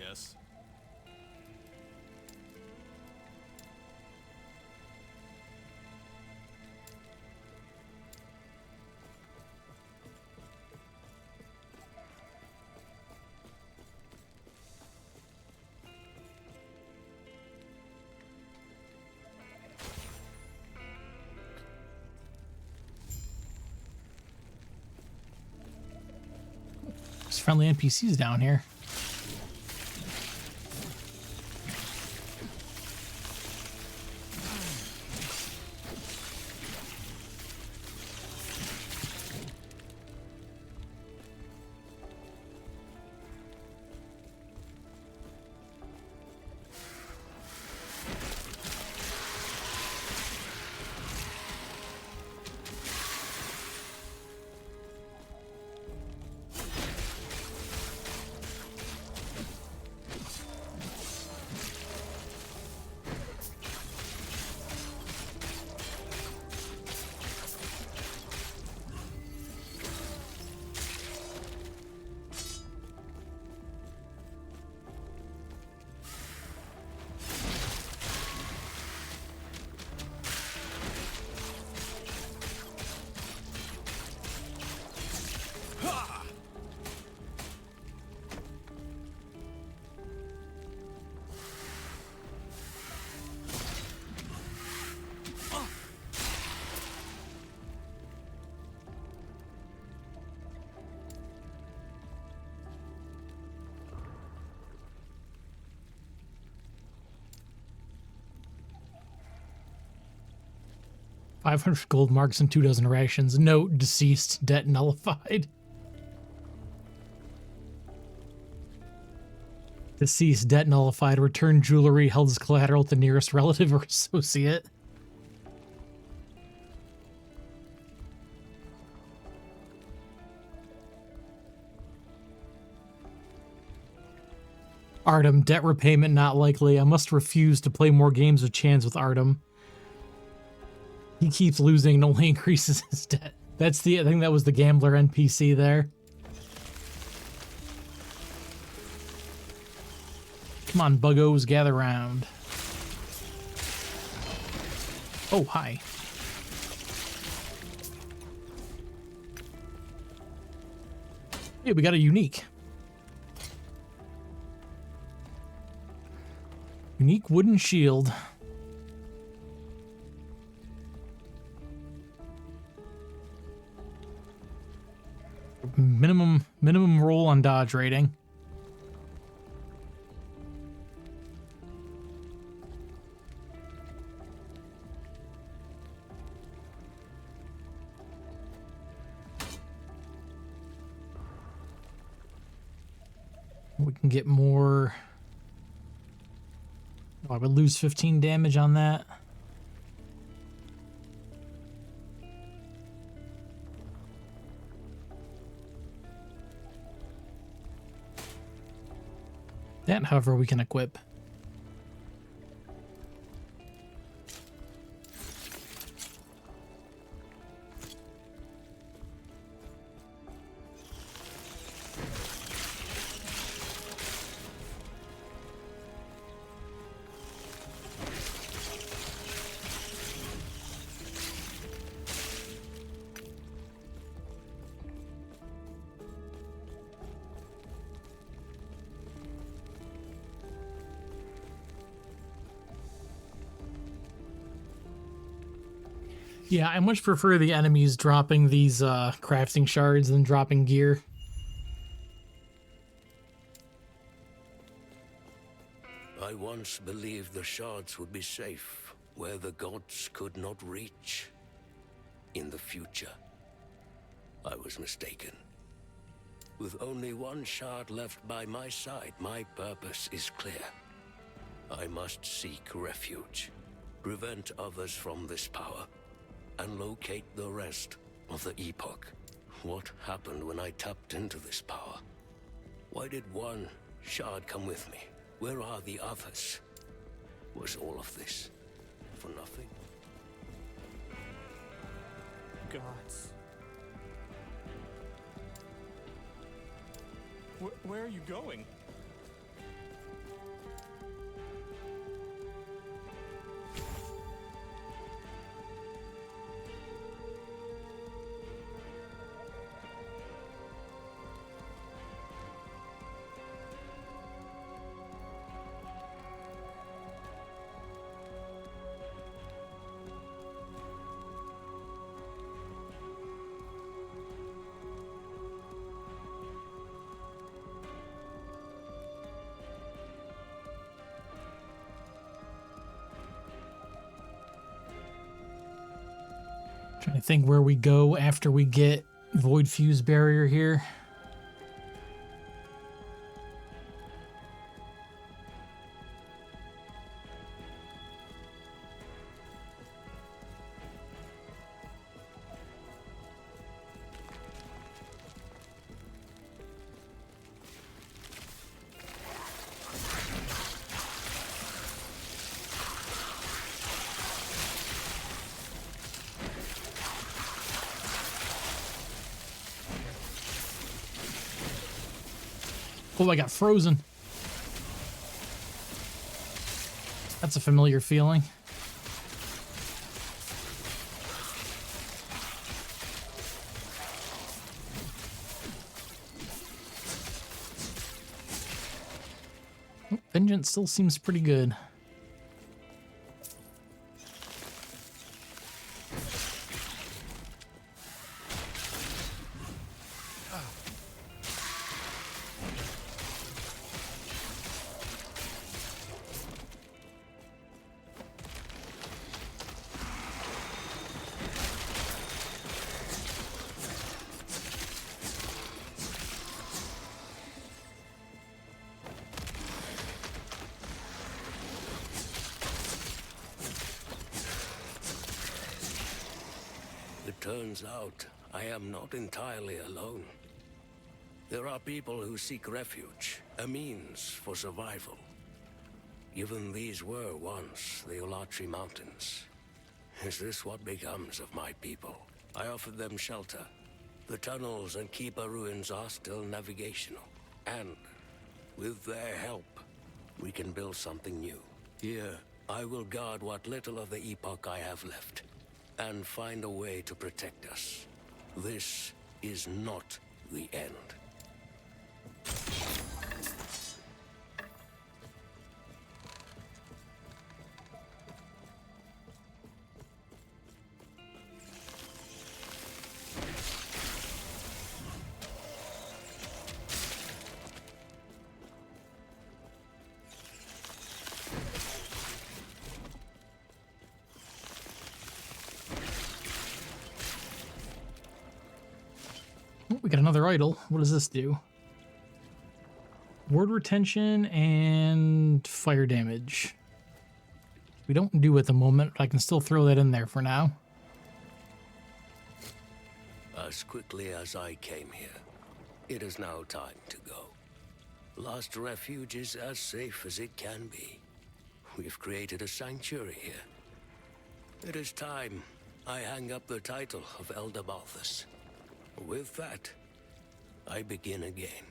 guess. There's friendly NPCs down here. $500 gold marks and 2 dozen rations. Note, deceased, debt nullified. Deceased, debt nullified. Return jewelry held as collateral to nearest relative or associate. Artem, debt repayment not likely. I must refuse to play more games of chance with Artem. He keeps losing and only increases his debt. I think that was the gambler NPC there. Come on, buggos, gather round. Oh, hi. Hey, we got a unique. Unique wooden shield. Minimum roll on dodge rating. We can get more. Oh, I would lose 15 damage on that. That, however, we can equip. Yeah, I much prefer the enemies dropping these crafting shards than dropping gear. I once believed the shards would be safe, where the gods could not reach. In the future, I was mistaken. With only one shard left by my side, my purpose is clear. I must seek refuge, prevent others from this power, and locate the rest of the Epoch. What happened when I tapped into this power? Why did one shard come with me? Where are the others? Was all of this for nothing? Gods. Where are you going? Trying to think where we go after we get Void Fuse Barrier here. Oh, I got frozen. That's a familiar feeling. Oh, Vengeance still seems pretty good. It turns out I am not entirely alone. There are people who seek refuge, a means for survival. Even these were once the Olatri Mountains. Is this what becomes of my people? I offered them shelter. The tunnels and Keeper ruins are still navigational. And with their help, we can build something new. Here, I will guard what little of the Epoch I have left, and find a way to protect us. This is not the end. Oh, we got another idol. What does this do? Ward retention and fire damage. We don't do at the moment. I can still throw that in there for now. As quickly as I came here, it is now time to go. Lost Refuge is as safe as it can be. We've created a sanctuary here. It is time I hang up the title of Elder Balthus. With that, I begin again.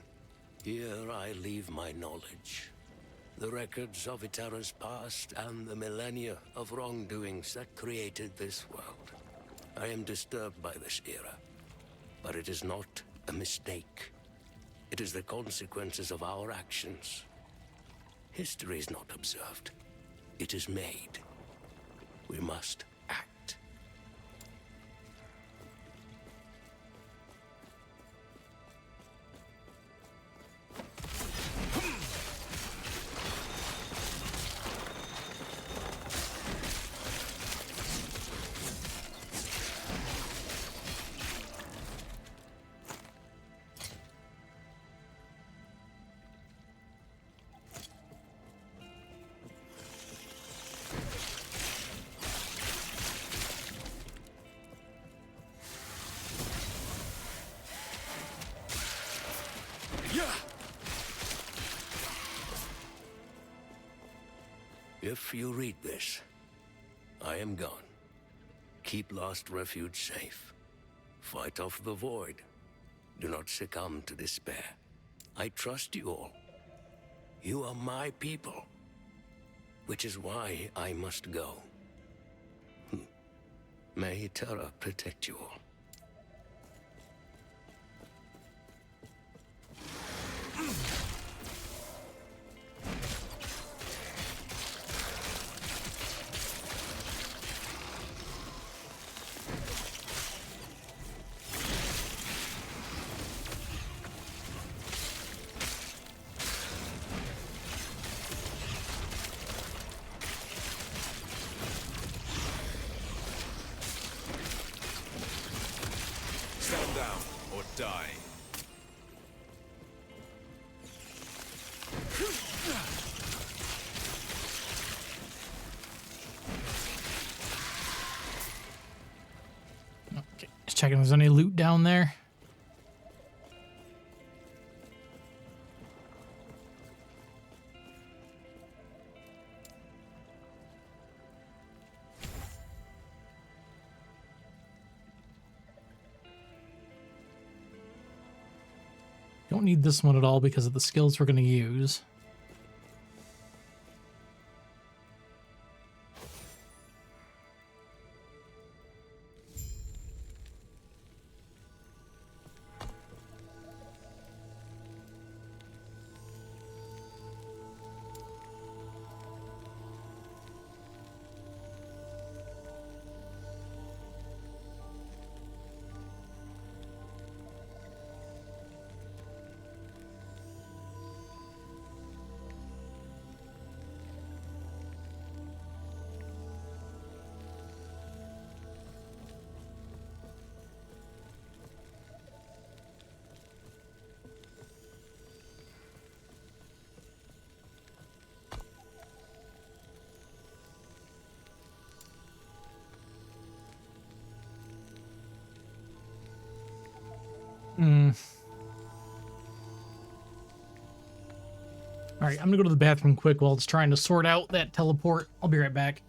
Here I leave my knowledge. The records of Itera's past and the millennia of wrongdoings that created this world. I am disturbed by this era, but it is not a mistake. It is the consequences of our actions. History is not observed. It is made. We must act. If you read this, I am gone. Keep Lost Refuge safe. Fight off the void. Do not succumb to despair. I trust you all. You are my people, which is why I must go. May Terra protect you all. Die. Okay, just checking if there's any loot down there. Don't need this one at all because of the skills we're going to use. All right, I'm gonna go to the bathroom quick while it's trying to sort out that teleport. I'll be right back.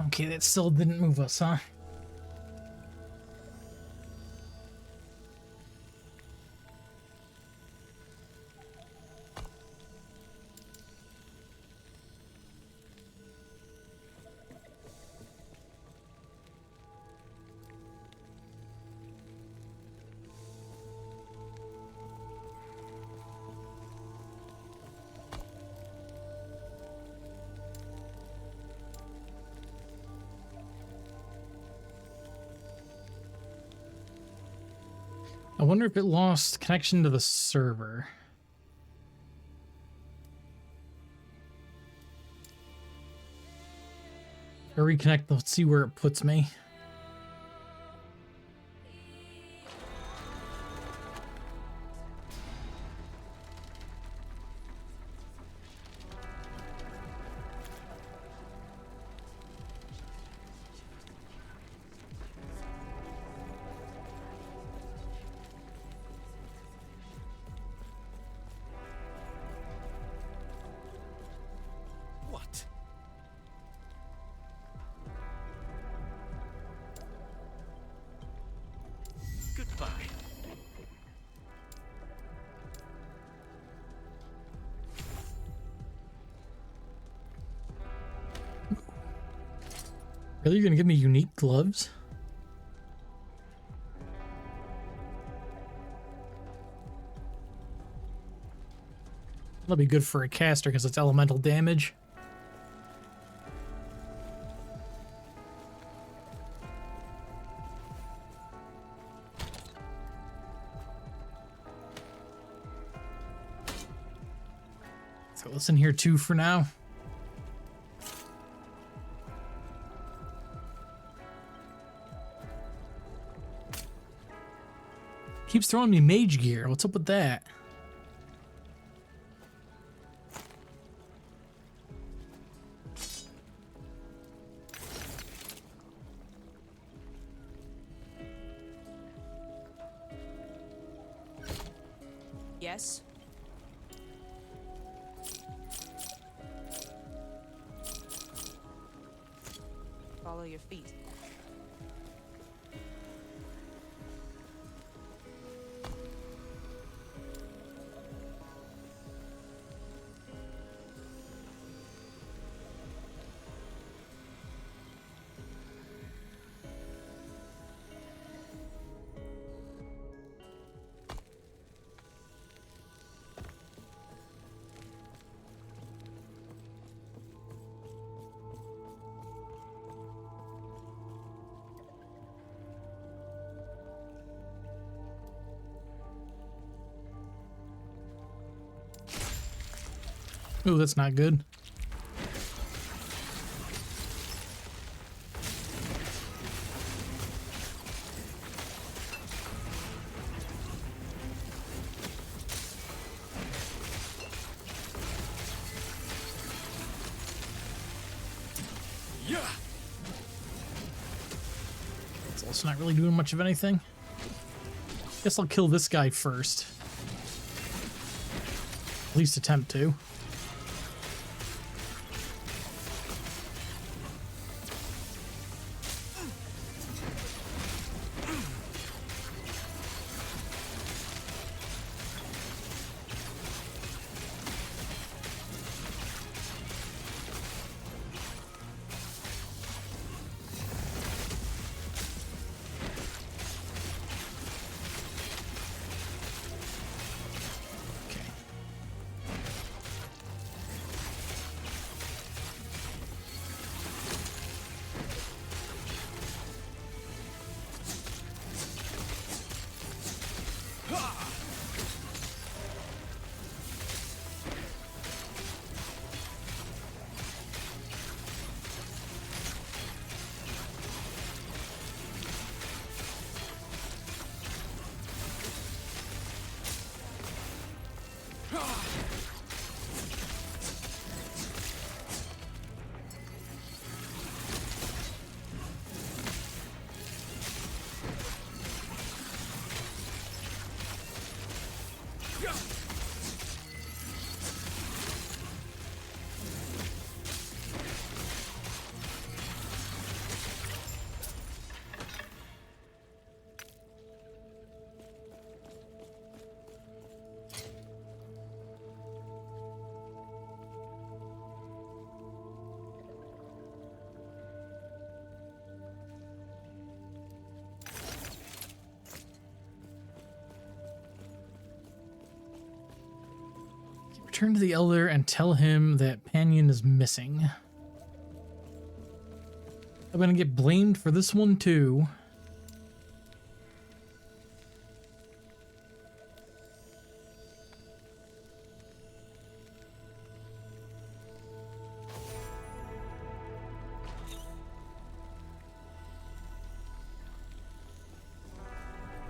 Okay, that still didn't move us, huh? I wonder if it lost connection to the server. Or reconnect, let's see where it puts me. What? Goodbye. Really, you're gonna give me unique gloves? That'll be good for a caster because it's elemental damage. Throw this in here too for now. Keeps throwing me mage gear. What's up with that? Yes. Follow your feet. Ooh, that's not good. Yeah. It's also not really doing much of anything. Guess I'll kill this guy first. At least attempt to. Return to the Elder and tell him that Panion is missing. I'm gonna get blamed for this one too.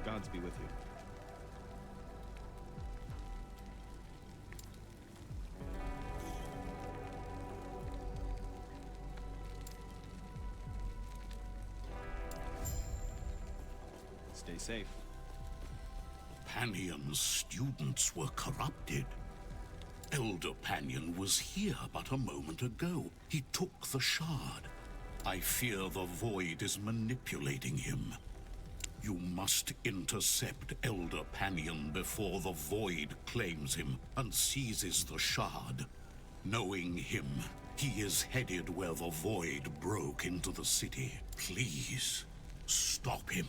Gods be with you. Stay safe. Panion's students were corrupted. Elder Panion was here but a moment ago. He took the shard. I fear the Void is manipulating him. You must intercept Elder Panion before the Void claims him and seizes the shard. Knowing him, he is headed where the Void broke into the city. Please, stop him.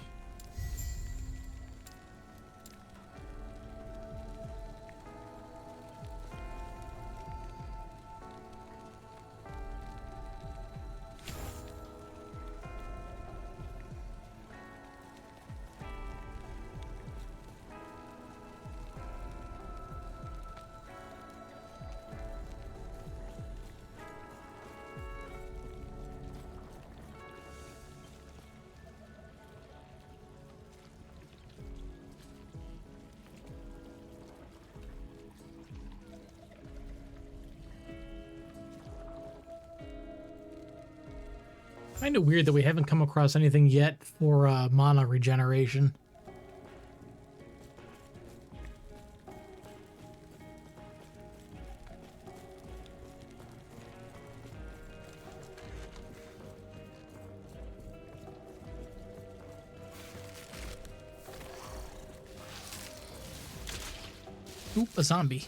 Kind of weird that we haven't come across anything yet for mana regeneration. Oop, a zombie.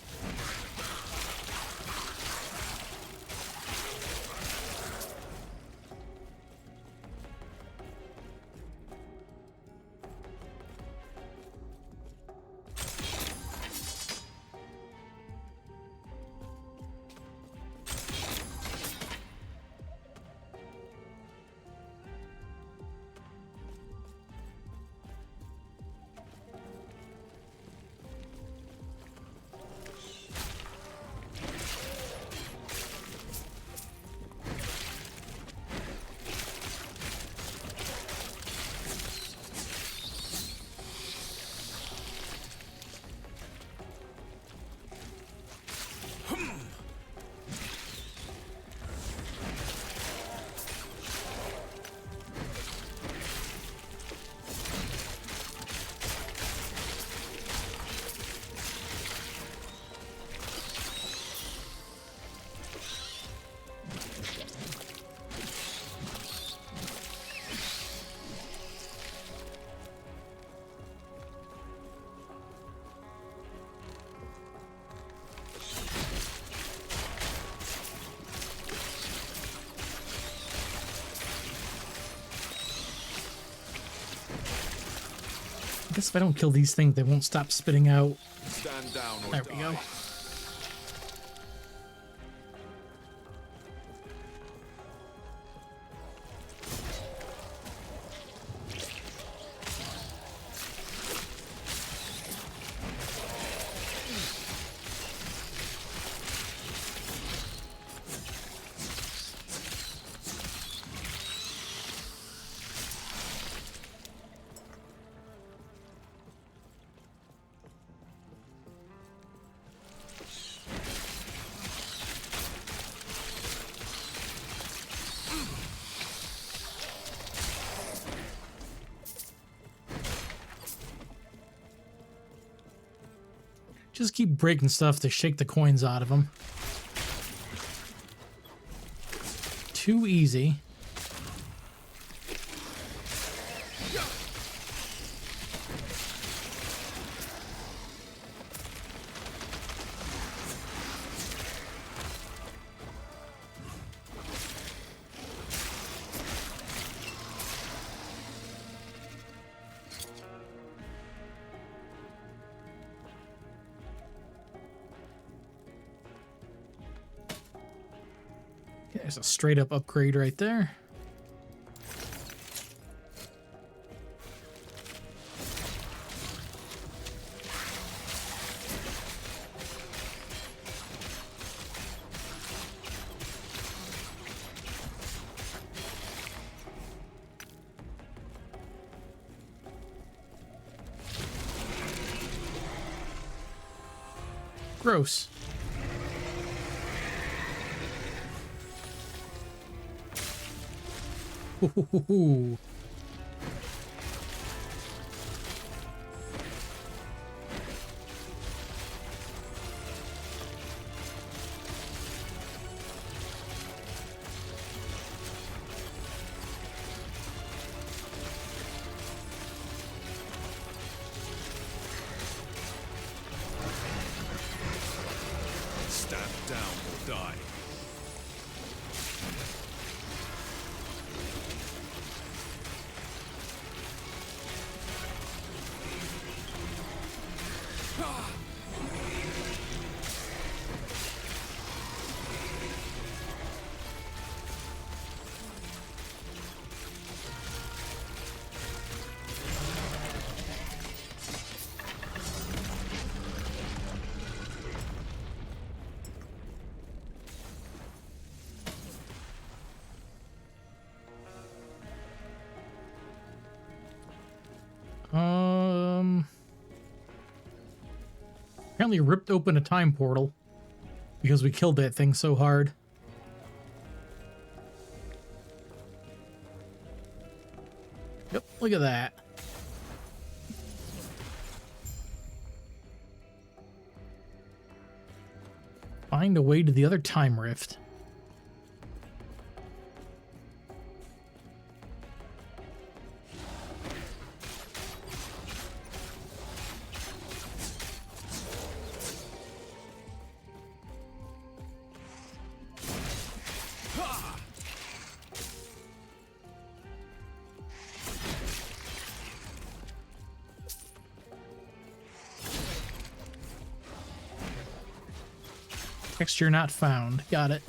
I guess if I don't kill these things, they won't stop spitting out. Stand down or There we go. Just keep breaking stuff to shake the coins out of them. Too easy. There's a straight up upgrade right there. Gross. Ooh. Stand down or die. Apparently ripped open a time portal because we killed that thing so hard. Yep, look at that. Find a way to the other time rift. Texture not found. Got it.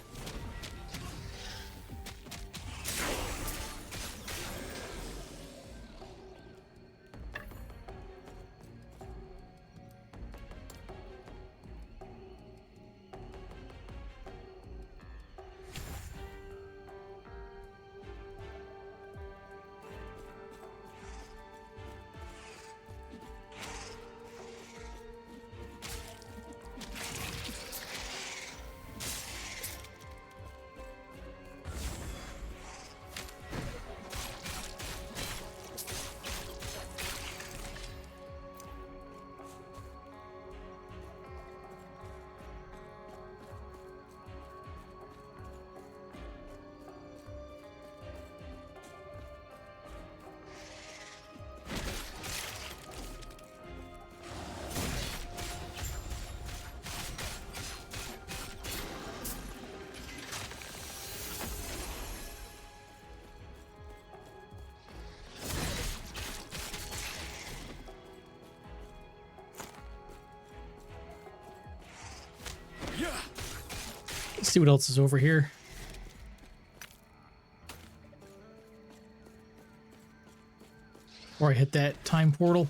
Let's see what else is over here. Before I hit that time portal.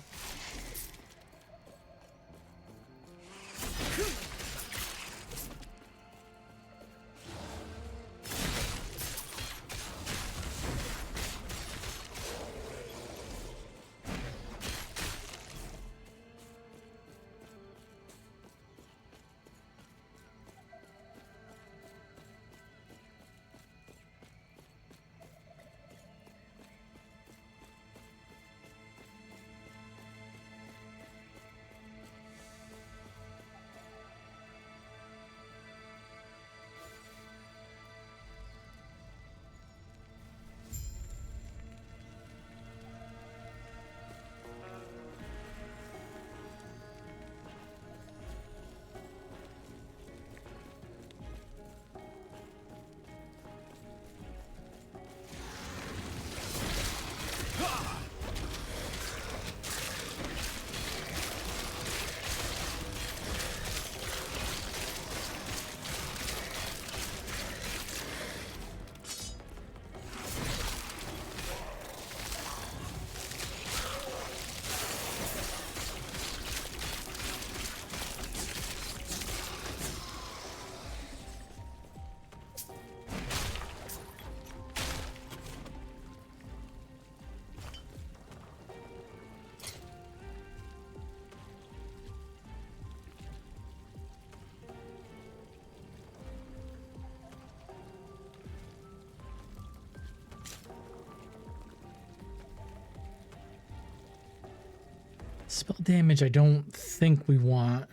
Spell damage I don't think we want.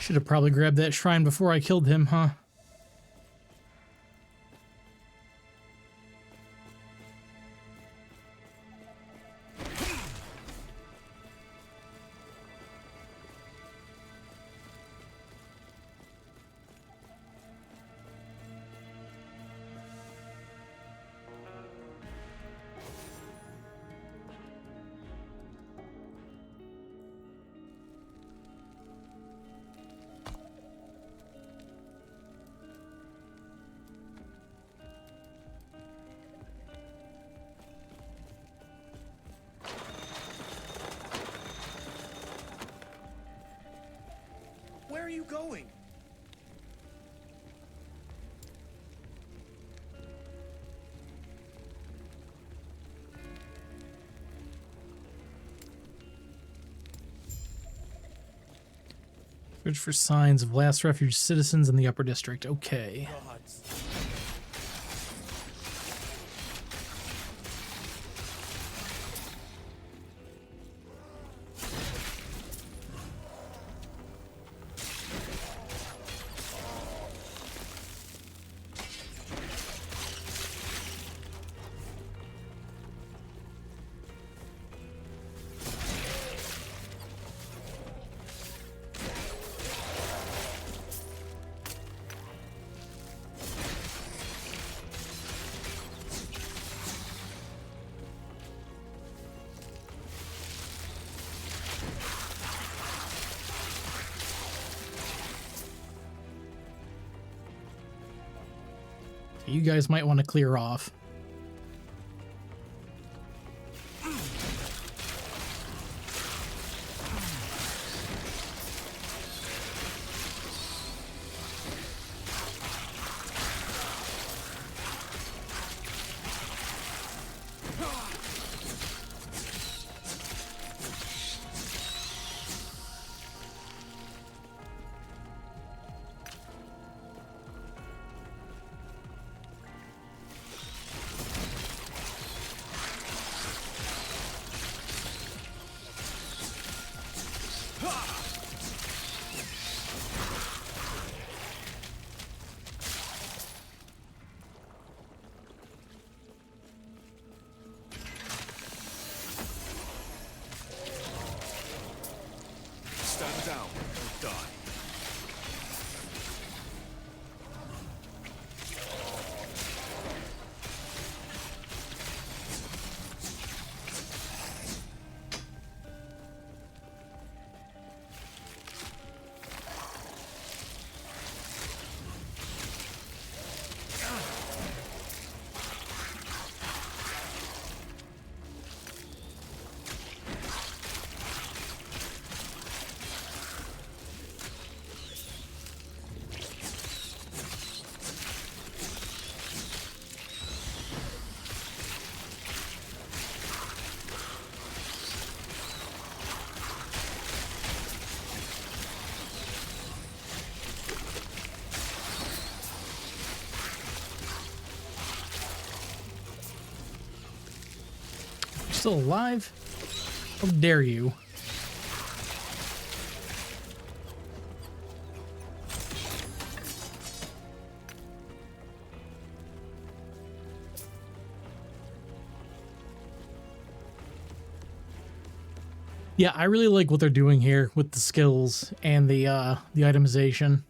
Should have probably grabbed that shrine before I killed him, huh? Where are you going? Search for signs of last refuge citizens in the upper district. Okay. Gods. You guys might want to clear off. Stand down or die. Still alive? How dare you? Yeah, I really like what they're doing here with the skills and the itemization.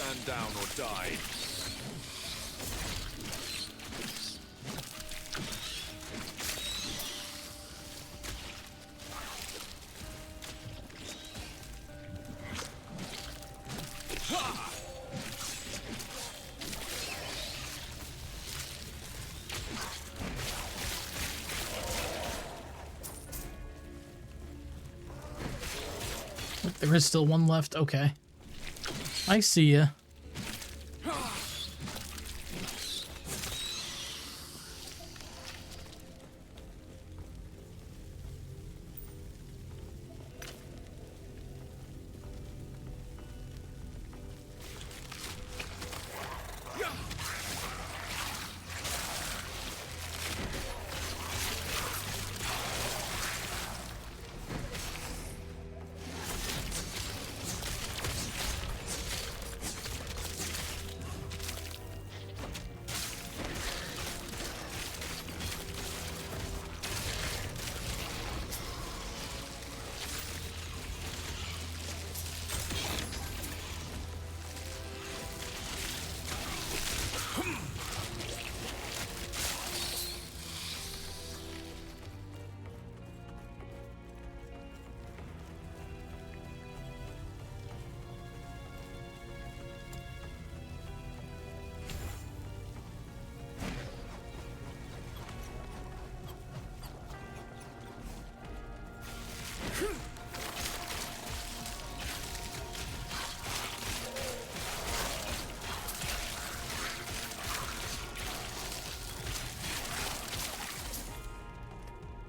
stand down or die. There is still one left. Okay. I see ya.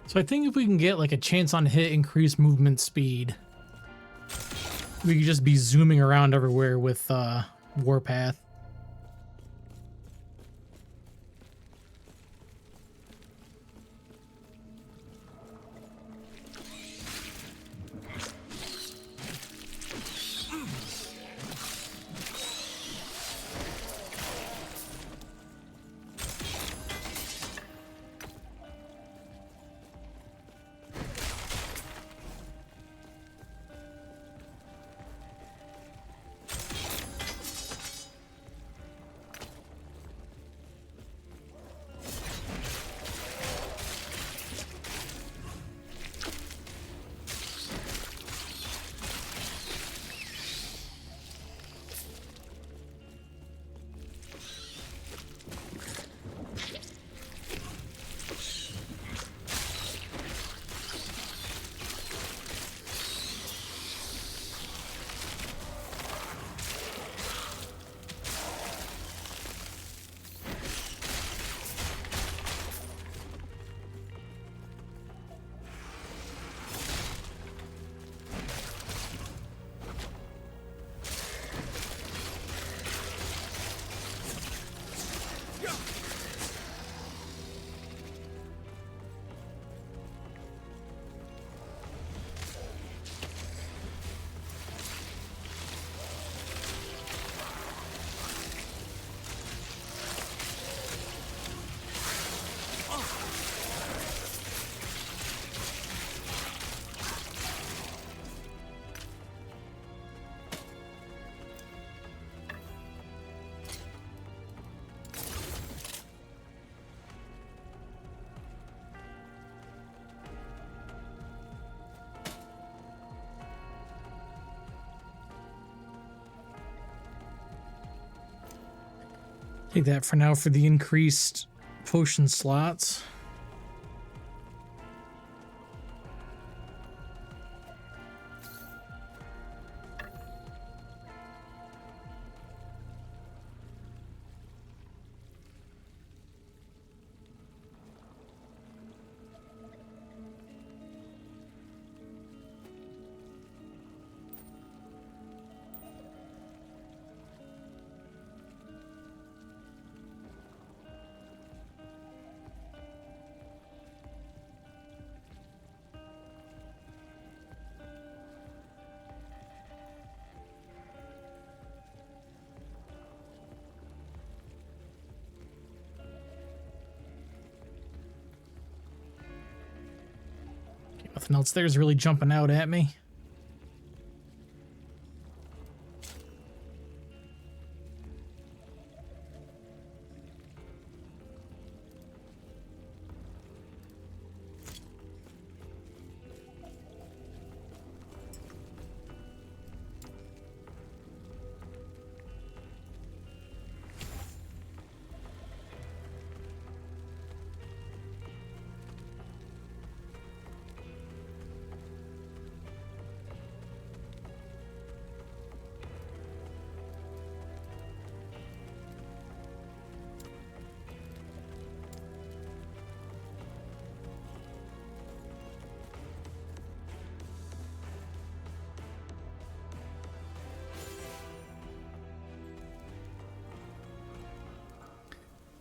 So I think if we can get like a chance on hit, increased movement speed, we could just be zooming around everywhere with Warpath. Take that for now for the increased potion slots. Nothing else there is really jumping out at me.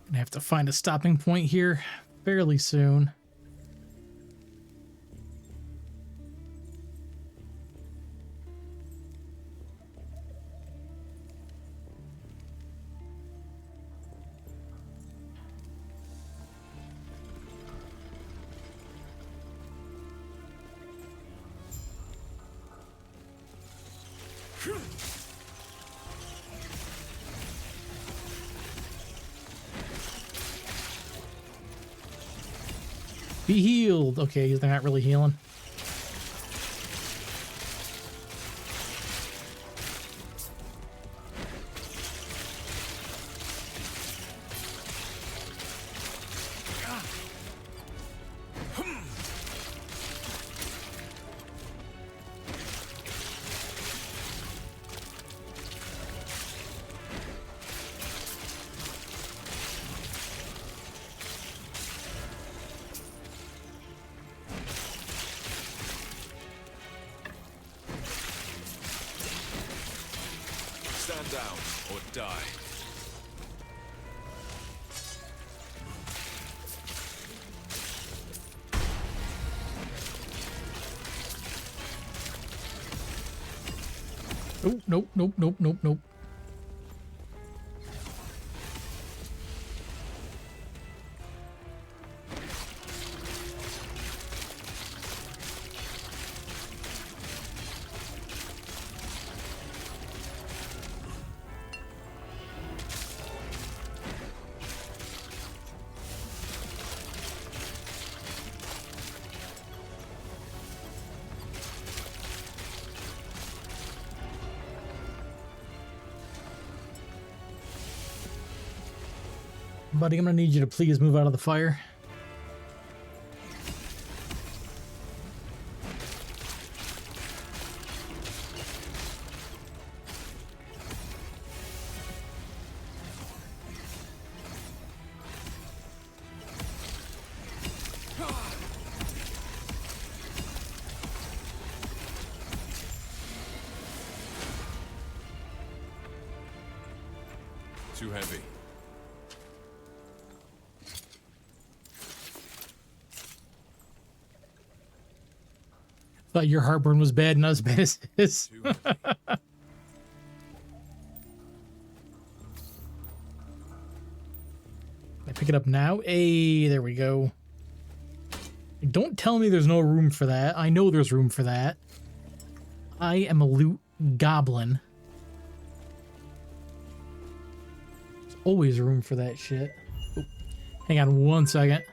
Gonna have to find a stopping point here fairly soon. Be healed. Okay, they're not really healing. Stand down or die. Oh, nope, nope, nope, nope, nope. Buddy, I'm gonna need you to please move out of the fire. Too heavy. Thought your heartburn was bad, not as bad as his. I pick it up now. Hey, there we go. Don't tell me there's no room for that. I know there's room for that. I am a loot goblin. There's always room for that shit. Oh, hang on one second.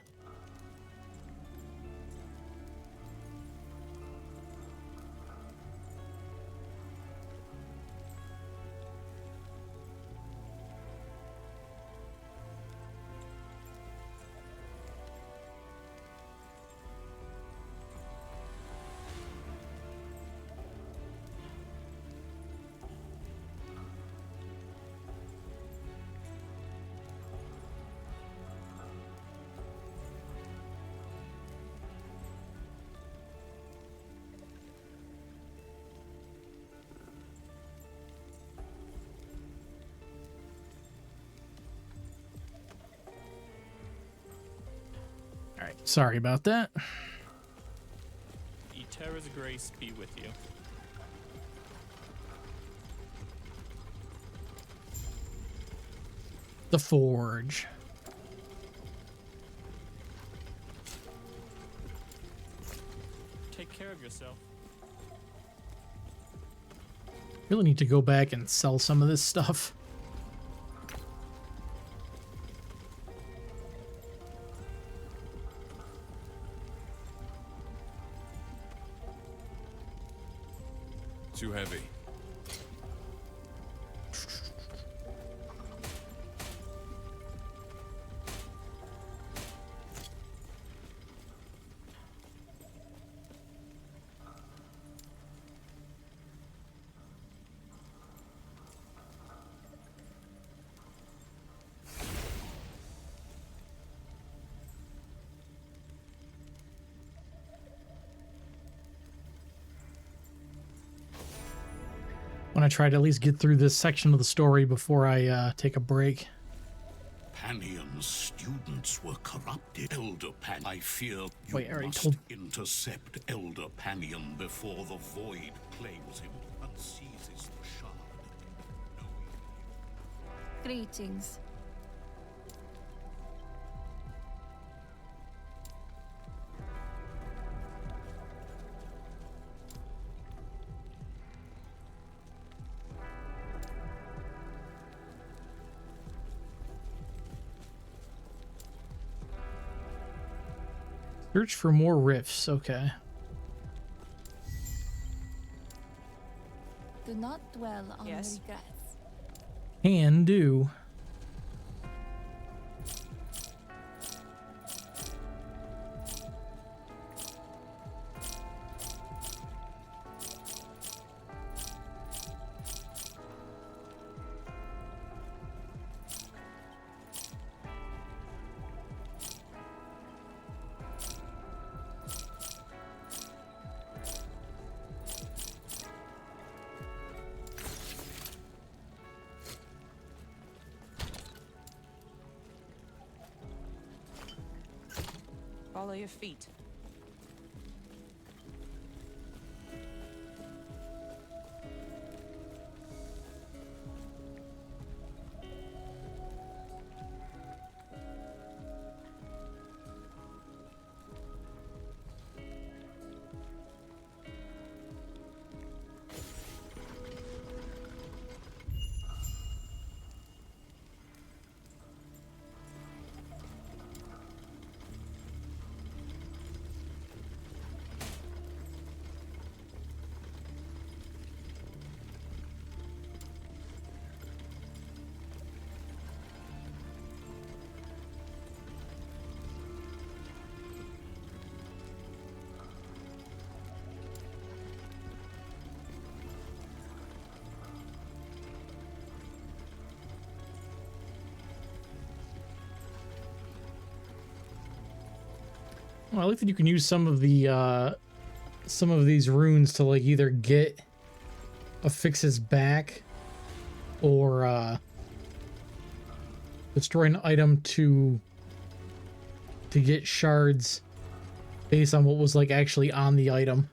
Sorry about that. Eterra's grace be with you. The forge. Take care of yourself. Really need to go back and sell some of this stuff. Too heavy. Want to try to at least get through this section of the story before I take a break. Panion's students were corrupted. Elder Pan, I fear you Wait, I already must told- intercept Elder Panion before the Void claims him and seizes the shard. Greetings. Search for more rifts. Okay. Do not dwell on Yes? regrets. Can do. Follow your feet. Well, I like that you can use some of these runes to like either get affixes back or destroy an item to get shards based on what was like actually on the item.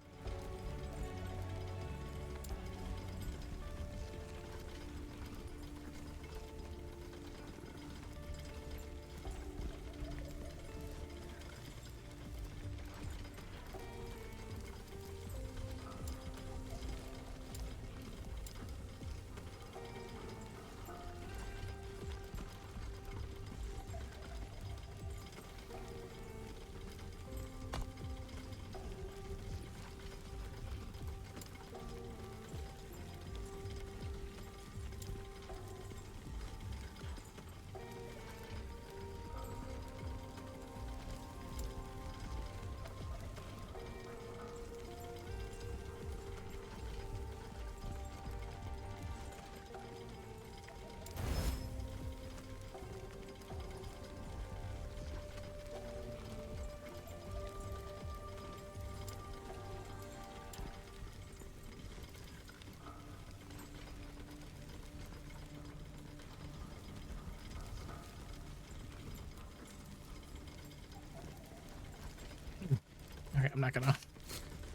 All right, I'm not gonna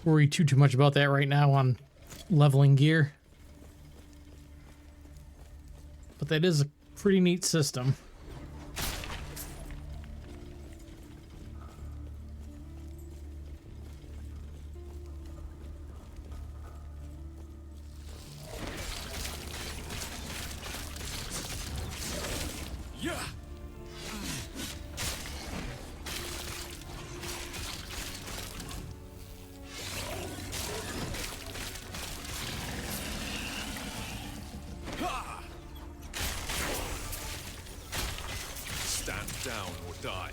worry too much about that right now on leveling gear. But that is a pretty neat system. Stand down or die.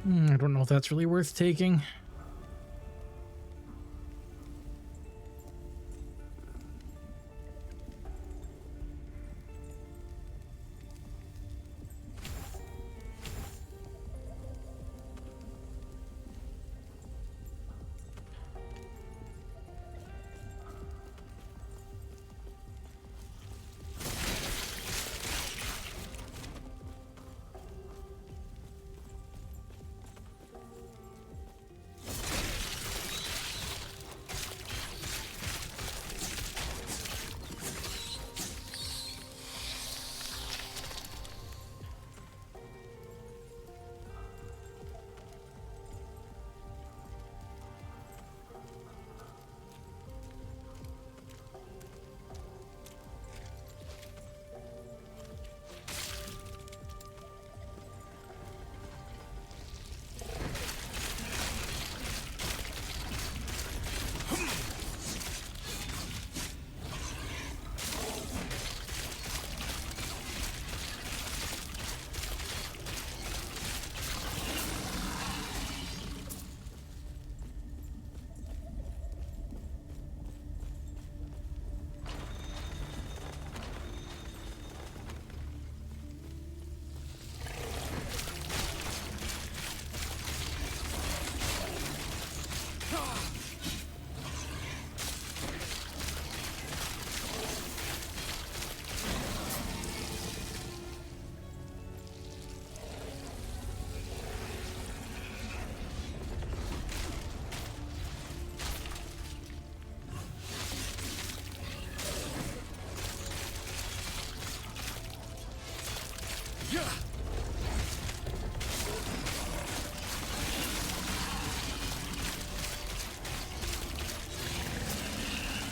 I don't know if that's really worth taking.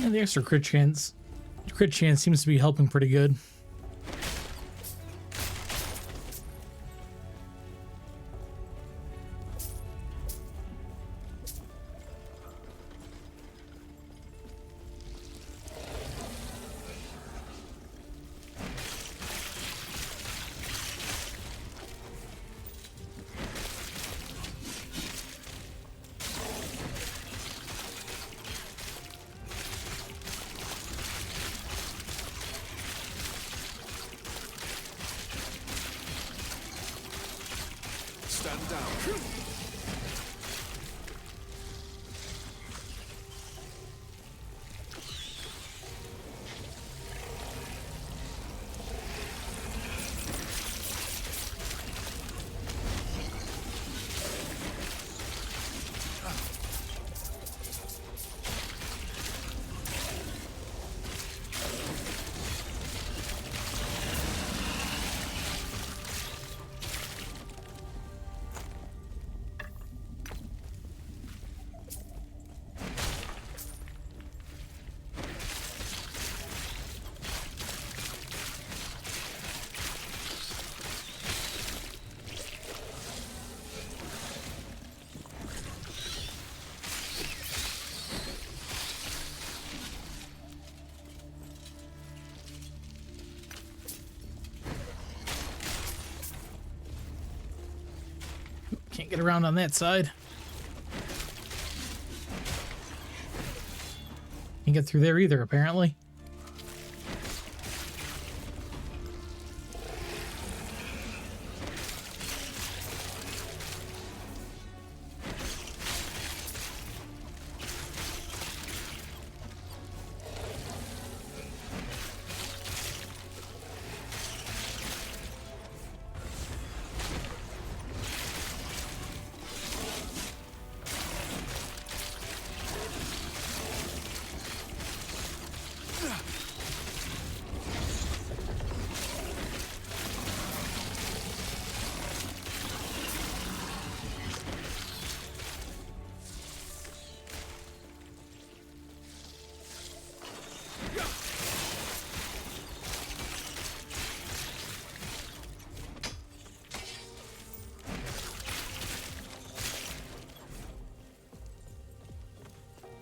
Yeah, the extra crit chance seems to be helping pretty good. Stand down. Can't get around on that side. Can't get through there either, apparently.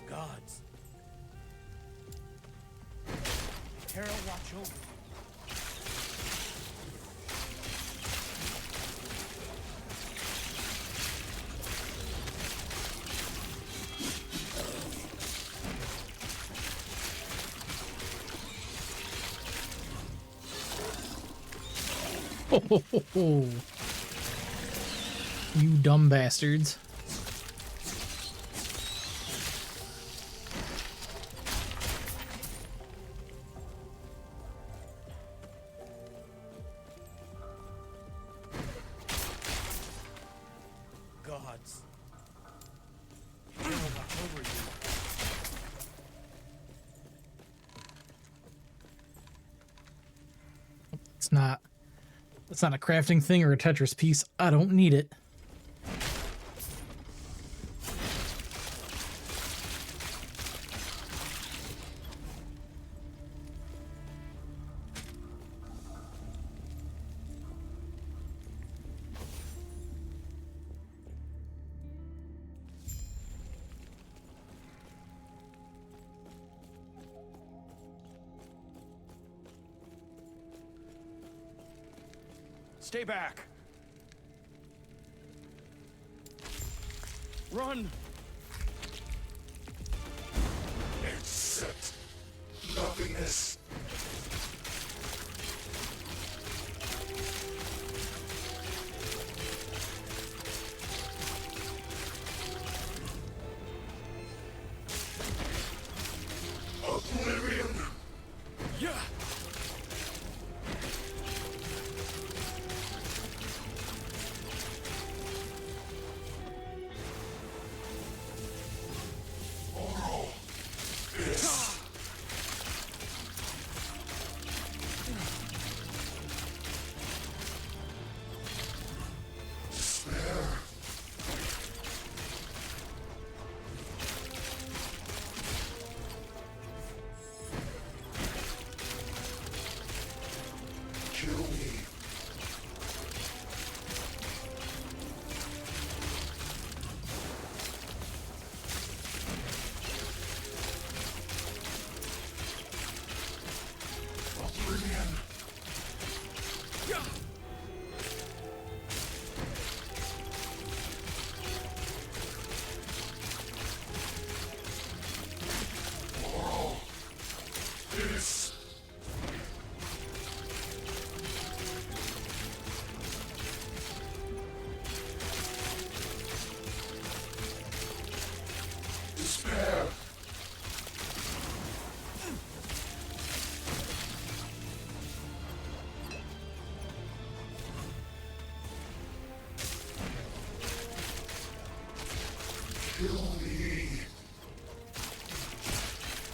Gods. Terra watch over you. Ho, ho, ho, ho. You dumb bastards. Gods. Terra watch over you. It's not a crafting thing or a Tetris piece. I don't need it. Stay back. Run. Accept nothingness. Oblivion. Yeah.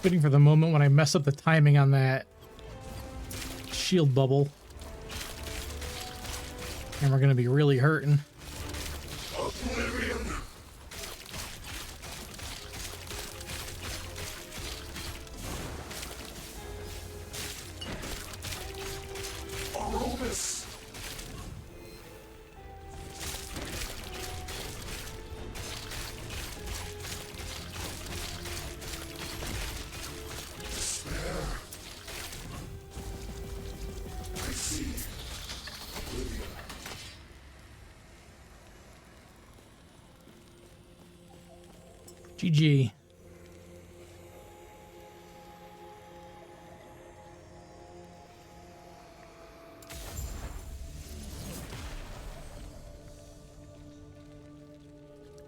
Waiting for the moment when I mess up the timing on that shield bubble. And we're going to be really hurting. Oblivion! Aromas! Despair. I see. Oblivion. GG.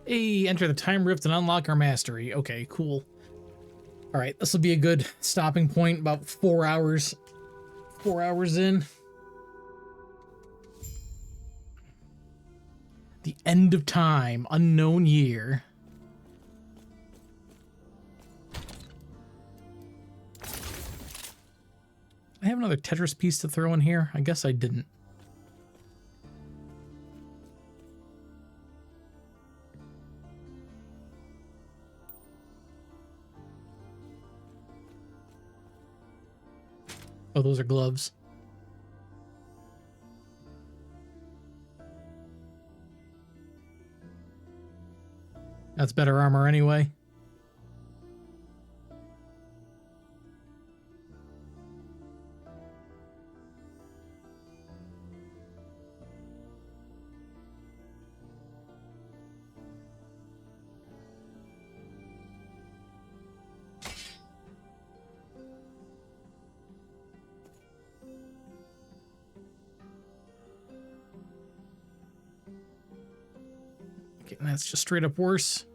Hey, enter the time rift and unlock our mastery. Okay, cool. All right, this will be a good stopping point, about 4 hours. 4 hours in. The end of time, unknown year. I have another Tetris piece to throw in here. I guess I didn't. Oh, those are gloves. That's better armor anyway. Okay, that's just straight up worse.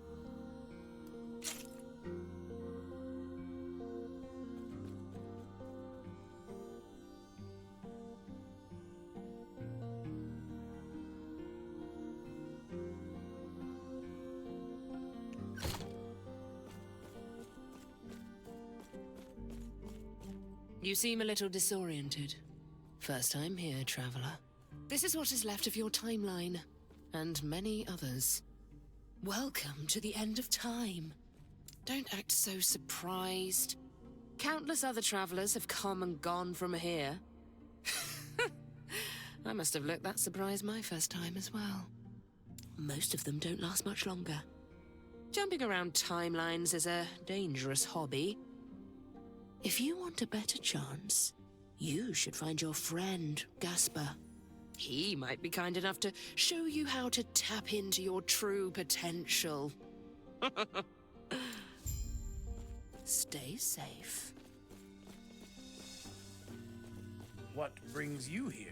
You seem a little disoriented. First time here, traveler. This is what is left of your timeline, and many others. Welcome to the end of time. Don't act so surprised. Countless other travelers have come and gone from here. I must have looked that surprised my first time as well. Most of them don't last much longer. Jumping around timelines is a dangerous hobby. If you want a better chance, you should find your friend, Gasper. He might be kind enough to show you how to tap into your true potential. Stay safe. What brings you here?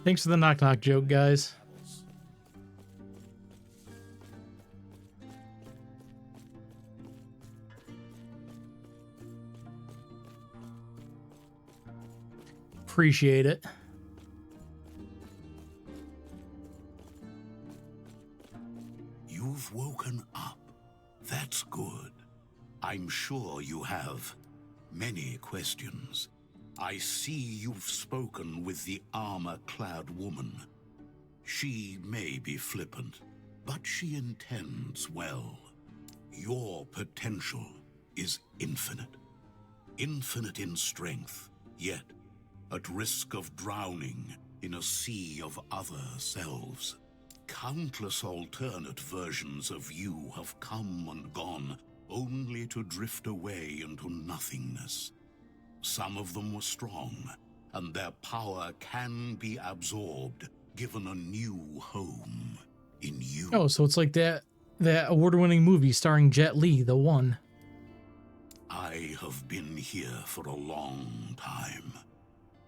Thanks for the knock-knock joke, guys. Appreciate it. You've woken up. That's good. I'm sure you have many questions. I see you've spoken with the armor-clad woman. She may be flippant, but she intends well. Your potential is infinite. Infinite in strength, yet at risk of drowning in a sea of other selves. Countless alternate versions of you have come and gone, only to drift away into nothingness. Some of them were strong, and their power can be absorbed, given a new home in you. Oh, so it's like that award-winning movie starring Jet Li, The One. I have been here for a long time.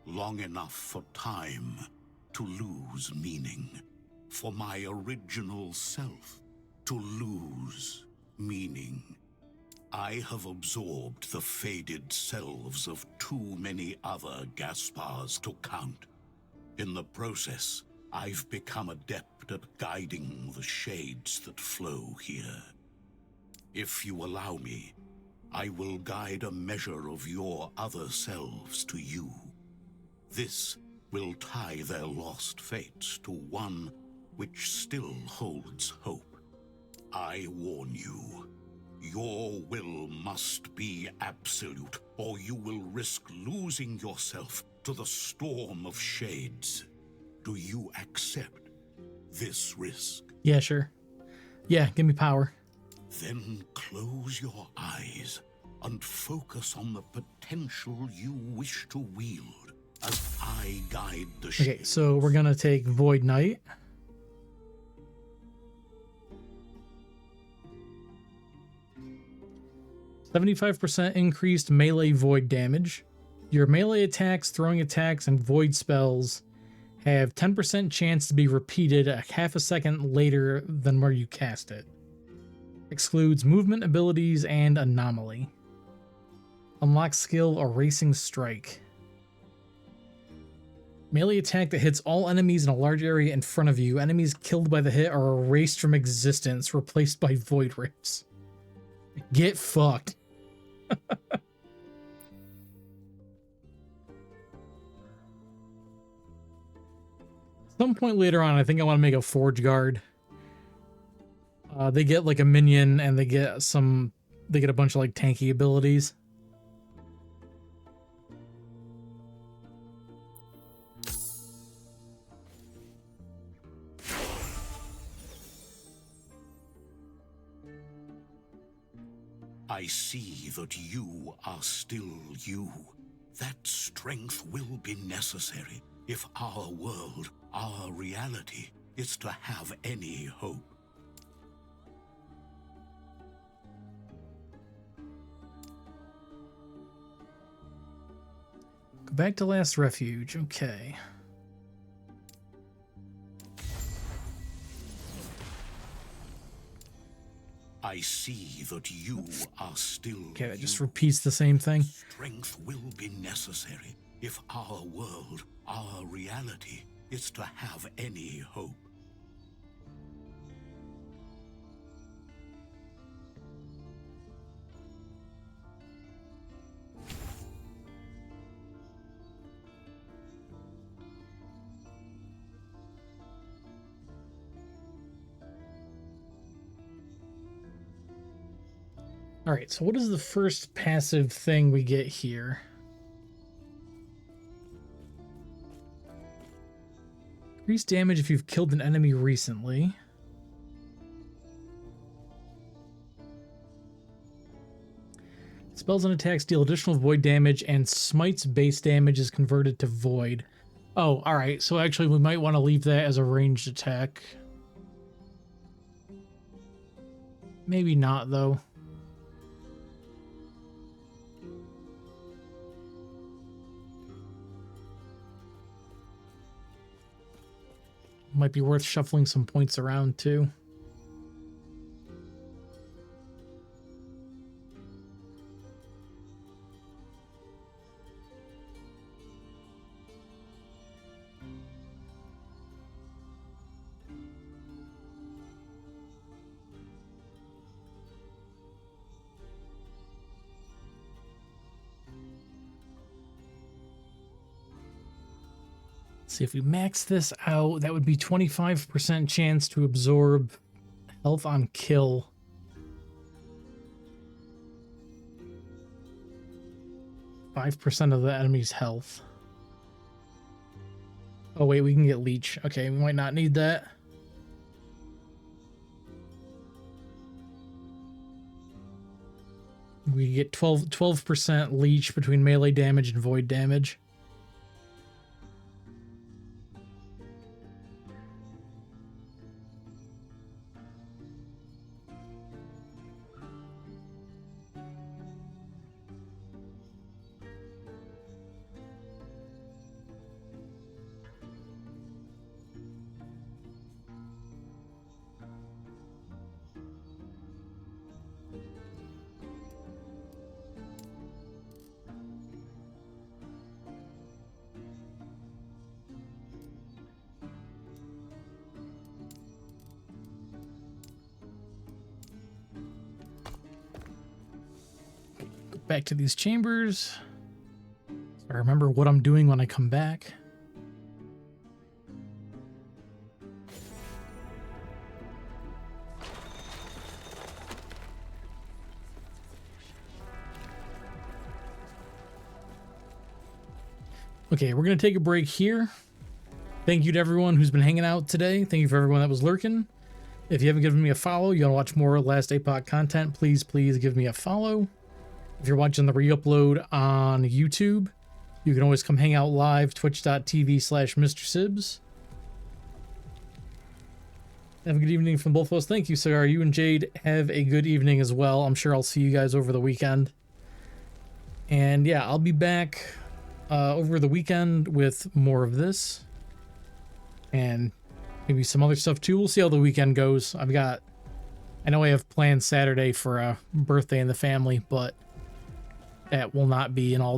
Long enough for time to lose meaning. For my original self to lose meaning. I have absorbed the faded selves of too many other Gaspars to count. In the process, I've become adept adept at guiding the shades that flow here. If you allow me, I will guide a measure of your other selves to you. This will tie their lost fates to one which still holds hope. I warn you, your will must be absolute, or you will risk losing yourself to the storm of shades. Do you accept this risk? Yeah, sure. Yeah, give me power. Then close your eyes and focus on the potential you wish to wield as I guide the shades. Okay, so we're gonna take Void Knight. %75% increased melee void damage. Your melee attacks, throwing attacks, and void spells have 10% chance to be repeated a half a second later than where you cast it. Excludes movement abilities and anomaly. Unlock skill Erasing Strike. Melee attack that hits all enemies in a large area in front of you. Enemies killed by the hit are erased from existence, replaced by void rifts. Get fucked. Some point later on, I think I want to make a Forge Guard. They get like a minion, and they get a bunch of like tanky abilities. I see that you are still you. That strength will be necessary if our world, our reality, is to have any hope. Go back to Last Refuge. Okay. I see that you are still. Okay, it just repeats the same thing. Strength will be necessary if our world, our reality, is to have any hope. All right, so what is the first passive thing we get here? Increase damage if you've killed an enemy recently. Spells and attacks deal additional void damage, and Smite's base damage is converted to void. Oh, all right, so actually we might want to leave that as a ranged attack. Maybe not, though. Might be worth shuffling some points around too. See, if we max this out, that would be 25% chance to absorb health on kill. %5 of the enemy's health. Oh wait, we can get leech. Okay, we might not need that. We get 12% leech between melee damage and void damage. back to these chambers. So I remember what I'm doing when I come back. Okay, we're going to take a break here. Thank you to everyone who's been hanging out today. Thank you for everyone that was lurking. If you haven't given me a follow, you want to watch more Last Epoch content, please give me a follow. If you're watching the re-upload on YouTube, you can always come hang out live, twitch.tv/MrSibs. Have a good evening from both of us. Thank you, Cigar. You and Jade have a good evening as well. I'm sure I'll see you guys over the weekend. And yeah, I'll be back over the weekend with more of this. And maybe some other stuff too. We'll see how the weekend goes. I know I have plans Saturday for a birthday in the family, but that will not be an all day